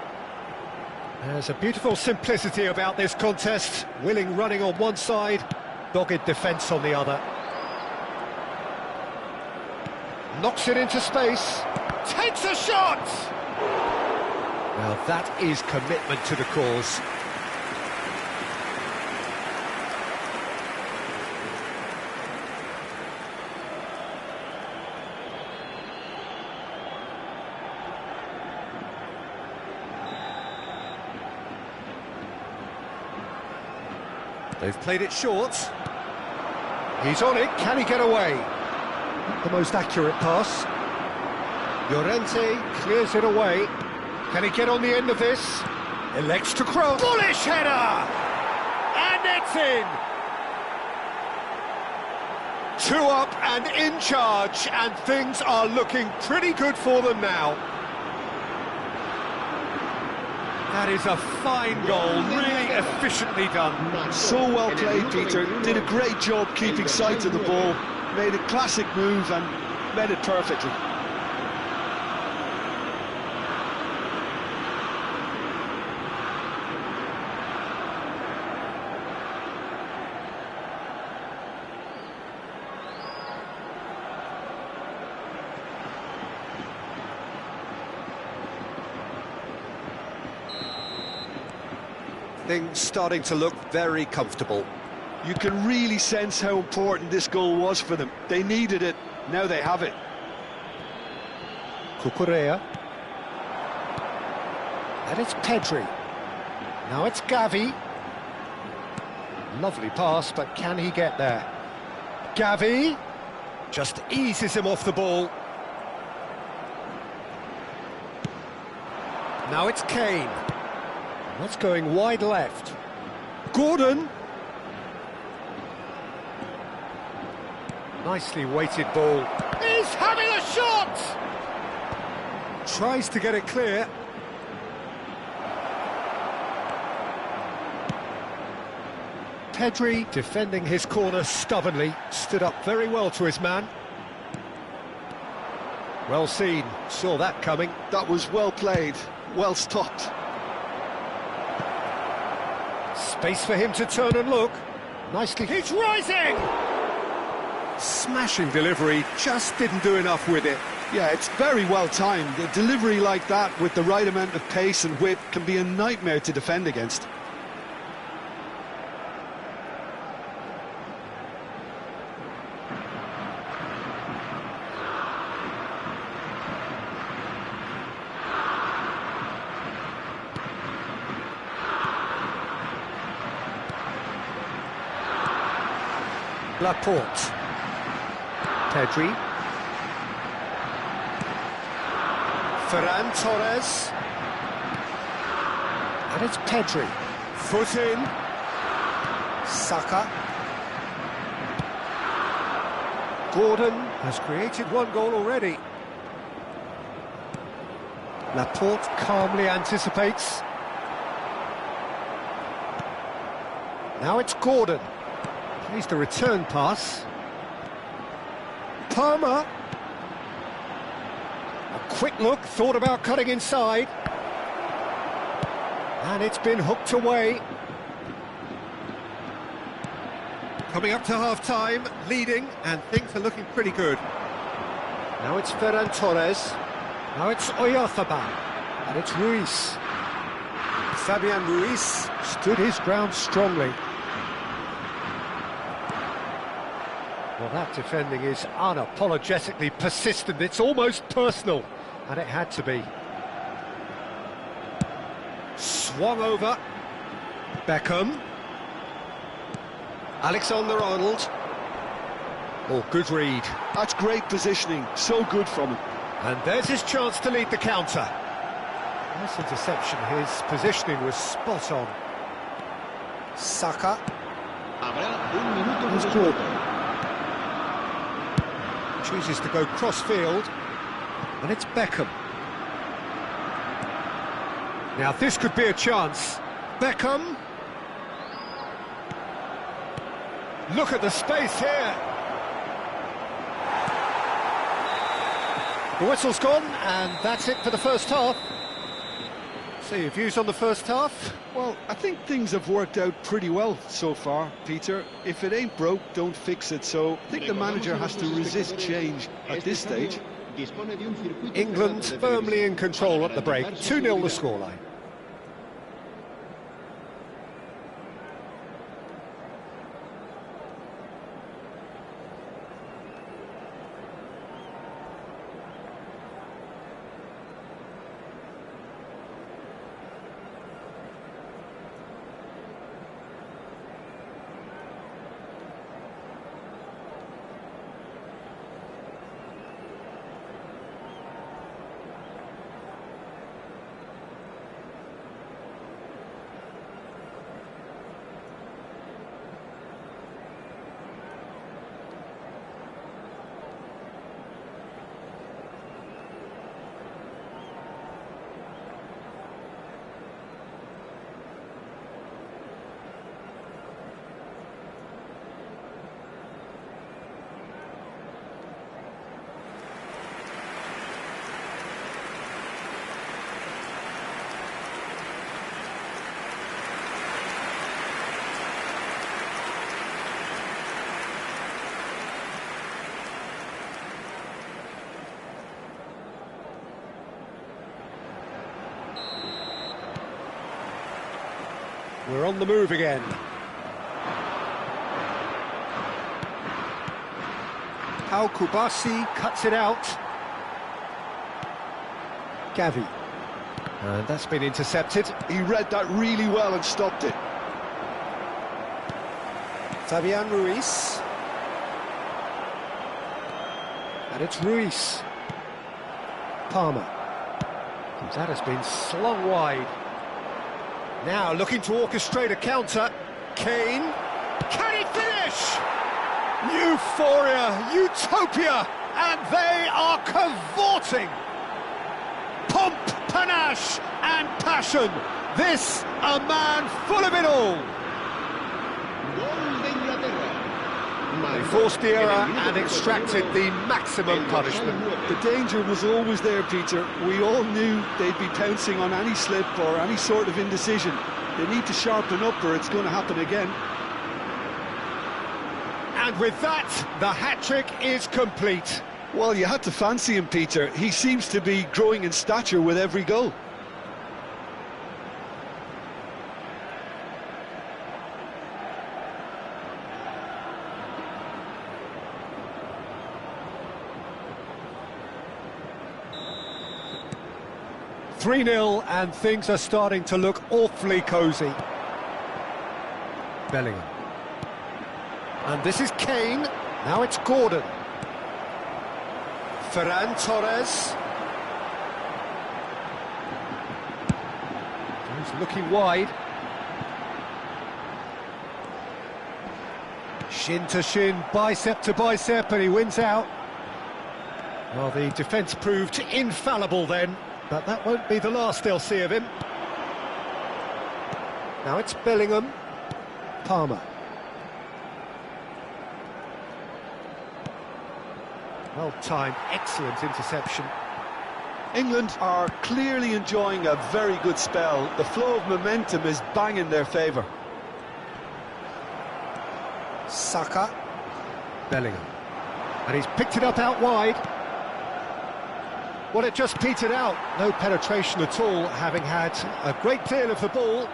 Speaker 1: There's a beautiful simplicity about this contest. Willing running on one side, dogged defence on the other. Knocks it into space. Takes a shot! Now that is commitment to the cause. They've played it short. He's on it, can he get away? Not the most accurate pass. Llorente clears it away. Can he get on the end of this? Elects to cross. Bullish header! And it's in! 2 up and in charge, and things are looking pretty good for them now. That is a fine goal, really efficiently done.
Speaker 2: So well played, Peter. Did a great job keeping sight of the ball. Made a classic move and made it perfectly.
Speaker 1: Things starting to look very comfortable.
Speaker 2: You can really sense how important this goal was for them. They needed it, now they have it.
Speaker 1: Cucurella. And it's Pedri. Now it's Gavi. Lovely pass, but can he get there? Gavi just eases him off the ball. Now it's Kane. That's going wide left. Gordon. Nicely weighted ball. He's having a shot! Tries to get it clear. Pedri defending his corner stubbornly. Stood up very well to his man. Well seen. Saw that coming.
Speaker 2: That was well played, well stopped.
Speaker 1: Space for him to turn and look. Nicely. He's rising! Smashing delivery, just didn't do enough with it.
Speaker 2: Yeah, it's very well timed. A delivery like that with the right amount of pace and whip can be a nightmare to defend against.
Speaker 1: Laporte. Pedri. Ferran Torres. And it's Pedri. Foot in. Saka. Gordon has created 1 goal already. Laporte calmly anticipates. Now it's Gordon. Plays the return pass. Palmer. A quick look, thought about cutting inside. And it's been hooked away. Coming up to half-time, leading, and things are looking pretty good. Now it's Ferran Torres. Now it's Oyarzabal. And it's Ruiz. Fabian Ruiz stood his ground strongly. Well, that defending is unapologetically persistent. It's almost personal, and it had to be. Swung over. Beckham. Alexander-Arnold. Oh, good read.
Speaker 2: That's great positioning, so good from him.
Speaker 1: And there's his chance to lead the counter. Nice interception, his positioning was spot on. Saka. Here's Gordon. Chooses to go cross-field, and it's Beckham. Now this could be a chance. Beckham. Look at the space here. The whistle's gone, and that's it for the first half. So your views on the first half?
Speaker 2: Well, I think things have worked out pretty well so far, Peter. If it ain't broke, don't fix it. So I think the manager has to resist change at this stage.
Speaker 1: England firmly in control at the break. 2-0 the scoreline. We're on the move again. Pau Kubasi cuts it out. Gavi. And that's been intercepted.
Speaker 2: He read that really well and stopped it.
Speaker 1: Fabian Ruiz. And it's Ruiz. Palmer. That has been slung wide. Now looking to orchestrate a counter. Kane. Can he finish? Euphoria, utopia, and they are cavorting. Pomp, panache, and passion. This a man full of it all. They forced the error and extracted the maximum punishment.
Speaker 2: The danger was always there, Peter. We all knew they'd be pouncing on any slip or any sort of indecision. They need to sharpen up or it's going to happen again.
Speaker 1: And with that, the hat-trick is complete.
Speaker 2: Well, you had to fancy him, Peter. He seems to be growing in stature with every goal.
Speaker 1: (3-0) and things are starting to look awfully cosy. Bellingham. And this is Kane. Now it's Gordon. Ferran Torres. He's looking wide. Shin to shin, bicep to bicep, and he wins out. Well, the defence proved infallible then, but that won't be the last they'll see of him. Now it's Bellingham. Palmer. Well-timed, excellent interception.
Speaker 2: England are clearly enjoying a very good spell. The flow of momentum is bang in their favour.
Speaker 1: Saka. Bellingham. And he's picked it up out wide. Well, it just petered out. No penetration at all, having had a great deal of the ball.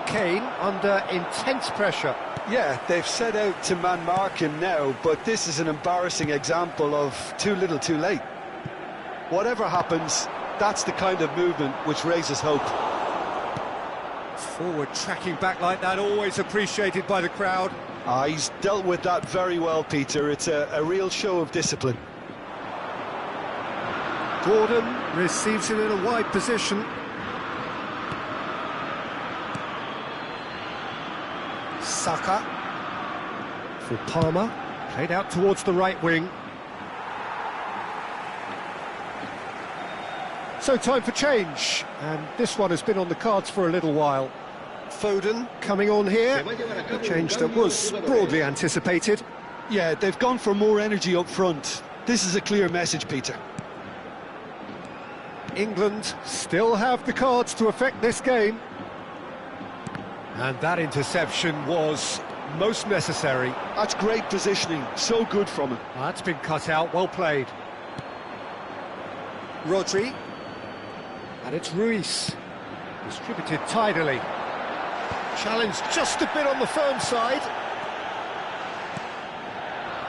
Speaker 1: Kane under intense pressure.
Speaker 2: Yeah, they've set out to man-mark him now, but this is an embarrassing example of too little too late. Whatever happens, that's the kind of movement which raises hope.
Speaker 1: Forward tracking back like that, always appreciated by the crowd.
Speaker 2: He's dealt with that very well, Peter. It's a real show of discipline.
Speaker 1: Gordon receives it in a wide position. Saka for Palmer, played out towards the right wing. So time for change, and this one has been on the cards for a little while. Foden coming on here, a change that was broadly anticipated.
Speaker 2: Yeah, they've gone for more energy up front. This is a clear message, Peter.
Speaker 1: England still have the cards to affect this game. And that interception was most necessary.
Speaker 2: That's great positioning, so good from him.
Speaker 1: That's been cut out, well played. Rodri. And it's Ruiz. Distributed tidily. Challenged just a bit on the firm side.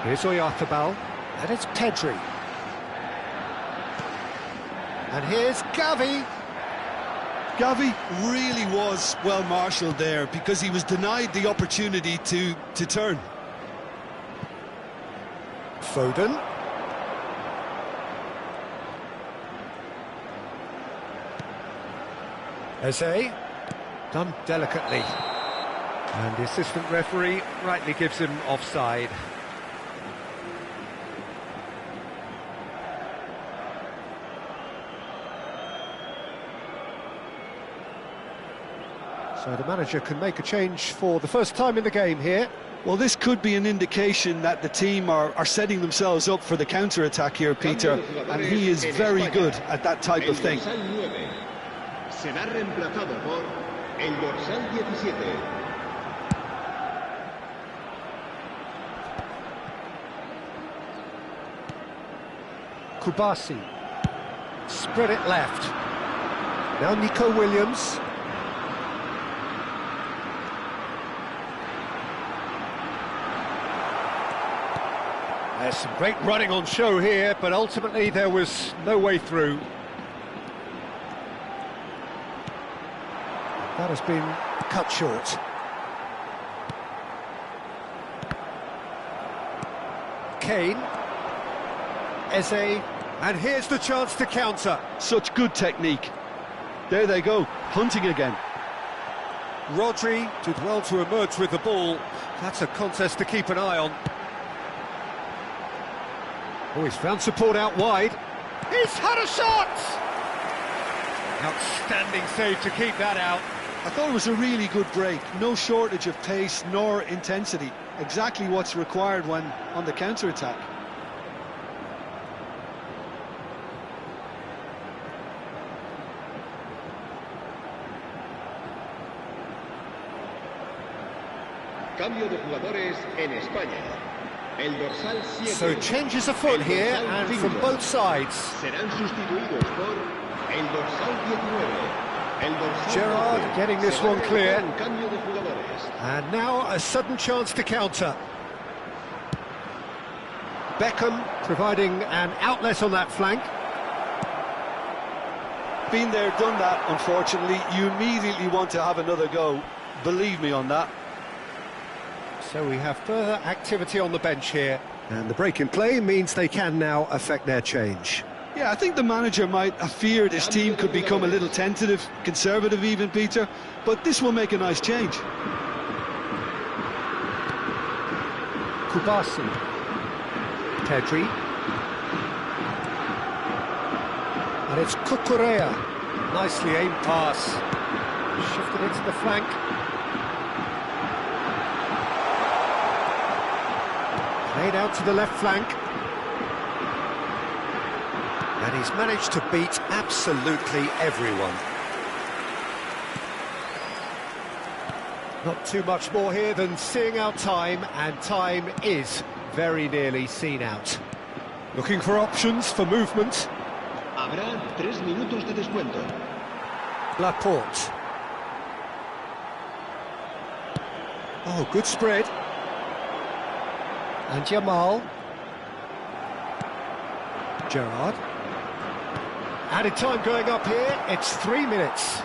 Speaker 1: Here's Oyarzabal. And it's Pedri. And here's Gavi.
Speaker 2: Gavi really was well marshalled there because he was denied the opportunity to turn.
Speaker 1: Foden. Eze. Done delicately. And the assistant referee rightly gives him offside. So the manager can make a change for the first time in the game here.
Speaker 2: Well, this could be an indication that the team are setting themselves up for the counter-attack here, Peter, and he is very good at that type of thing.
Speaker 7: Será reemplazado por el dorsal 17.
Speaker 1: Kubasi. Spread it left. Now Nico Williams. There's some great running on show here, but ultimately there was no way through. That has been cut short. Kane. Eze. And here's the chance to counter.
Speaker 2: Such good technique. There they go, hunting again.
Speaker 1: Rodri did well to emerge with the ball. That's a contest to keep an eye on. Oh, he's found support out wide. He's had a shot! Outstanding save to keep that out.
Speaker 2: I thought it was a really good break. No shortage of pace nor intensity. Exactly what's required when on the counter-attack.
Speaker 7: Cambio de jugadores en España. El dorsal 7.
Speaker 1: So changes afoot here, and from both sides.
Speaker 7: Serán sustituidos por el dorsal 19. El dorsal
Speaker 1: Gerrard
Speaker 7: 12.
Speaker 1: getting this
Speaker 7: Será
Speaker 1: one clear.
Speaker 7: un cambio de jugadores.
Speaker 1: And now a sudden chance to counter. Beckham providing an outlet on that flank.
Speaker 2: Been there, done that, unfortunately. You immediately want to have another go. Believe me on that.
Speaker 1: So we have further activity on the bench here. And the break in play means they can now affect their change.
Speaker 2: Yeah, I think the manager might have feared his team could become a little tentative, conservative even, Peter, but this will make a nice change.
Speaker 1: Kubasi. Pedri. And it's Cucurella. Nicely aimed pass. Shifted into the flank. Played out to the left flank. And he's managed to beat absolutely everyone. Not too much more here than seeing out time, and time is very nearly seen out. Looking for options for movement.
Speaker 7: Habrá 3 minutos de descuento.
Speaker 1: Laporte. Oh, good spread. And Jamal. Gerrard. Added time going up here, it's 3 minutes.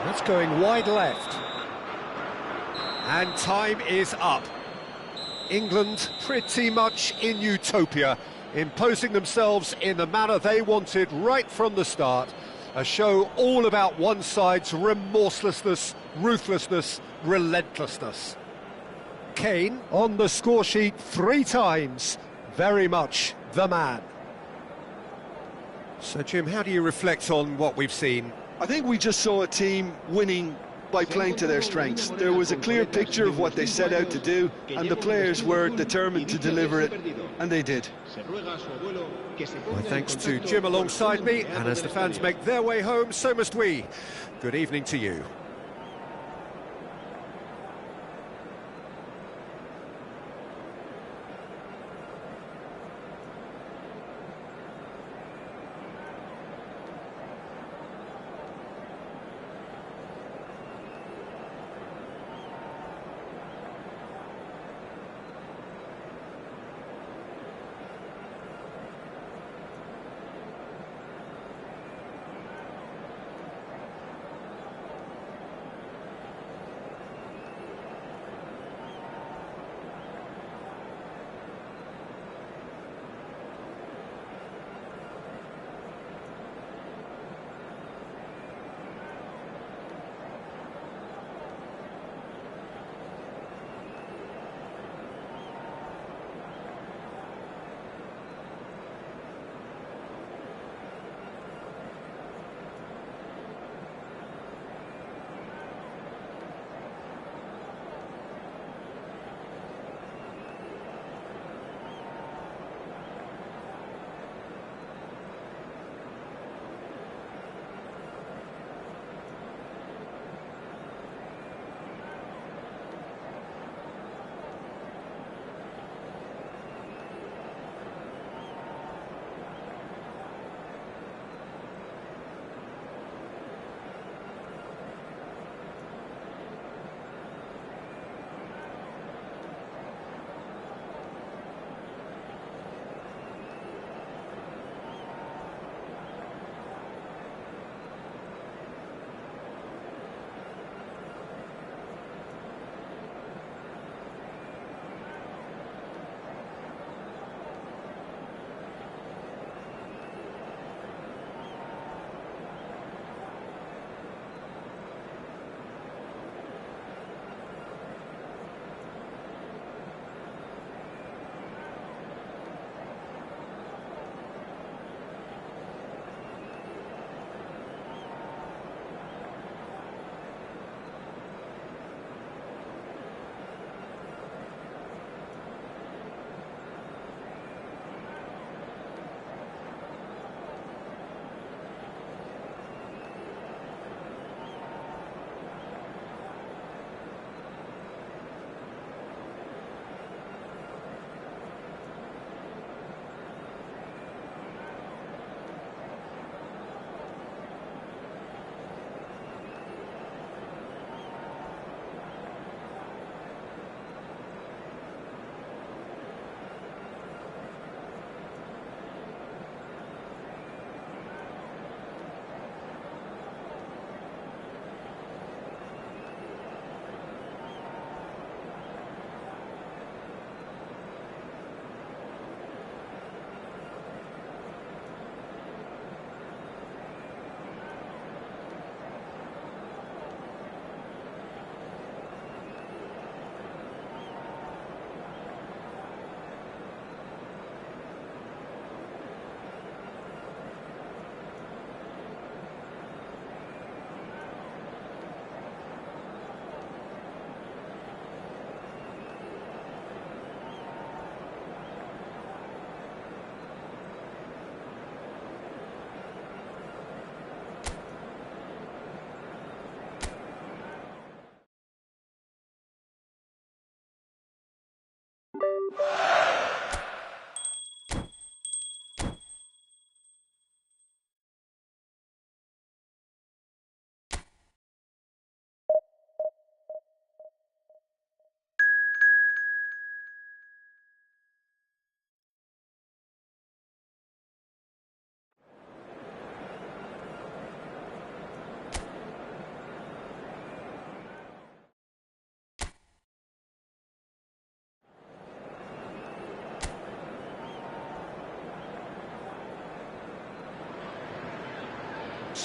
Speaker 1: That's going wide left. And time is up. England pretty much in utopia, imposing themselves in the manner they wanted right from the start. A show all about one side's remorselessness, ruthlessness, relentlessness. Kane on the score sheet 3 times, very much the man. So Jim, how do you reflect on what we've seen?
Speaker 2: I think we just saw a team winning by playing to their strengths. There was a clear picture of what they set out to do, and the players were determined to deliver it, and they did.
Speaker 1: My thanks to Jim alongside me, and as the fans make their way home, so must we. Good evening to you.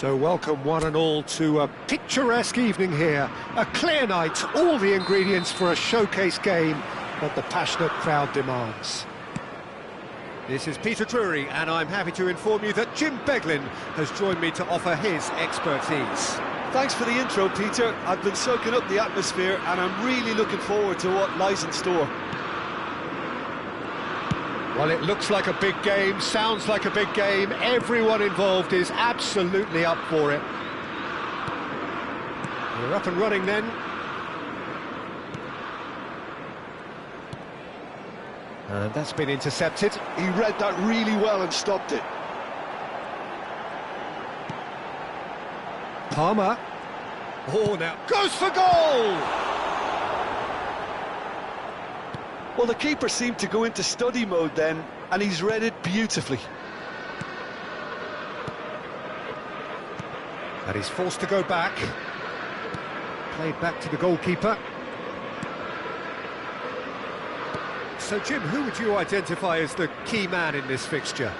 Speaker 1: So welcome one and all to a picturesque evening here. A clear night, all the ingredients for a showcase game that the passionate crowd demands. This is Peter Drury, and I'm happy to inform you that Jim Beglin has joined me to offer his expertise.
Speaker 5: Thanks for the intro, Peter. I've been soaking up the atmosphere and I'm really looking forward to what lies in store.
Speaker 1: Well, it looks like a big game, sounds like a big game. Everyone involved is absolutely up for it. We're up and running then. And that's been intercepted.
Speaker 5: He read that really well and stopped it.
Speaker 1: Palmer. Oh, now goes for goal!
Speaker 5: Well, the keeper seemed to go into study mode then, and he's read it beautifully.
Speaker 1: And he's forced to go back. Played back to the goalkeeper. So, Jim, who would you identify as the key man in this fixture?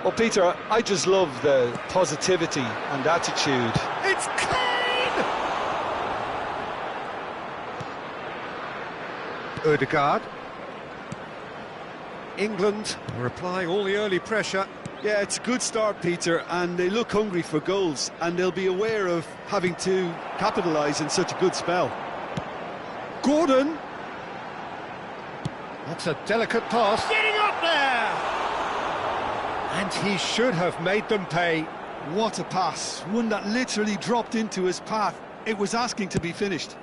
Speaker 5: Well, Peter, I just love the positivity and attitude.
Speaker 1: It's Kane! Odegaard. England are applying all the early pressure.
Speaker 5: Yeah, it's a good start, Peter, and they look hungry for goals, and they'll be aware of having to capitalise in such a good spell.
Speaker 1: Gordon. That's a delicate pass. Getting up there! And he should have made them pay.
Speaker 5: What a pass, one that literally dropped into his path. It was asking to be finished.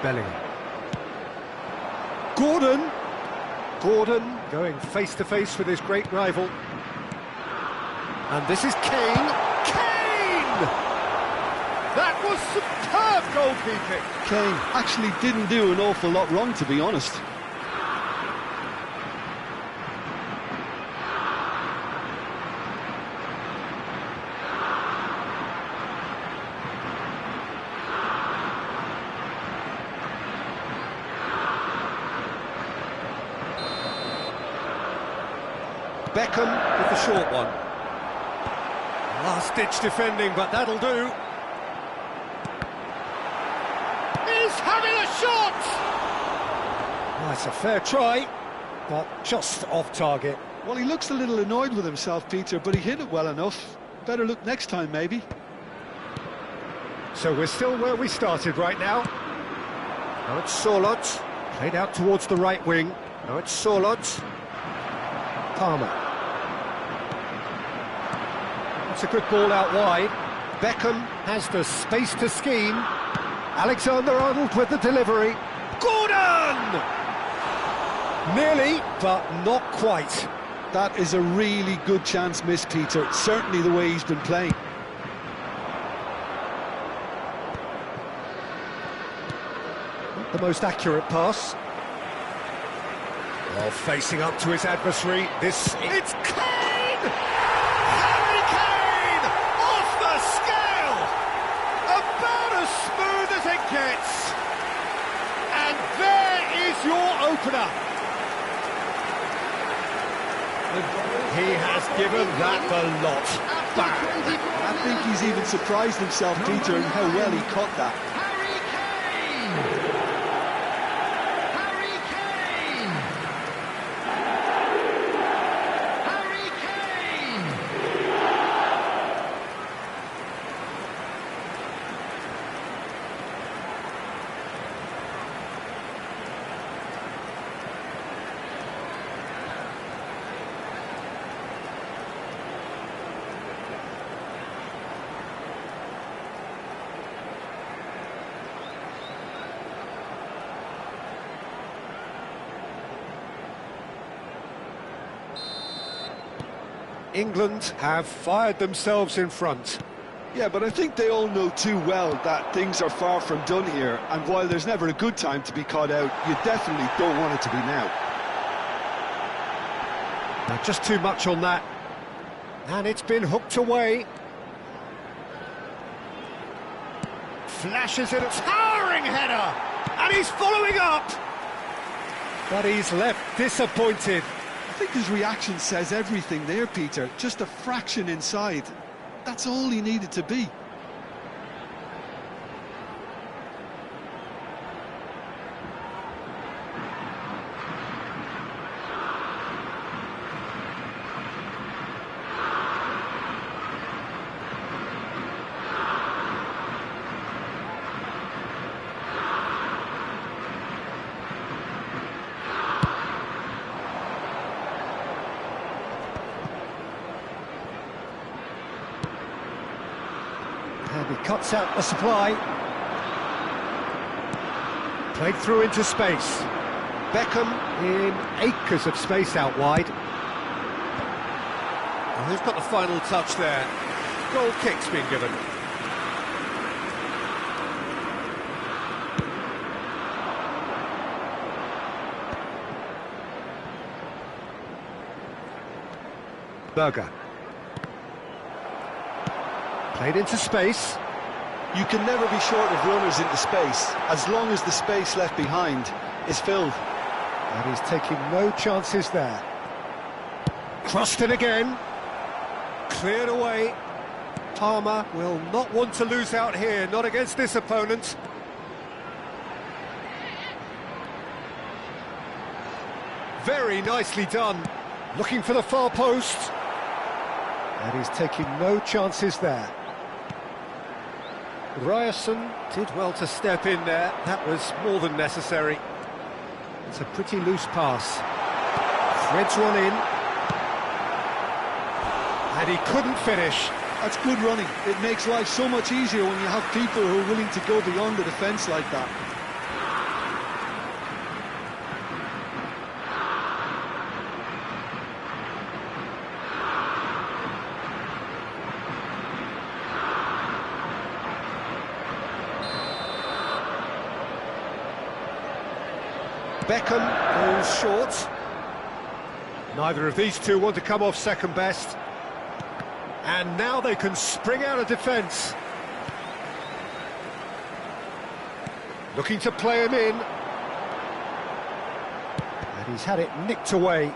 Speaker 1: Bellingham. Gordon going face to face with his great rival. And this is Kane. That was superb goalkeeping.
Speaker 5: Kane actually didn't do an awful lot wrong, to be honest.
Speaker 1: Beckham with the short one. Last-ditch defending, but that'll do. He's having a shot! Oh, it's a fair try, but just off target.
Speaker 5: Well, he looks a little annoyed with himself, Peter, but he hit it well enough. Better look next time, maybe.
Speaker 1: So we're still where we started right now. Now it's Sorlot, played out towards the right wing. Now it's Sorlot. Palmer. That's a good ball out wide. Beckham has the space to scheme. Alexander-Arnold with the delivery. Gordon! Nearly, but not quite.
Speaker 5: That is a really good chance missed, Peter. Certainly the way he's been playing.
Speaker 1: Not the most accurate pass. Well, facing up to his adversary, it's Kane! Harry Kane! Off the scale! About as smooth as it gets! And there is your opener! He has given that the lot back.
Speaker 5: I think he's even surprised himself, Peter, in how well he caught that.
Speaker 3: Harry Kane!
Speaker 1: England have fired themselves in front.
Speaker 5: Yeah, but I think they all know too well that things are far from done here, and while there's never a good time to be caught out, you definitely don't want it to be now.
Speaker 1: Now, just too much on that. And it's been hooked away. Flashes it, a towering header! And he's following up! But he's left disappointed.
Speaker 2: think his reaction says everything there, Peter. Just a fraction inside. That's all he needed to be.
Speaker 1: And he cuts out the supply. Played through into space. Beckham in acres of space out wide. Well, who's got the final touch there? Goal kick's been given. Berger. Played into space.
Speaker 2: You can never be short of runners into space, as long as the space left behind is filled.
Speaker 1: And he's taking no chances there. Crossed it again. Cleared away. Palmer will not want to lose out here, not against this opponent. Very nicely done. Looking for the far post. And he's taking no chances there. Ryerson did well to step in there. That was more than necessary. It's a pretty loose pass. Threads one in. And he couldn't finish.
Speaker 2: That's good running. It makes life so much easier when you have people who are willing to go beyond the defence like that.
Speaker 1: Beckham goes short. Neither of these two want to come off second best. And now they can spring out of defence. Looking to play him in. And he's had it nicked away.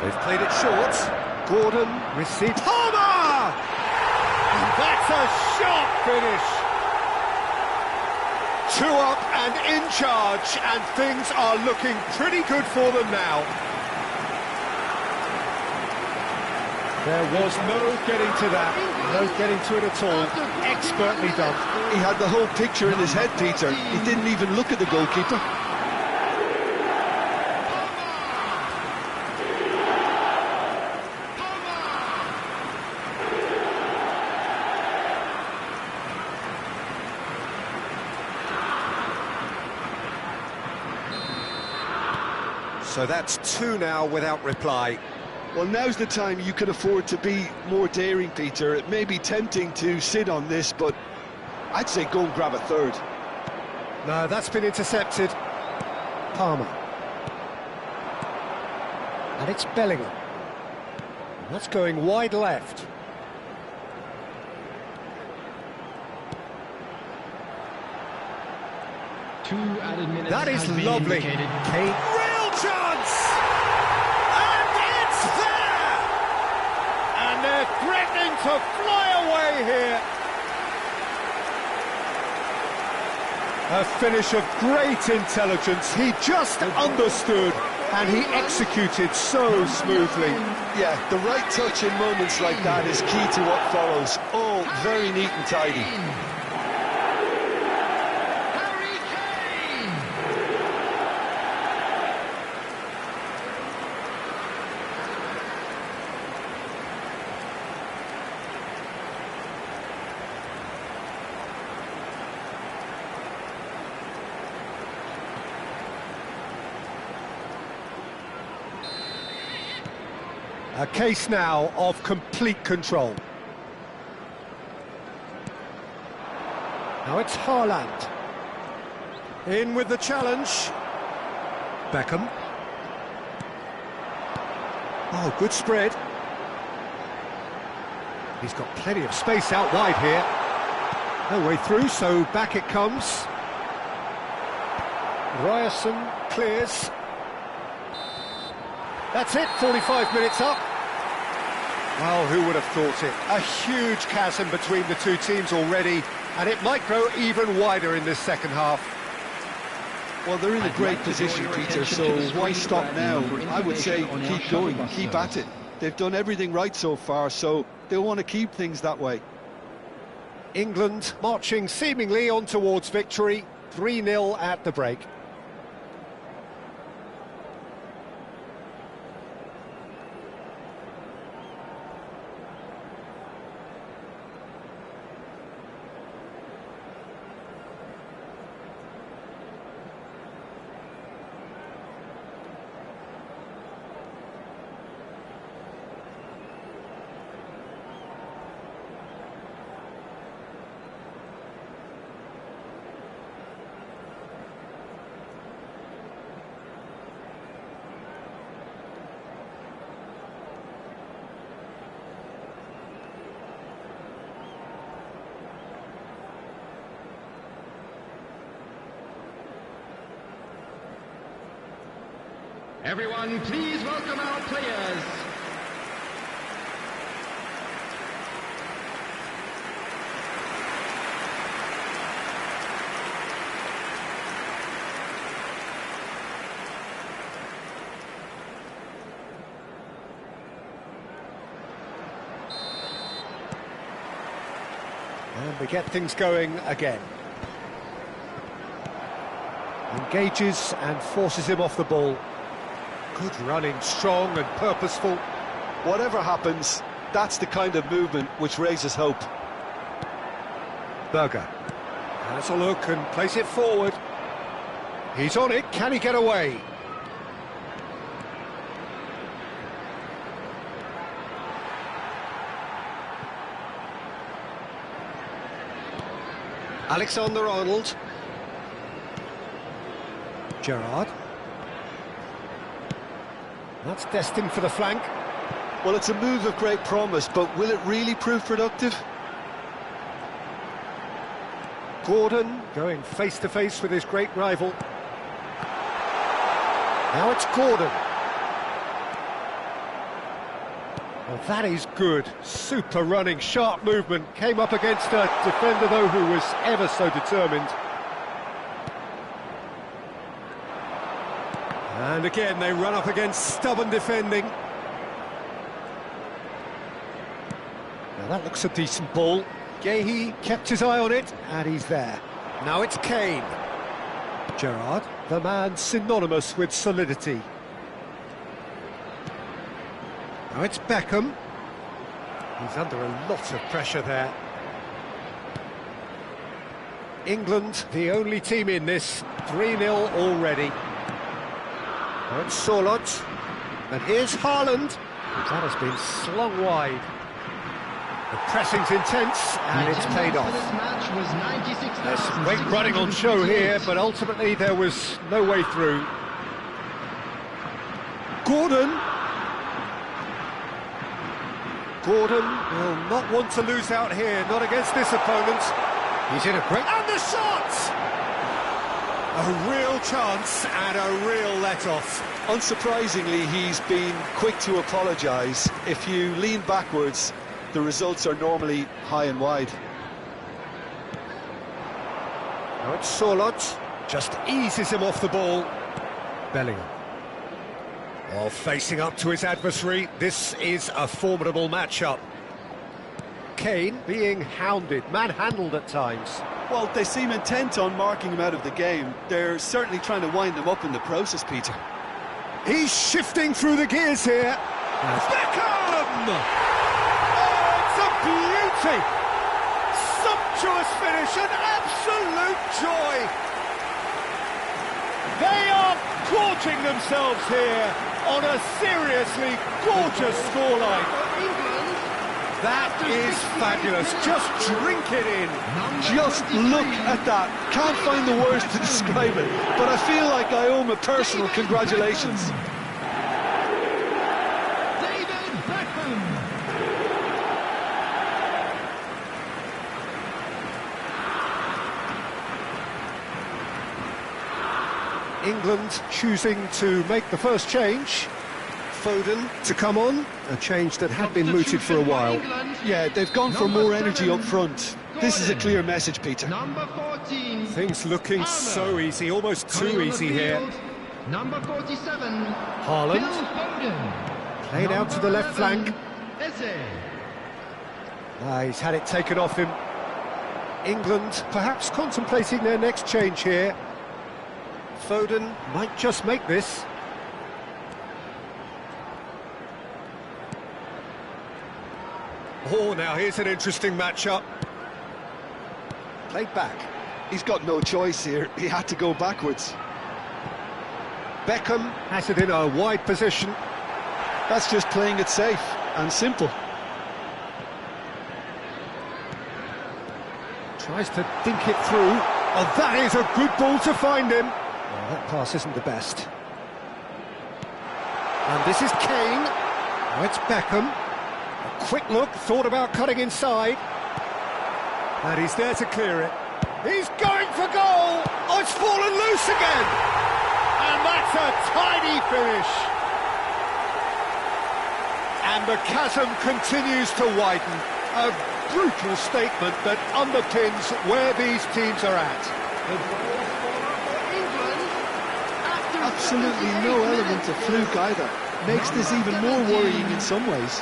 Speaker 1: They've played it short. Gordon received. Palmer! And that's a sharp finish. 2 up and in charge, and things are looking pretty good for them now. There was no getting to that, no getting to it at all. Expertly done.
Speaker 2: He had the whole picture in his head, Peter. He didn't even look at the goalkeeper.
Speaker 1: So that's 2 now without reply.
Speaker 2: Well, now's the time you can afford to be more daring, Peter. It may be tempting to sit on this, but I'd say go and grab a third.
Speaker 1: No, that's been intercepted. Palmer. And it's Bellingham. That's going wide left.
Speaker 4: Two added minutes.
Speaker 1: That is
Speaker 4: has been
Speaker 1: lovely.
Speaker 4: indicated.
Speaker 1: Kane. Real chance! And it's there! And they're threatening to fly away here. A finish of great intelligence. He just understood and he executed so smoothly.
Speaker 2: Yeah, the right touch in moments like that is key to what follows. All very neat and tidy.
Speaker 1: A case now of complete control. Now it's Haaland. In with the challenge. Beckham. Oh, good spread. He's got plenty of space out wide here. No way through, so back it comes. Ryerson clears. That's it, 45 minutes up. Well, who would have thought it? A huge chasm between the two teams already, and it might grow even wider in this second half.
Speaker 2: Well, they're in a great position, Peter, so why stop now? I would say keep going, keep at it. They've done everything right so far, so they'll want to keep things that way.
Speaker 1: England marching seemingly on towards victory, 3-0 at the break.
Speaker 3: Everyone, please welcome our players.
Speaker 1: And we get things going again. Engages and forces him off the ball. Good running, strong and purposeful.
Speaker 2: Whatever happens, that's the kind of movement which raises hope.
Speaker 1: Berger has a look and plays it forward. He's on it, can he get away? Alexander-Arnold. Gerrard. That's destined for the flank.
Speaker 2: Well, it's a move of great promise, but will it really prove productive?
Speaker 1: Gordon going face-to-face with his great rival. Now it's Gordon. Well, that is good. Super running, sharp movement. Came up against a defender, though, who was ever so determined. And again, they run up against stubborn defending. Now that looks a decent ball. Gehi kept his eye on it, and he's there. Now it's Kane. Gerrard, the man synonymous with solidity. Now it's Beckham. He's under a lot of pressure there. England, the only team in this, 3-0 already. Now it's Sorloth, and here's Haaland. That has been slung wide. The pressing's intense, and it's paid off. There's some great running on show here, but ultimately there was no way through. Gordon. Gordon will not want to lose out here, not against this opponent. He's in a great... And the shot! A real chance and a real let-off.
Speaker 2: Unsurprisingly, he's been quick to apologise. If you lean backwards, the results are normally high and wide.
Speaker 1: Now it's Sorloth, just eases him off the ball. Bellingham. While facing up to his adversary, this is a formidable matchup. Kane being hounded, manhandled at times.
Speaker 2: Well, they seem intent on marking him out of the game. They're certainly trying to wind him up in the process, Peter.
Speaker 1: He's shifting through the gears here. Beckham! Oh, it's a beauty! Sumptuous finish, an absolute joy! They are gorging themselves here on a seriously gorgeous scoreline. That is fabulous. Just drink it in.
Speaker 2: Just look at that. Can't find the words to describe it, but I feel like I owe him a personal congratulations.
Speaker 3: David Beckham.
Speaker 1: England choosing to make the first change. Foden to come on, a change that had been mooted for a while.
Speaker 2: Yeah, they've gone for more energy up front. This is a clear message, Peter.
Speaker 3: Number 14.
Speaker 1: Things looking so easy, almost too easy here.
Speaker 3: Number 47.
Speaker 1: Haaland,
Speaker 3: Phil Foden.
Speaker 1: played out to the left
Speaker 3: 11,
Speaker 1: flank.
Speaker 3: Eze.
Speaker 1: He's had it taken off him. England perhaps contemplating their next change here. Foden might just make this. Oh, now here's an interesting matchup. Played back.
Speaker 2: He's got no choice here. He had to go backwards.
Speaker 1: Beckham has it in a wide position.
Speaker 2: That's just playing it safe and simple.
Speaker 1: Tries to dink it through. Oh, that is a good ball to find him. Well, that pass isn't the best. And this is Kane. Now it's Beckham. A quick look, thought about cutting inside. And he's there to clear it. He's going for goal! Oh, it's fallen loose again! And that's a tiny finish. And the chasm continues to widen. A brutal statement that underpins where these teams are at.
Speaker 2: Absolutely no element of fluke either. Makes this even more worrying in some ways.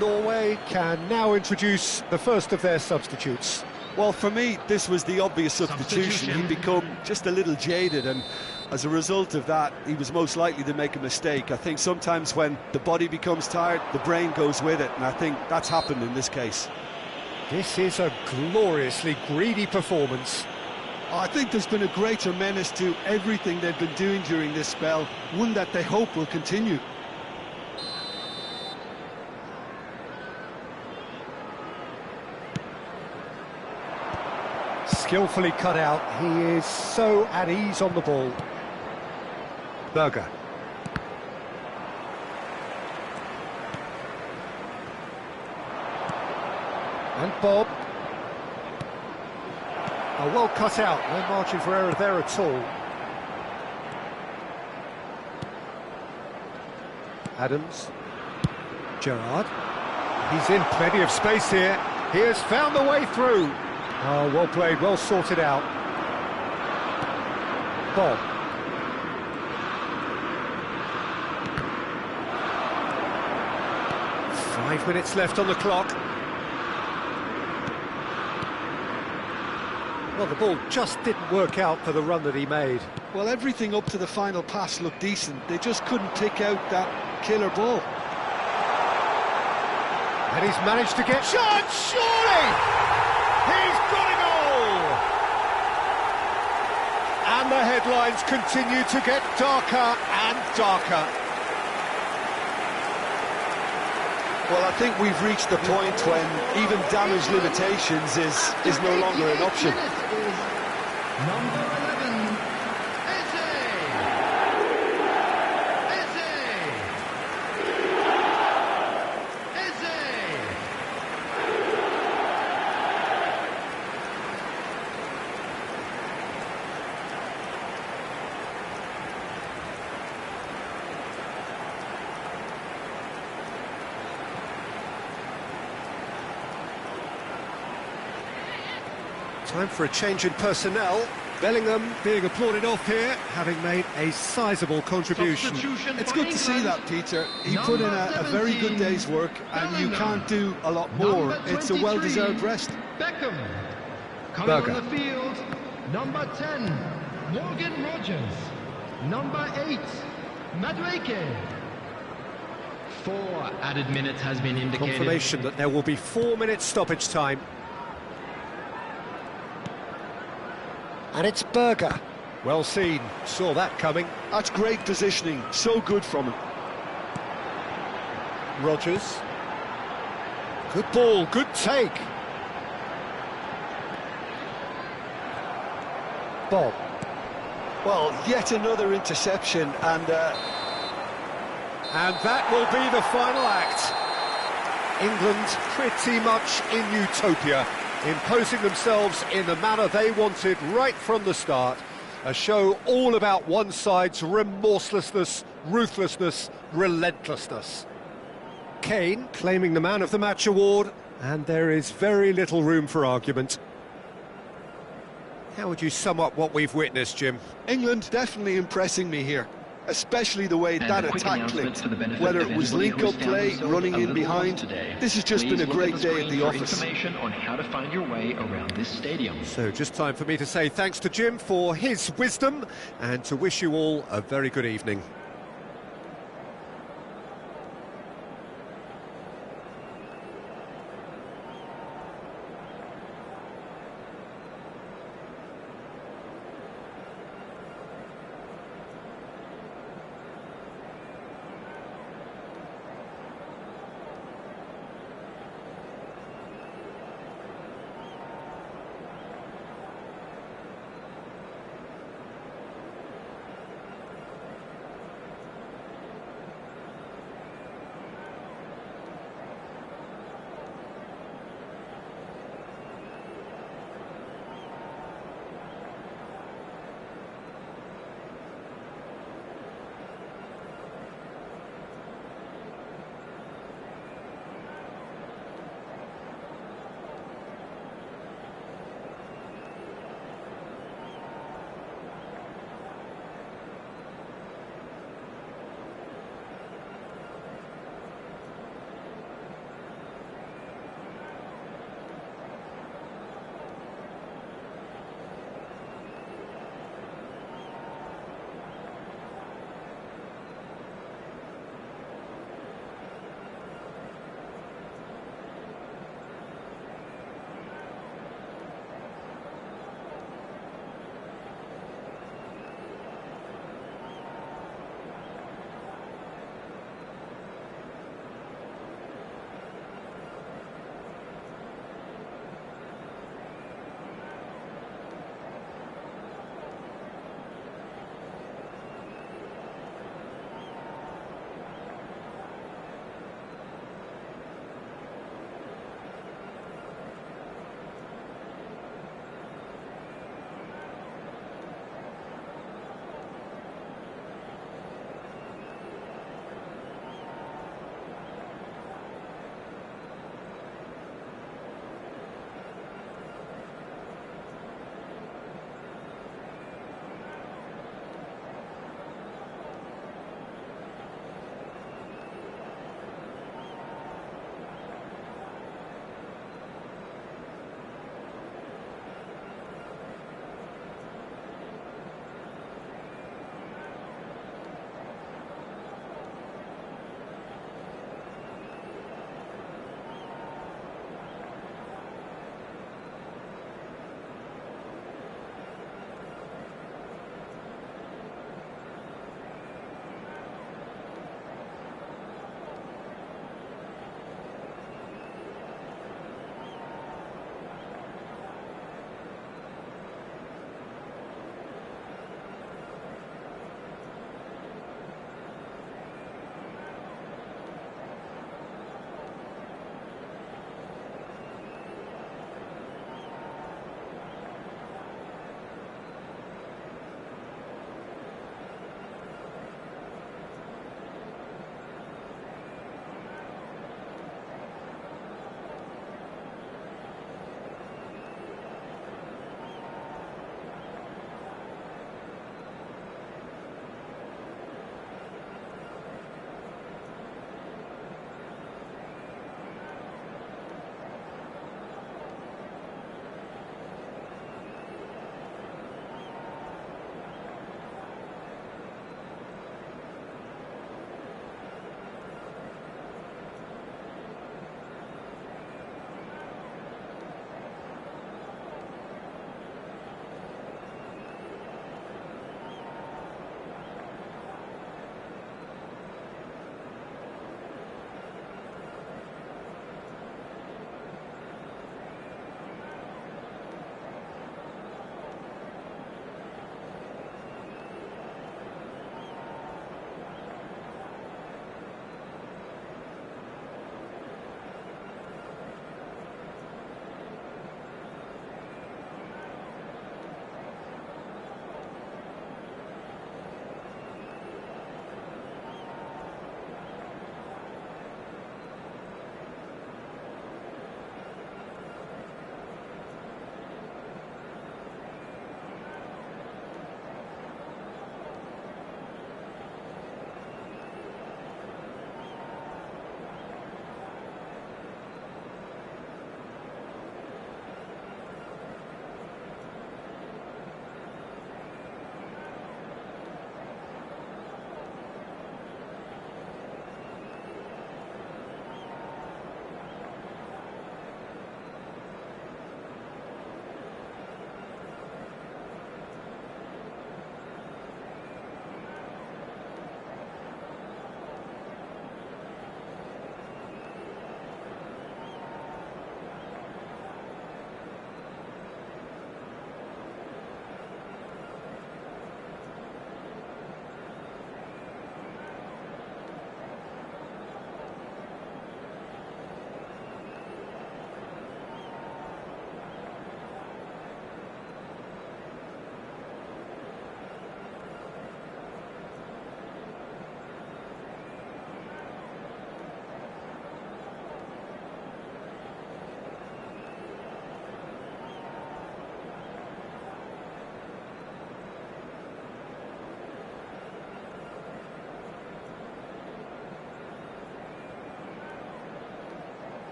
Speaker 1: Norway can now introduce the first of their substitutes.
Speaker 2: Well, for me, this was the obvious substitution. He'd become just a little jaded, and as a result of that, he was most likely to make a mistake. I think sometimes when the body becomes tired, the brain goes with it, and I think that's happened in this case.
Speaker 1: This is a gloriously greedy performance.
Speaker 2: I think there's been a greater menace to everything they've been doing during this spell, one that they hope will continue.
Speaker 1: Skillfully cut out, he is so at ease on the ball. Berger. And Bob. Oh, well cut out, no margin for error there at all. Adams. Gerrard. He's in plenty of space here. He has found the way through. Oh, well played, well sorted out. Bob. Five minutes left on the clock. Well, the ball just didn't work out for the run that he made.
Speaker 2: Well, everything up to the final pass looked decent. They just couldn't pick out that killer ball.
Speaker 1: And he's managed to get... Shot, surely! He's got a goal! And the headlines continue to get darker and darker.
Speaker 2: Well, I think we've reached the point when even damage limitations is no longer an option.
Speaker 3: Number 11,
Speaker 1: Time for a change in personnel. Bellingham being applauded off here, having made a sizable contribution.
Speaker 2: It's good to see that, Peter. He put in a very good day's work, and you can't do a lot more. It's a well-deserved rest.
Speaker 3: Beckham. Coming
Speaker 1: Berger.
Speaker 3: on the field, number 10, Morgan Rogers. Number 8, Madueke. 4 added minutes has been indicated.
Speaker 1: Confirmation that there will be 4 minutes stoppage time. And it's Berger. Well seen, saw that coming.
Speaker 2: That's great positioning, so good from him.
Speaker 1: Rodgers. Good ball, good take. Bob.
Speaker 2: Well, yet another interception, and
Speaker 1: that will be the final act. England pretty much in utopia, imposing themselves in the manner they wanted right from the start. A show all about one side's remorselessness, ruthlessness, relentlessness. Kane claiming the Man of the Match award, and there is very little room for argument. How would you sum up what we've witnessed, Jim?
Speaker 2: England definitely impressing me here, especially the way that attack clicked. Whether it was link-up play, running in behind, this has just been a great day at the office.
Speaker 6: Information on how to find your way around this stadium.
Speaker 1: So just time for me to say thanks to Jim for his wisdom and to wish you all a very good evening.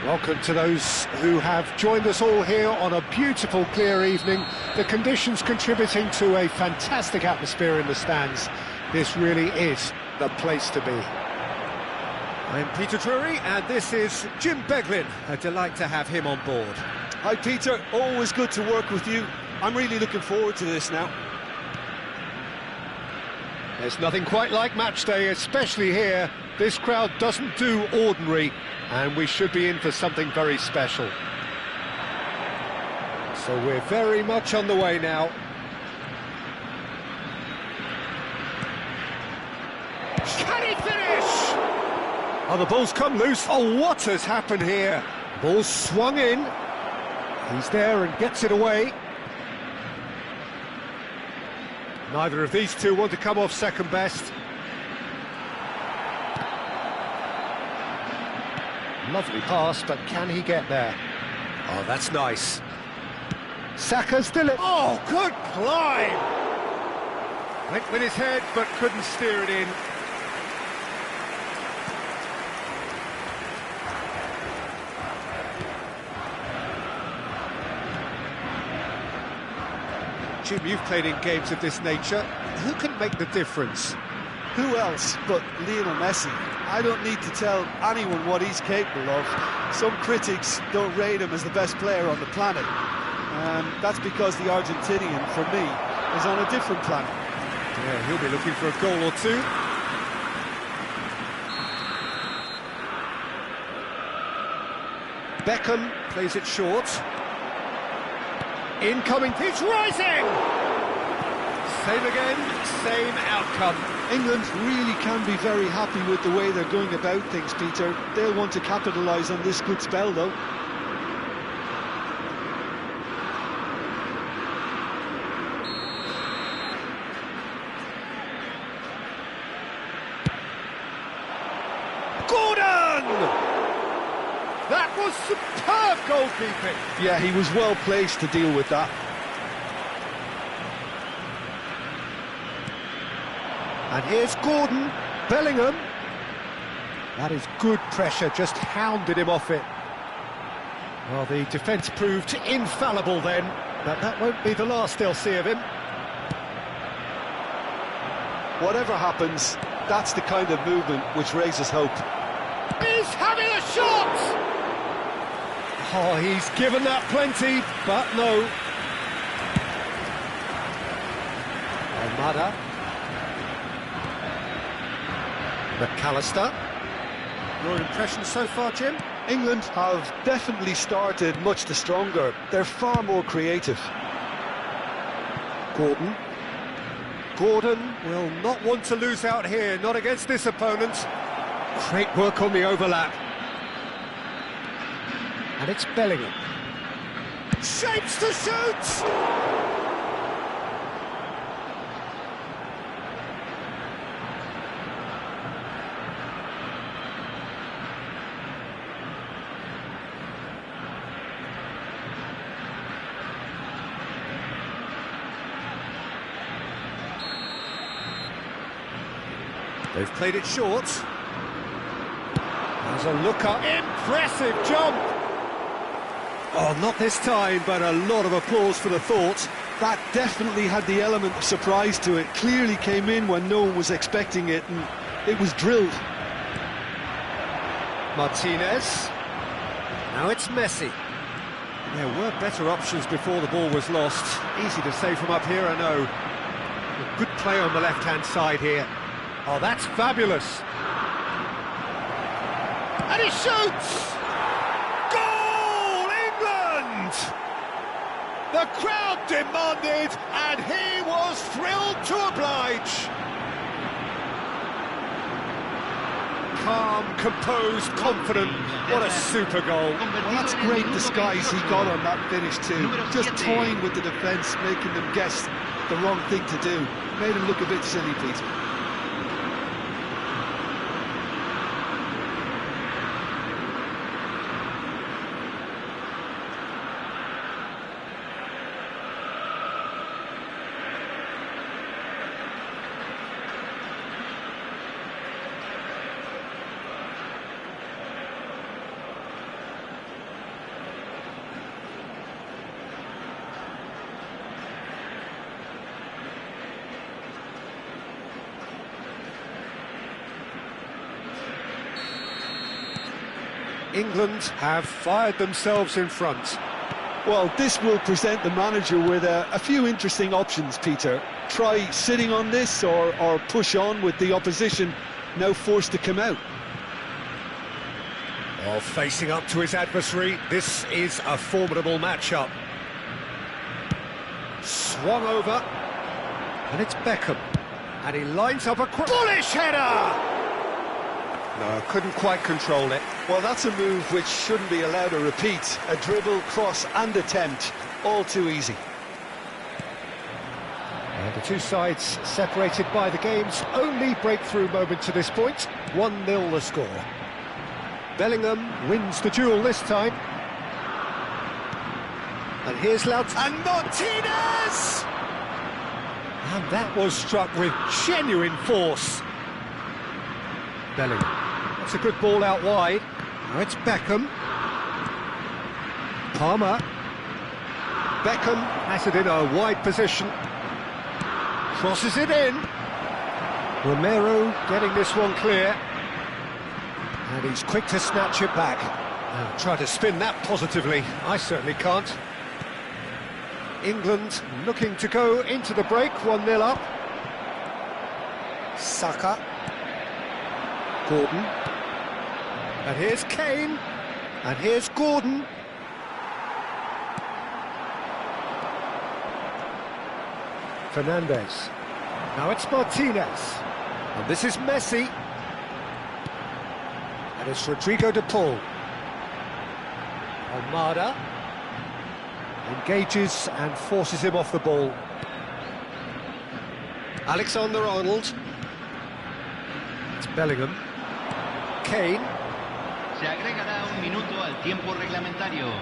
Speaker 1: Welcome to those who have joined us all here on a beautiful, clear evening. The conditions contributing to a fantastic atmosphere in the stands. This really is the place to be. I'm Peter Drury, and this is Jim Beglin. A delight to have him on board.
Speaker 2: Hi Peter, always good to work with you. I'm really looking forward to this now.
Speaker 1: There's nothing quite like match day, especially here. This crowd doesn't do ordinary, and we should be in for something very special. So we're very much on the way now. Can he finish? Oh, the ball's come loose. Oh, what has happened here? Ball swung in. He's there and gets it away. Neither of these two want to come off second best. Lovely pass, but can he get there? Oh, that's nice. Saka's still it. Oh, good climb! Went with his head, but couldn't steer it in. Jim, you've played in games of this nature. Who can make the difference?
Speaker 2: Who else but Lionel Messi? I don't need to tell anyone what he's capable of. Some critics don't rate him as the best player on the planet. That's because the Argentinian, for me, is on a different planet.
Speaker 1: Yeah, he'll be looking for a goal or two. Beckham plays it short. Incoming, he's rising! Same again, same outcome.
Speaker 2: England really can be very happy with the way they're going about things, Peter. They'll want to capitalise on this good spell, though.
Speaker 1: Gordon! That was superb goalkeeping.
Speaker 2: Yeah, he was well placed to deal with that.
Speaker 1: And here's Gordon, Bellingham. That is good pressure, just hounded him off it. Well, the defence proved infallible then, but that won't be the last they'll see of him.
Speaker 2: Whatever happens, that's the kind of movement which raises hope.
Speaker 1: He's having a shot! Oh, he's given that plenty, but no. Almada. McAllister. Your impression so far, Jim?
Speaker 2: England have definitely started much the stronger. They're far more creative.
Speaker 1: Gordon. Gordon will not want to lose out here, not against this opponent. Great work on the overlap. And it's Bellingham. Shapes to shoot! They've played it short. There's a looker. Impressive jump! Oh, not this time, but a lot of applause for the thought.
Speaker 2: That definitely had the element of surprise to it. Clearly came in when no one was expecting it, and it was drilled.
Speaker 1: Martinez. Now it's Messi. There were better options before the ball was lost. Easy to say from up here, I know. A good play on the left-hand side here. Oh, that's fabulous. And he shoots! Goal, England! The crowd demanded, and he was thrilled to oblige. Calm, composed, confident. What a super goal.
Speaker 2: Well, that's great disguise he got on that finish too. Just toying with the defence, making them guess the wrong thing to do. Made him look a bit silly, Peter.
Speaker 1: England have fired themselves in front.
Speaker 2: Well, this will present the manager with a few interesting options, Peter. Try sitting on this or push on with the opposition now forced to come out.
Speaker 1: While facing up to his adversary, this is a formidable matchup. Swung over, and it's Beckham. And he lines up a bullish header! No, couldn't quite control it.
Speaker 2: Well, that's a move which shouldn't be allowed to repeat. A dribble, cross and attempt, all too easy.
Speaker 1: And the two sides separated by the game's only breakthrough moment to this point. 1-0 the score. Bellingham wins the duel this time. And here's Lautaro. And Martinez! And that was struck with genuine force. Bellingham. That's a good ball out wide. Now it's Beckham. Palmer. Beckham has it in a wide position. Crosses it in. Romero getting this one clear. And he's quick to snatch it back. Now, try to spin that positively. I certainly can't. England looking to go into the break, 1-0 up. Saka. Gordon. And here's Kane. And here's Gordon. Fernandes. Now it's Martinez. And this is Messi. And it's Rodrigo de Paul. Almada engages and forces him off the ball. Alexander-Arnold. It's Bellingham. Kane.
Speaker 8: Se agregará un minuto al tiempo reglamentario.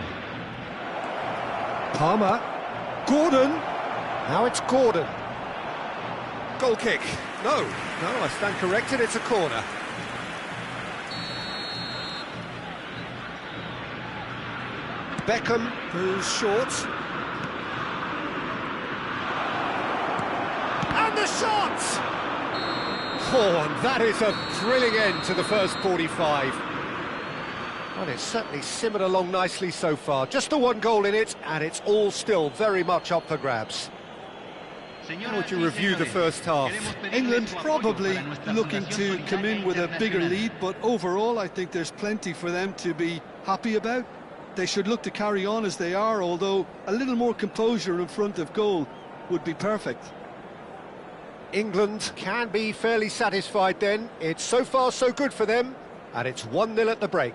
Speaker 1: Palmer. Gordon. Now it's Gordon. Goal kick. No, I stand corrected, it's a corner. Beckham, who's short. And the shot! Oh, and that is a thrilling end to the first 45. Well, it's certainly simmered along nicely so far. Just the one goal in it, and it's all still very much up for grabs. How would you review the first half?
Speaker 2: England probably looking to come in with a bigger lead, but overall I think there's plenty for them to be happy about. They should look to carry on as they are, although a little more composure in front of goal would be perfect.
Speaker 1: England can be fairly satisfied then. It's so far so good for them, and it's 1-0 at the break.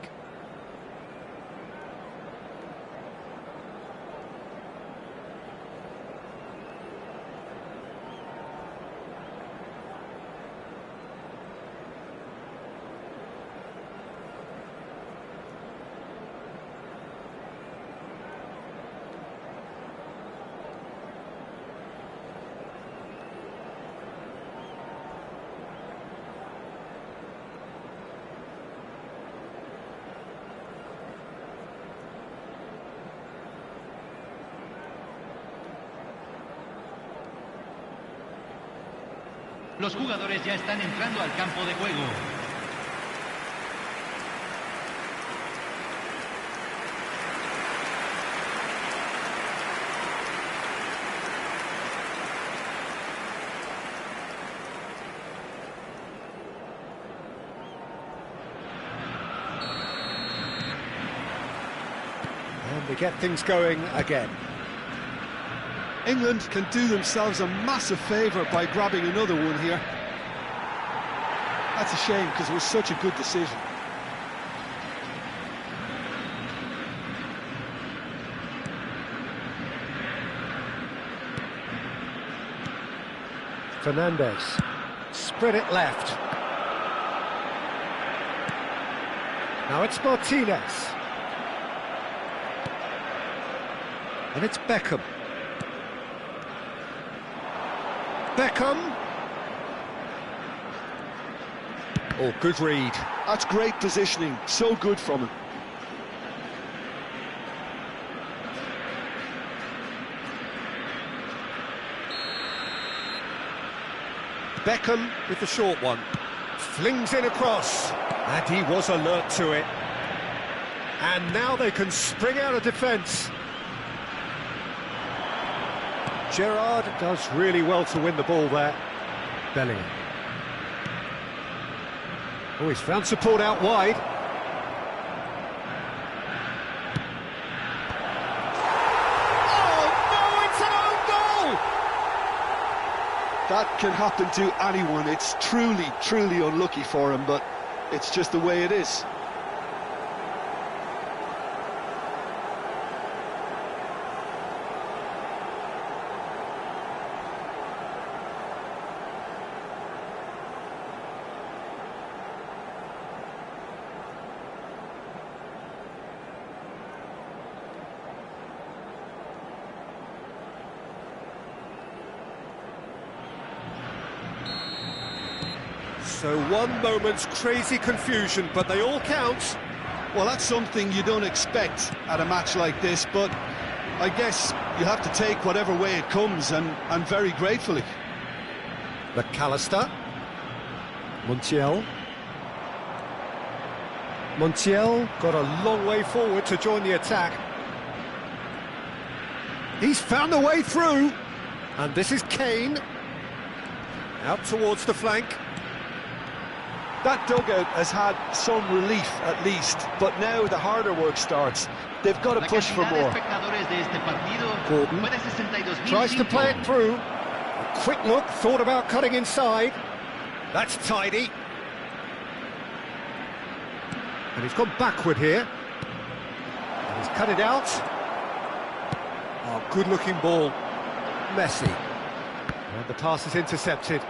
Speaker 8: Los jugadores ya están entrando al campo de juego.
Speaker 1: And they get things going again.
Speaker 2: England can do themselves a massive favour by grabbing another one here. That's a shame because it was such a good decision.
Speaker 1: Fernandes. Spread it left. Now it's Martinez. And it's Beckham. Beckham. Oh, good read.
Speaker 2: That's great positioning, so good from him.
Speaker 1: Beckham with the short one. Flings in across. And he was alert to it. And now they can spring out of defence. Gerrard does really well to win the ball there. Bellingham. Oh, he's found support out wide. Oh, no, it's an own goal!
Speaker 2: That can happen to anyone. It's truly, truly unlucky for him, but it's just the way it is.
Speaker 1: So one moment's crazy confusion, but they all count.
Speaker 2: Well, that's something you don't expect at a match like this, but I guess you have to take whatever way it comes, and very gratefully.
Speaker 1: McAllister. Montiel. Montiel got a long way forward to join the attack. He's found a way through, and this is Kane. Out towards the flank.
Speaker 2: That dugout has had some relief, at least, but now the harder work starts. They've got to push for more.
Speaker 1: Gordon tries to play it through. A quick look, thought about cutting inside. That's tidy. And he's gone backward here. And he's cut it out. Oh, good-looking ball. Messi. And the pass is intercepted.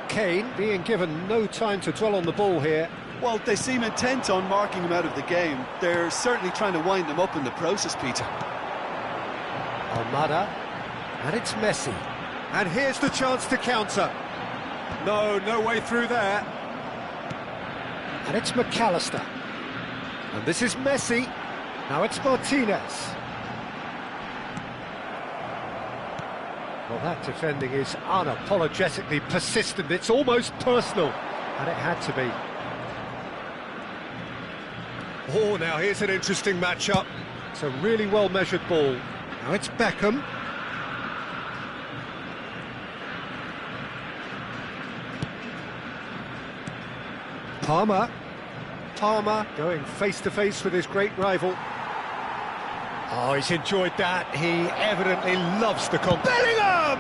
Speaker 1: Kane being given no time to dwell on the ball here.
Speaker 2: Well, they seem intent on marking him out of the game. They're certainly trying to wind him up in the process, Peter.
Speaker 1: Almada, and it's Messi. And here's the chance to counter. No way through there. And it's McAllister. And this is Messi. Now it's Martinez. Well, that defending is unapologetically persistent. It's almost personal. And it had to be. Oh, now here's an interesting matchup. It's a really well-measured ball. Now it's Beckham. Palmer going face-to-face with his great rival. Oh, he's enjoyed that. He evidently loves the Bellingham!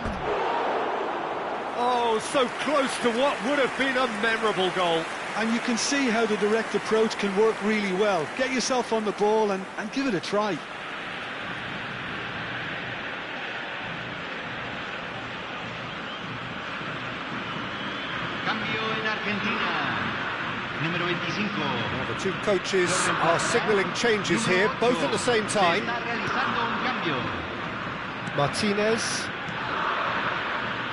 Speaker 1: Oh, so close to what would have been a memorable goal.
Speaker 2: And you can see how the direct approach can work really well. Get yourself on the ball and give it a try.
Speaker 8: Cambio en Argentina. Número 25.
Speaker 1: Well, the two coaches are signalling changes here, both at the same time. Martinez.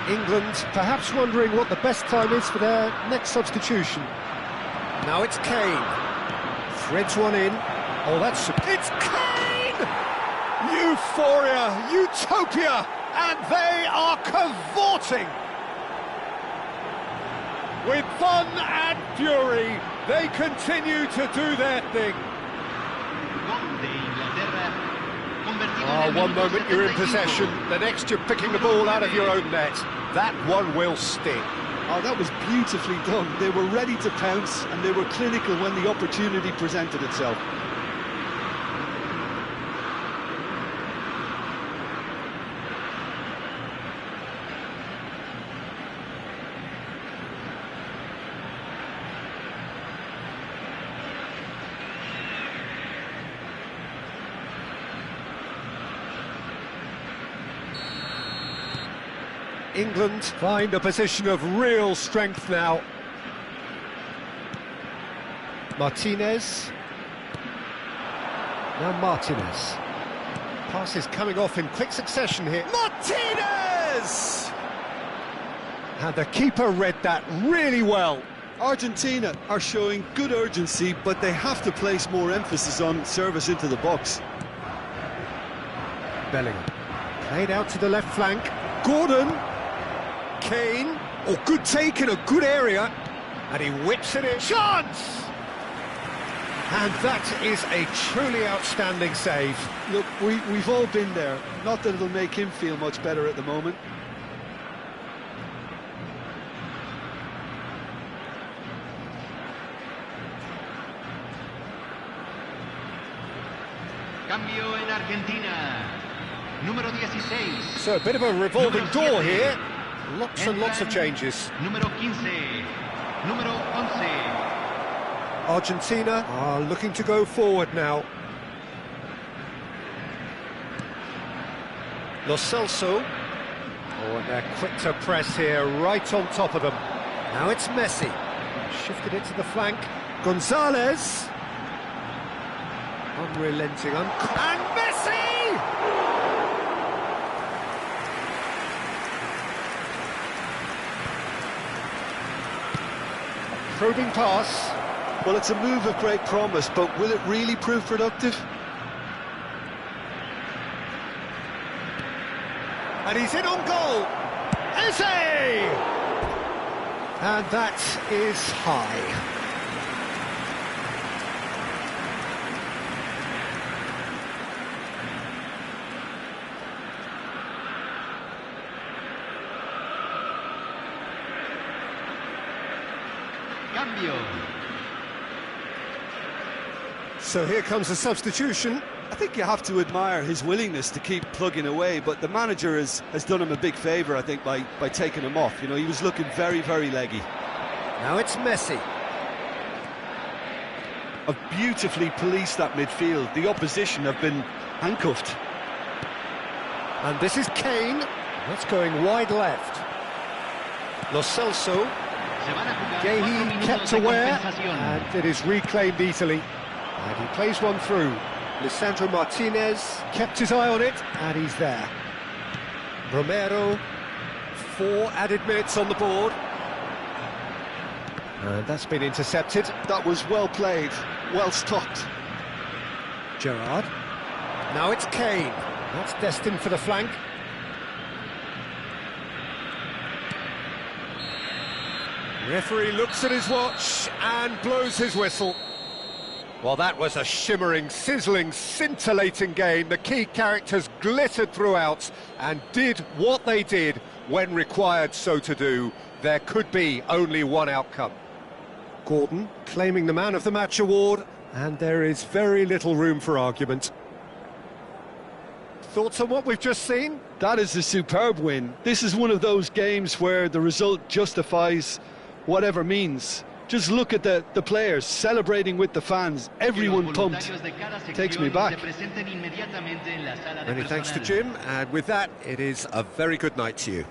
Speaker 1: England perhaps wondering what the best time is for their next substitution. Now it's Kane. Threads one in. Oh, it's Kane! Euphoria, utopia, and they are cavorting. With fun and fury, they continue to do their thing. Oh, one moment you're in possession, the next you're picking the ball out of your own net. That one will sting.
Speaker 2: Oh, that was beautifully done. They were ready to pounce, and they were clinical when the opportunity presented itself.
Speaker 1: England find a position of real strength now. Martinez. Now Martinez. Pass is coming off in quick succession here. Martinez! And the keeper read that really well.
Speaker 2: Argentina are showing good urgency, but they have to place more emphasis on service into the box.
Speaker 1: Bellingham. Played out to the left flank. Gordon. Kane. Oh, good take in a good area. And he whips it in. Chance! And that is a truly outstanding save.
Speaker 2: Look, we've all been there. Not that it'll make him feel much better at the moment.
Speaker 8: Cambio en Argentina. Número 16.
Speaker 1: So a bit of a revolving
Speaker 8: Número
Speaker 1: door
Speaker 8: 7.
Speaker 1: here. Lots and lots of changes.
Speaker 8: Número 15. Número 11.
Speaker 1: Argentina are looking to go forward now. Lo Celso. Oh, and they're quick to press here, right on top of them. Now it's Messi. Shifted it to the flank. Gonzalez. Unrelenting. And Messi! Probing pass.
Speaker 2: Well, it's a move of great promise, but will it really prove productive?
Speaker 1: And he's in on goal. Eze! And that is high.
Speaker 8: Cambio.
Speaker 1: So here comes a substitution.
Speaker 2: I think you have to admire his willingness to keep plugging away, but the manager has done him a big favour, I think, by taking him off. You know, he was looking very, very leggy.
Speaker 1: Now it's Messi.
Speaker 2: Have beautifully policed that midfield. The opposition have been handcuffed.
Speaker 1: And this is Kane. That's going wide left. Lo Celso. Gehi kept aware, and it is reclaimed easily. And he plays one through. Lisandro Martinez kept his eye on it, and he's there. Romero, 4 added minutes on the board. And that's been intercepted.
Speaker 2: That was well played, well stopped.
Speaker 1: Gerrard. Now it's Kane. That's destined for the flank. Referee looks at his watch and blows his whistle. Well, that was a shimmering, sizzling, scintillating game. The key characters glittered throughout and did what they did when required so to do. There could be only one outcome. Gordon claiming the Man of the Match award, and there is very little room for argument. Thoughts on what we've just seen?
Speaker 2: That is a superb win. This is one of those games where the result justifies whatever means. Just look at the players celebrating with the fans, everyone pumped. Takes me back.
Speaker 1: Many thanks to Jim, and with that, it is a very good night to you.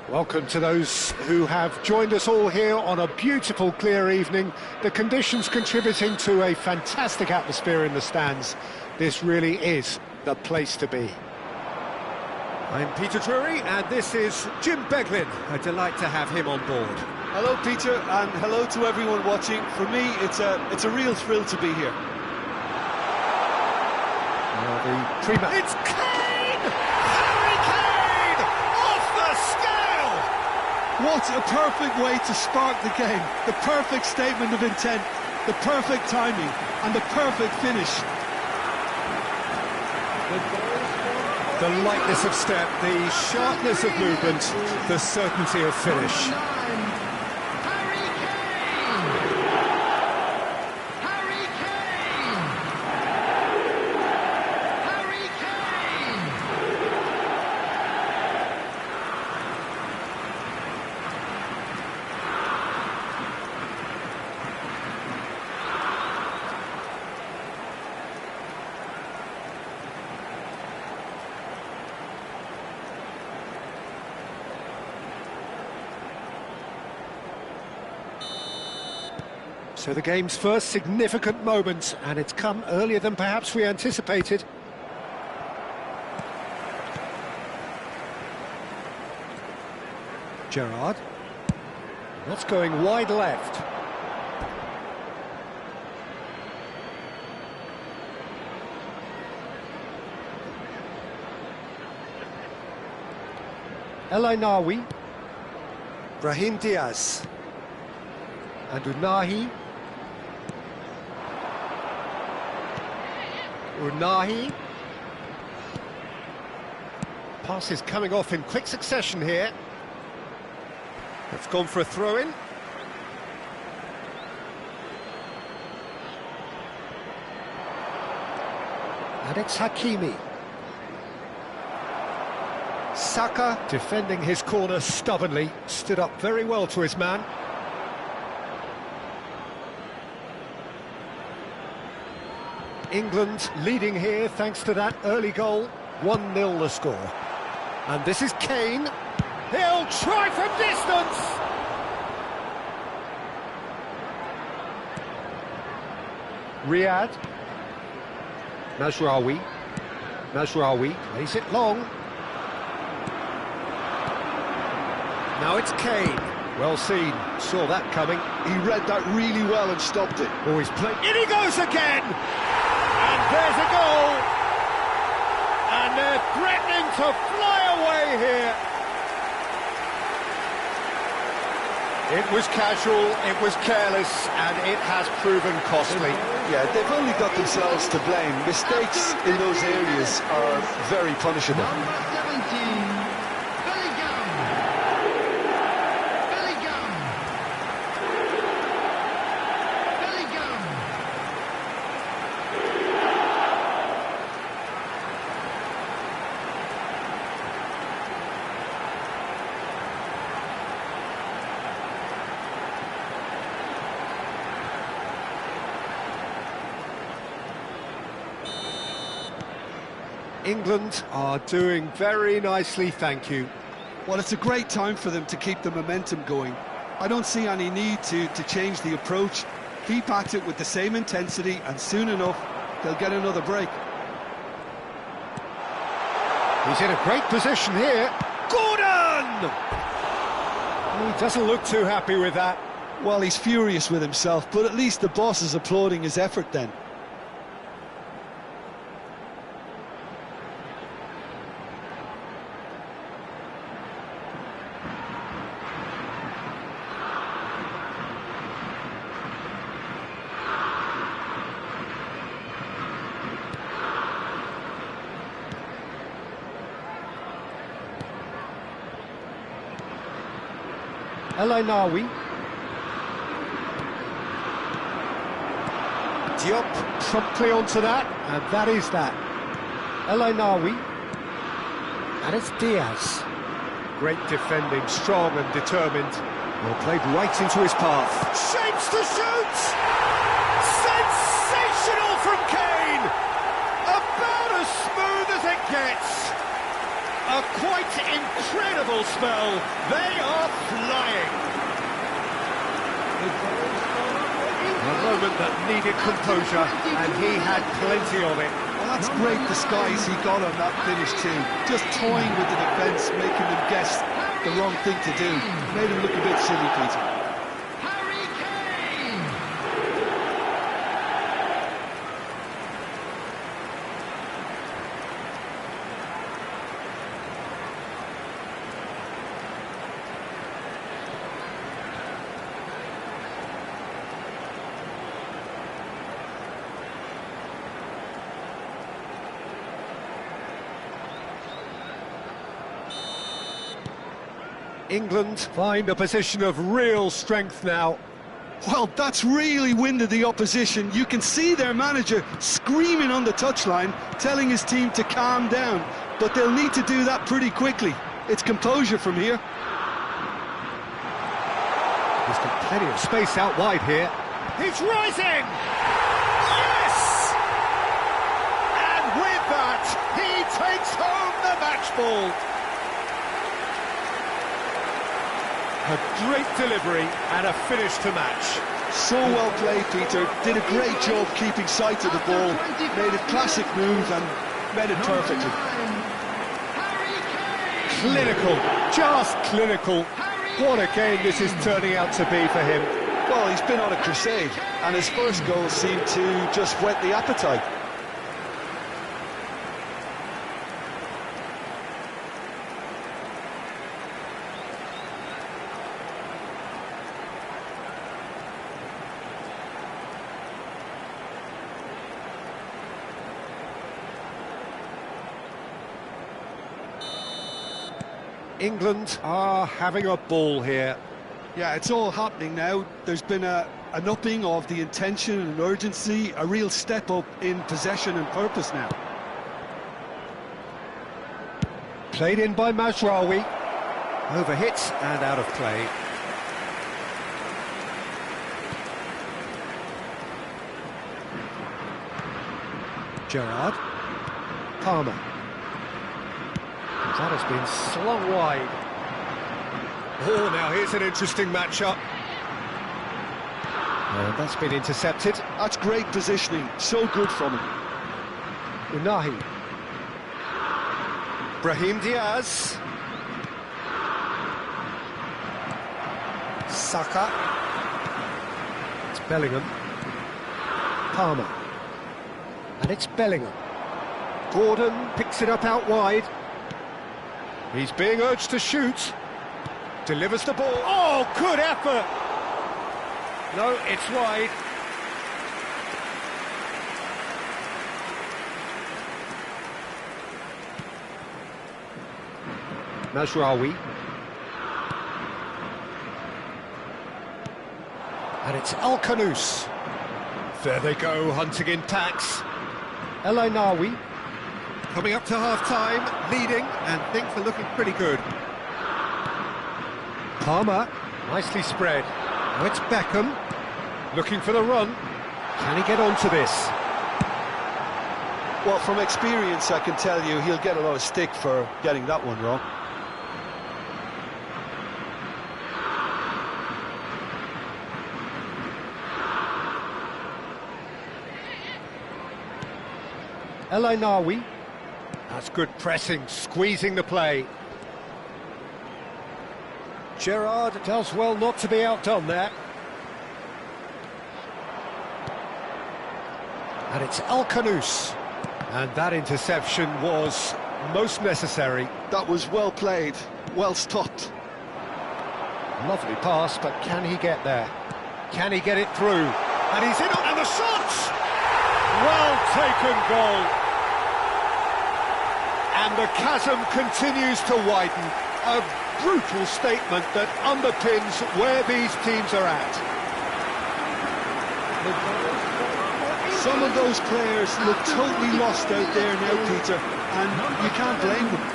Speaker 1: Welcome to those who have joined us all here on a beautiful, clear evening. The conditions contributing to a fantastic atmosphere in the stands. This really is the place to be. I'm Peter Drury, and this is Jim Beglin. A delight to have him on board.
Speaker 5: Hello, Peter, and hello to everyone watching. For me, it's a real thrill to be here.
Speaker 1: It's Kane! Harry Kane! Off the scale!
Speaker 5: What a perfect way to spark the game. The perfect statement of intent, the perfect timing, and the perfect finish.
Speaker 1: The lightness of step, the sharpness of movement, the certainty of finish. So the game's first significant moment, and it's come earlier than perhaps we anticipated. Gerrard. That's going wide left. El Ainawi. Brahim Diaz. And Unahi. Unahi. Passes coming off in quick succession here. It's gone for a throw-in. And it's Hakimi. Saka, defending his corner stubbornly, stood up very well to his man. England leading here thanks to that early goal. 1-0 the score. And this is Kane. He'll try from distance! Riyad. Mazraoui. Mazraoui plays it long. Now it's Kane. Well seen, saw that coming.
Speaker 2: He read that really well and stopped it.
Speaker 1: Oh, he's playing. In he goes again! And there's a goal! And they're threatening to fly away here. It was casual, it was careless, and it has proven costly.
Speaker 2: Yeah, they've only got themselves to blame. Mistakes in those areas are very punishable.
Speaker 3: Number 17, Bellingham. Bellingham. Bellingham.
Speaker 1: England are doing very nicely, thank you.
Speaker 2: Well, it's a great time for them to keep the momentum going. I don't see any need to change the approach. Keep at it with the same intensity, and soon enough, they'll get another break.
Speaker 1: He's in a great position here. Gordon! He doesn't look too happy with that.
Speaker 2: Well, he's furious with himself, but at least the boss is applauding his effort then.
Speaker 1: El Ainawi. Diop promptly onto that, and that is that. El Ainawi. And it's Diaz. Great defending, strong and determined. Well, played right into his path. Shapes to shoot! Sensational from Kane! About as smooth as it gets. A quite incredible spell. They are flying. A moment that needed composure, and he had plenty of it.
Speaker 2: Well, that's great disguise he got on that finish too. Just toying with the defence, making them guess the wrong thing to do. Made him look a bit silly, Peter.
Speaker 3: Harry Kane!
Speaker 1: England find a position of real strength now.
Speaker 2: Well, that's really winded the opposition. You can see their manager screaming on the touchline, telling his team to calm down. But they'll need to do that pretty quickly. It's composure from here.
Speaker 1: He's got plenty of space out wide here. He's rising! Yes! And with that, he takes home the match ball. A great delivery and a finish to match.
Speaker 2: So well played, Peter. Did a great job keeping sight of the ball. Made a classic move and made it perfectly.
Speaker 1: Clinical, just clinical. What a game this is turning out to be for him.
Speaker 2: Well, he's been on a crusade, and his first goal seemed to just whet the appetite.
Speaker 1: England are having a ball here.
Speaker 2: Yeah, it's all happening now. There's been an upping of the intention and urgency, a real step up in possession and purpose now.
Speaker 1: Played in by Mazraoui. Overhit and out of play. Gerrard. Palmer. That has been slung wide. Oh, now here's an interesting matchup. And that's been intercepted.
Speaker 2: That's great positioning, so good from him.
Speaker 1: Unahi. Brahim Diaz. Saka. It's Bellingham. Palmer. And it's Bellingham. Gordon picks it up out wide. He's being urged to shoot. Delivers the ball. Oh, good effort! No, it's wide. Mazraoui. And it's El Khanous. There they go, hunting in packs. El Ainawi. Coming up to half-time, leading, and things are looking pretty good. Palmer, nicely spread. Now it's Beckham, looking for the run. Can he get onto this?
Speaker 2: Well, from experience, I can tell you he'll get a lot of stick for getting that one wrong.
Speaker 1: El Ainawi. That's good pressing, squeezing the play. Gerrard does well not to be outdone there. And it's El Khanous. And that interception was most necessary.
Speaker 2: That was well played, well stopped.
Speaker 1: Lovely pass, but can he get there? Can he get it through? And he's in, and the shot! Well taken goal. And the chasm continues to widen. A brutal statement that underpins where these teams are at.
Speaker 2: Some of those players look totally lost out there now, Peter, and you can't blame them.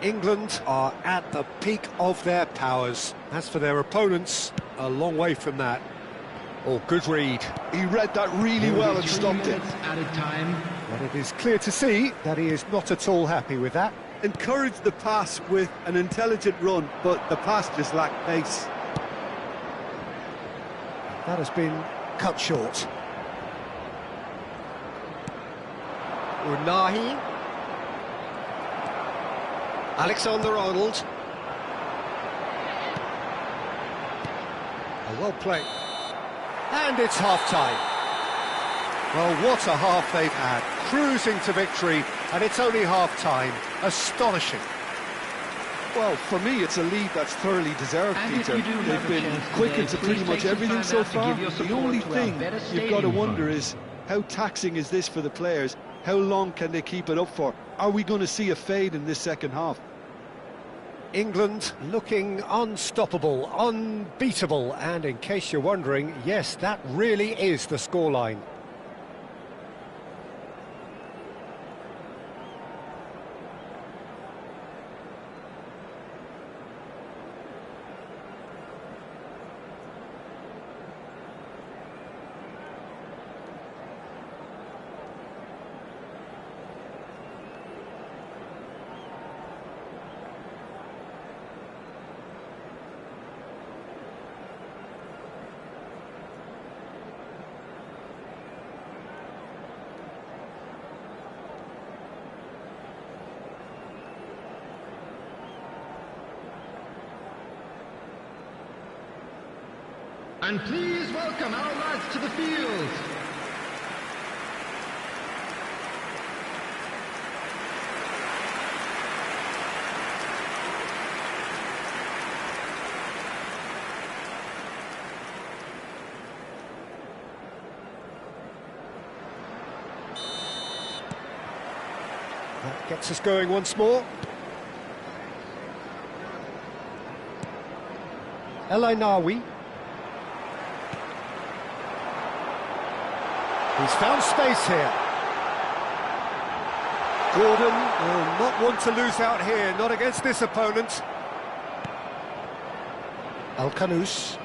Speaker 1: England are at the peak of their powers. As for their opponents, a long way from that. Oh, good read.
Speaker 2: He read that really well and stopped it.
Speaker 3: Added time.
Speaker 1: But it is clear to see that he is not at all happy with that.
Speaker 5: Encouraged the pass with an intelligent run, but the pass just lacked pace.
Speaker 1: That has been cut short. Unahi. Alexander-Arnold. Well played. And it's half-time. Well, what a half they've had. Cruising to victory, and it's only half-time. Astonishing.
Speaker 2: Well, for me, it's a lead that's thoroughly deserved,
Speaker 3: And
Speaker 2: Peter.
Speaker 3: if you do have
Speaker 2: They've
Speaker 3: a
Speaker 2: been
Speaker 3: chance
Speaker 2: quick
Speaker 3: today,
Speaker 2: into
Speaker 3: please
Speaker 2: pretty
Speaker 3: take
Speaker 2: much
Speaker 3: some
Speaker 2: everything
Speaker 3: time
Speaker 2: so
Speaker 3: out to
Speaker 2: far.
Speaker 3: give your
Speaker 2: The
Speaker 3: support
Speaker 2: only
Speaker 3: to our
Speaker 2: thing
Speaker 3: better
Speaker 2: you've got to
Speaker 3: stadium
Speaker 2: wonder
Speaker 3: fund.
Speaker 2: is, how taxing is this for the players? How long can they keep it up for? Are we going to see a fade in this second half?
Speaker 1: England looking unstoppable, unbeatable, and in case you're wondering, yes, that really is the scoreline.
Speaker 3: And please welcome our lads to the field.
Speaker 1: That gets us going once more. El Ainawi. He's found space here. Gordon will not want to lose out here, not against this opponent. Al-Kanous.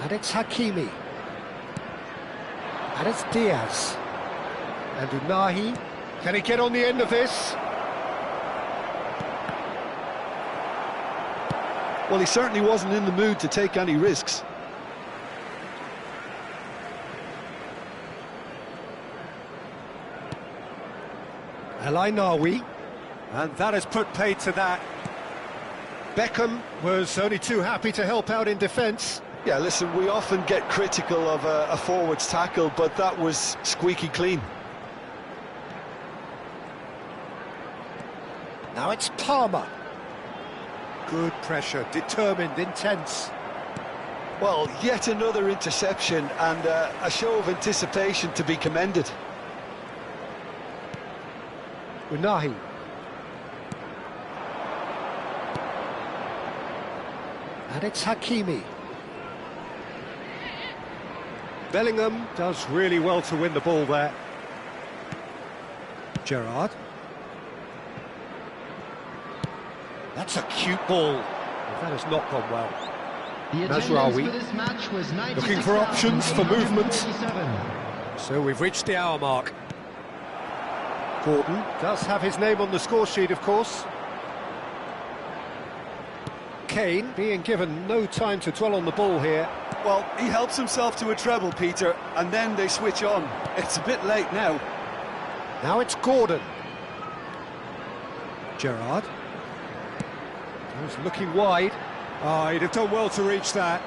Speaker 1: And it's Hakimi. And it's Diaz. And Unahi. Can he get on the end of this?
Speaker 2: Well, he certainly wasn't in the mood to take any risks.
Speaker 1: El Ainawi, and that has put paid to that. Beckham was only too happy to help out in defence.
Speaker 2: Yeah, listen, we often get critical of a forward's tackle, but that was squeaky clean.
Speaker 1: Now it's Palmer. Good pressure, determined, intense.
Speaker 2: Well, yet another interception and a show of anticipation to be commended.
Speaker 1: Unahi. And it's Hakimi. Bellingham does really well to win the ball there. Gerrard. That's a cute ball. That has not gone well.
Speaker 3: The attendance for this match was
Speaker 1: Looking for options for movement.
Speaker 3: 96,847.
Speaker 1: So we've reached the hour mark. Gordon does have his name on the score sheet, of course. Kane being given no time to dwell on the ball here.
Speaker 5: Well, he helps himself to a treble, Peter, and then they switch on. It's a bit late now.
Speaker 1: Now it's Gordon. Gerrard. He's looking wide. He'd have done well to reach that.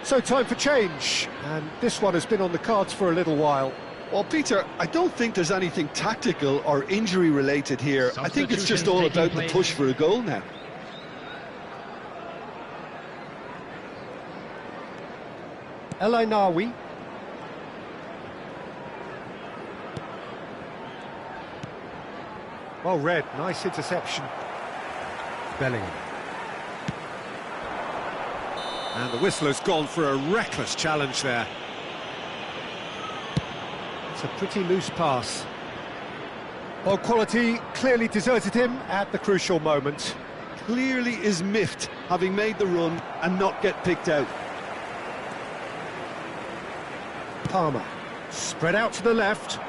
Speaker 1: So time for change, and this one has been on the cards for a little while.
Speaker 2: Well, Peter, I don't think there's anything tactical or injury related here. I think it's just all about the push for a goal now.
Speaker 1: El Ainawi. Well read, nice interception. Bellingham. And the whistle has gone for a reckless challenge there. a pretty loose pass. Well, quality clearly deserted him at the crucial moment.
Speaker 2: Clearly is miffed, having made the run and not get picked out.
Speaker 1: Palmer, spread out to the left.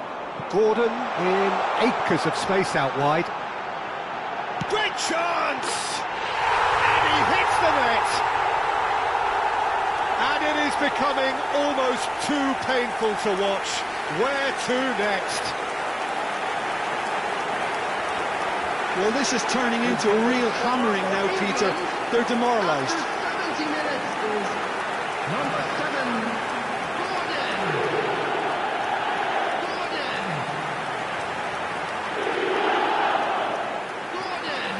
Speaker 1: Gordon in acres of space out wide. Great chance! And he hits the net! And it is becoming almost too painful to watch. Where to next?
Speaker 2: Well, this is turning into a real hammering now, Peter. They're demoralised.
Speaker 3: 70 minutes is number 7, Gordon.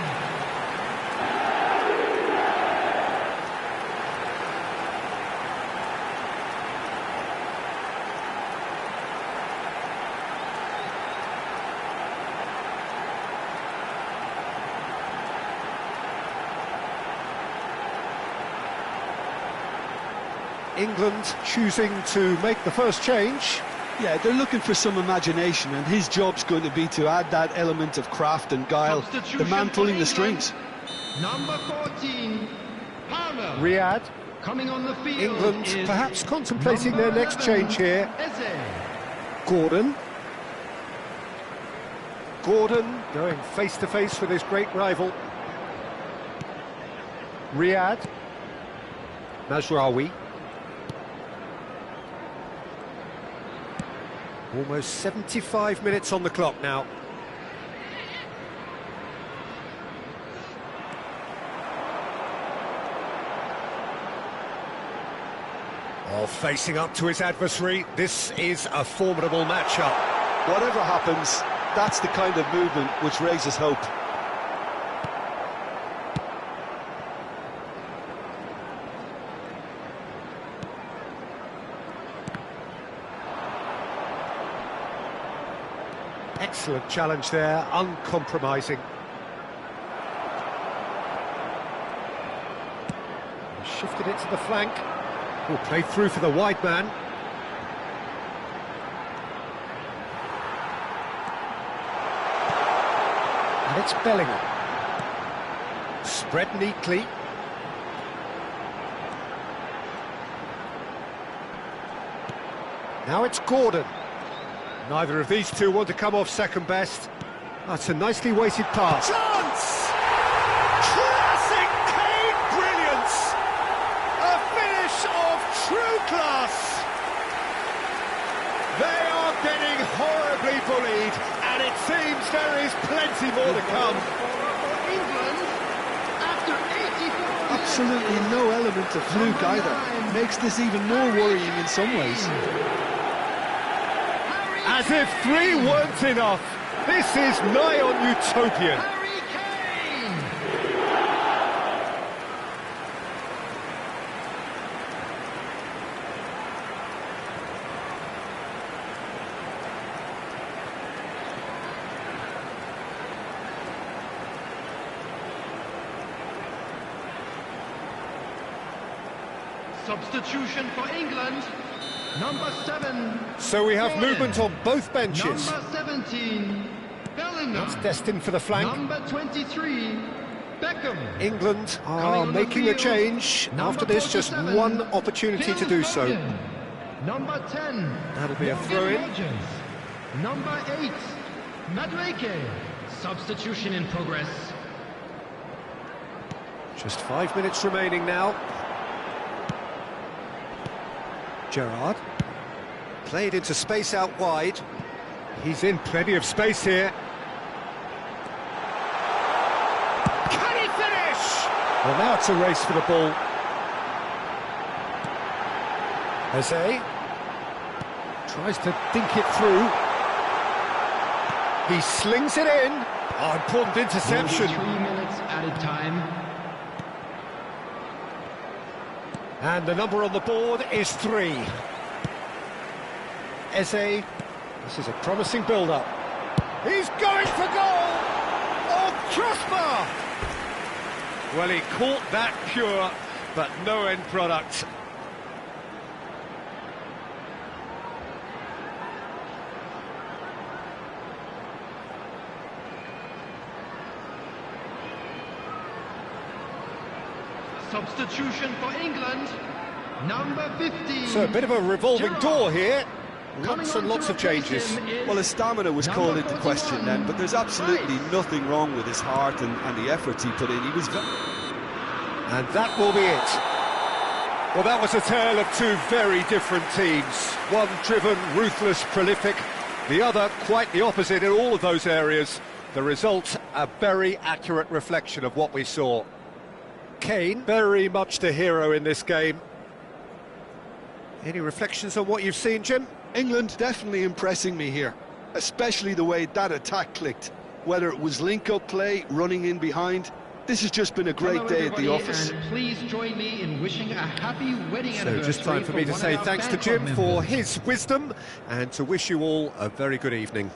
Speaker 1: England choosing to make the first change.
Speaker 2: Yeah, they're looking for some imagination, and his job's going to be to add that element of craft and guile, the man pulling the strings.
Speaker 3: Number 14, Palmer.
Speaker 1: Riyadh.
Speaker 3: Coming on the field
Speaker 1: England
Speaker 3: is
Speaker 1: perhaps contemplating
Speaker 3: number
Speaker 1: their next
Speaker 3: 11,
Speaker 1: change here.
Speaker 3: Eze.
Speaker 1: Gordon. Gordon going face-to-face with his great rival. Riyadh. Mazraoui. Almost 75 minutes on the clock now. Oh, facing up to his adversary, this is a formidable matchup.
Speaker 2: Whatever happens, that's the kind of movement which raises hope.
Speaker 1: Excellent challenge there, uncompromising. Shifted it to the flank. Oh, played through for the wide man. And it's Bellingham. Spread neatly. Now it's Gordon. Neither of these two want to come off second best. That's a nicely weighted pass. Chance! Classic Kane brilliance! A finish of true class! They are getting horribly bullied, and it seems there is plenty more to come.
Speaker 3: England, after 84
Speaker 2: Absolutely no element of fluke either. Makes this even more worrying in some ways.
Speaker 1: As if 3 weren't enough. This is nigh on utopian.
Speaker 3: Harry Kane! Substitution for England. Number 7.
Speaker 1: So we have
Speaker 3: Gordon.
Speaker 1: movement on both benches.
Speaker 3: Number 17, Bellingham.
Speaker 1: That's destined for the flank.
Speaker 3: Number 23, Beckham.
Speaker 1: England are
Speaker 3: Coming on the
Speaker 1: making a
Speaker 3: field,
Speaker 1: change.
Speaker 3: number
Speaker 1: After this, just
Speaker 3: 47,
Speaker 1: one opportunity to do so.
Speaker 3: Foden. Number 10,
Speaker 1: That'll be a
Speaker 3: Morgan
Speaker 1: throw-in.
Speaker 3: Rogers. Number 8, Madueke. Substitution in progress.
Speaker 1: Just 5 minutes remaining now. Gerrard. Played into space out wide. He's in plenty of space here. Can he finish? Well, now it's a race for the ball. Eze tries to dink it through. He slings it in. Oh, important interception.
Speaker 3: 3 minutes added time.
Speaker 1: And the number on the board is 3. Eze, this is a promising build-up. He's going for goal! Oh, crossbar! Well, he caught that pure, but no end product.
Speaker 3: Substitution for England, number 15.
Speaker 1: So a bit of a revolving
Speaker 3: Gerrard.
Speaker 1: door here.
Speaker 3: Coming
Speaker 1: Lots and
Speaker 3: on
Speaker 1: lots
Speaker 3: to
Speaker 1: of changes.
Speaker 3: replace him is
Speaker 5: Well, his stamina was
Speaker 3: number
Speaker 5: called into question
Speaker 3: 41,
Speaker 5: then, but there's absolutely
Speaker 3: Rice.
Speaker 5: nothing wrong with his heart and the efforts he put in. He was
Speaker 1: And that will be it. Well, that was a tale of two very different teams. One driven, ruthless, prolific. The other quite the opposite in all of those areas. The result, a very accurate reflection of what we saw. Kane, very much the hero in this game. Any reflections on what you've seen, Jim?
Speaker 2: England definitely impressing me here, especially the way that attack clicked. Whether it was link-up play, running in behind, this has just been a great
Speaker 3: Hello,
Speaker 2: day at the
Speaker 3: everybody,
Speaker 2: office.
Speaker 3: and please join me in wishing a happy wedding
Speaker 1: So
Speaker 3: anniversary.
Speaker 1: just time for me to
Speaker 3: one
Speaker 1: say
Speaker 3: of our
Speaker 1: thanks to
Speaker 3: Bangkok
Speaker 1: Jim for
Speaker 3: members.
Speaker 1: his wisdom and to wish you all a very good evening.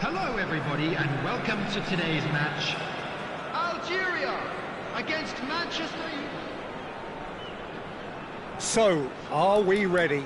Speaker 3: Hello everybody and welcome to today's match. Algeria against Manchester United.
Speaker 1: So, are we ready?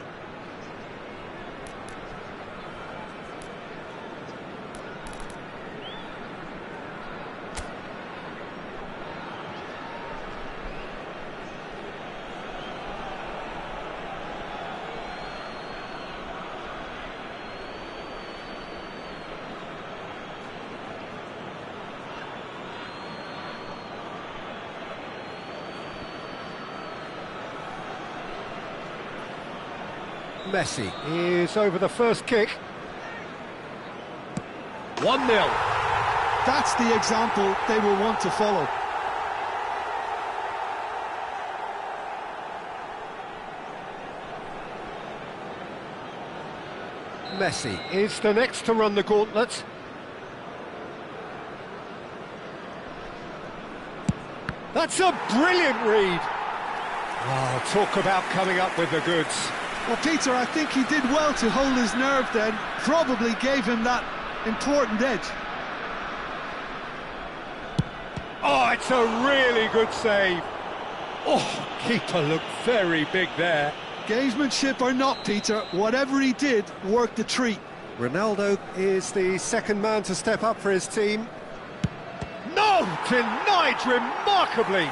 Speaker 1: Messi is over the first kick. 1-0.
Speaker 5: That's the example they will want to follow.
Speaker 1: Messi is the next to run the gauntlet. That's a brilliant read. Oh, talk about coming up with the goods.
Speaker 5: Well, Peter, I think he did well to hold his nerve then. Probably gave him that important edge.
Speaker 1: Oh, it's a really good save. Oh, keeper looked very big there.
Speaker 5: Gamesmanship or not, Peter, whatever he did worked a treat.
Speaker 1: Ronaldo is the second man to step up for his team. No! Denied remarkably!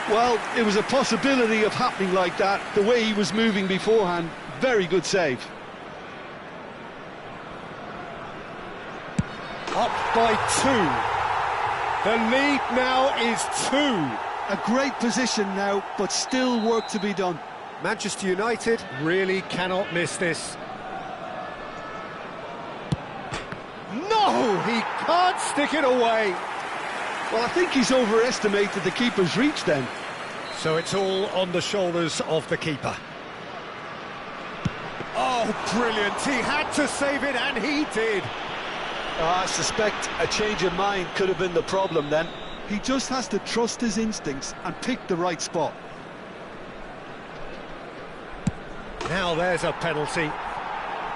Speaker 2: Well, it was a possibility of happening like that, the way he was moving beforehand. Very good save.
Speaker 1: Up by 2. The lead now is 2.
Speaker 5: A great position now, but still work to be done.
Speaker 1: Manchester United really cannot miss this. No! He can't stick it away!
Speaker 2: Well, I think he's overestimated the keeper's reach then.
Speaker 1: So it's all on the shoulders of the keeper. Oh, brilliant! He had to save it, and he did!
Speaker 2: I suspect a change of mind could have been the problem then.
Speaker 5: He just has to trust his instincts and pick the right spot.
Speaker 1: Now there's a penalty.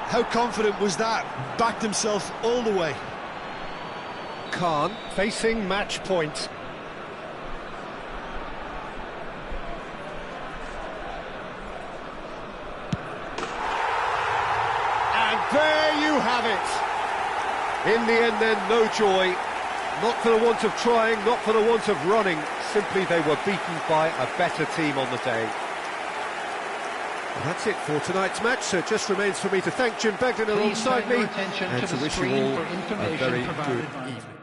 Speaker 5: How confident was that? Backed himself all the way.
Speaker 1: Khan facing match point. And there you have it. In the end then, no joy. Not for the want of trying, not for the want of running. Simply they were beaten by a better team on the day. Well, that's it for tonight's match, so it just remains for me to thank Jim Begden alongside me and to wish you all a very good evening.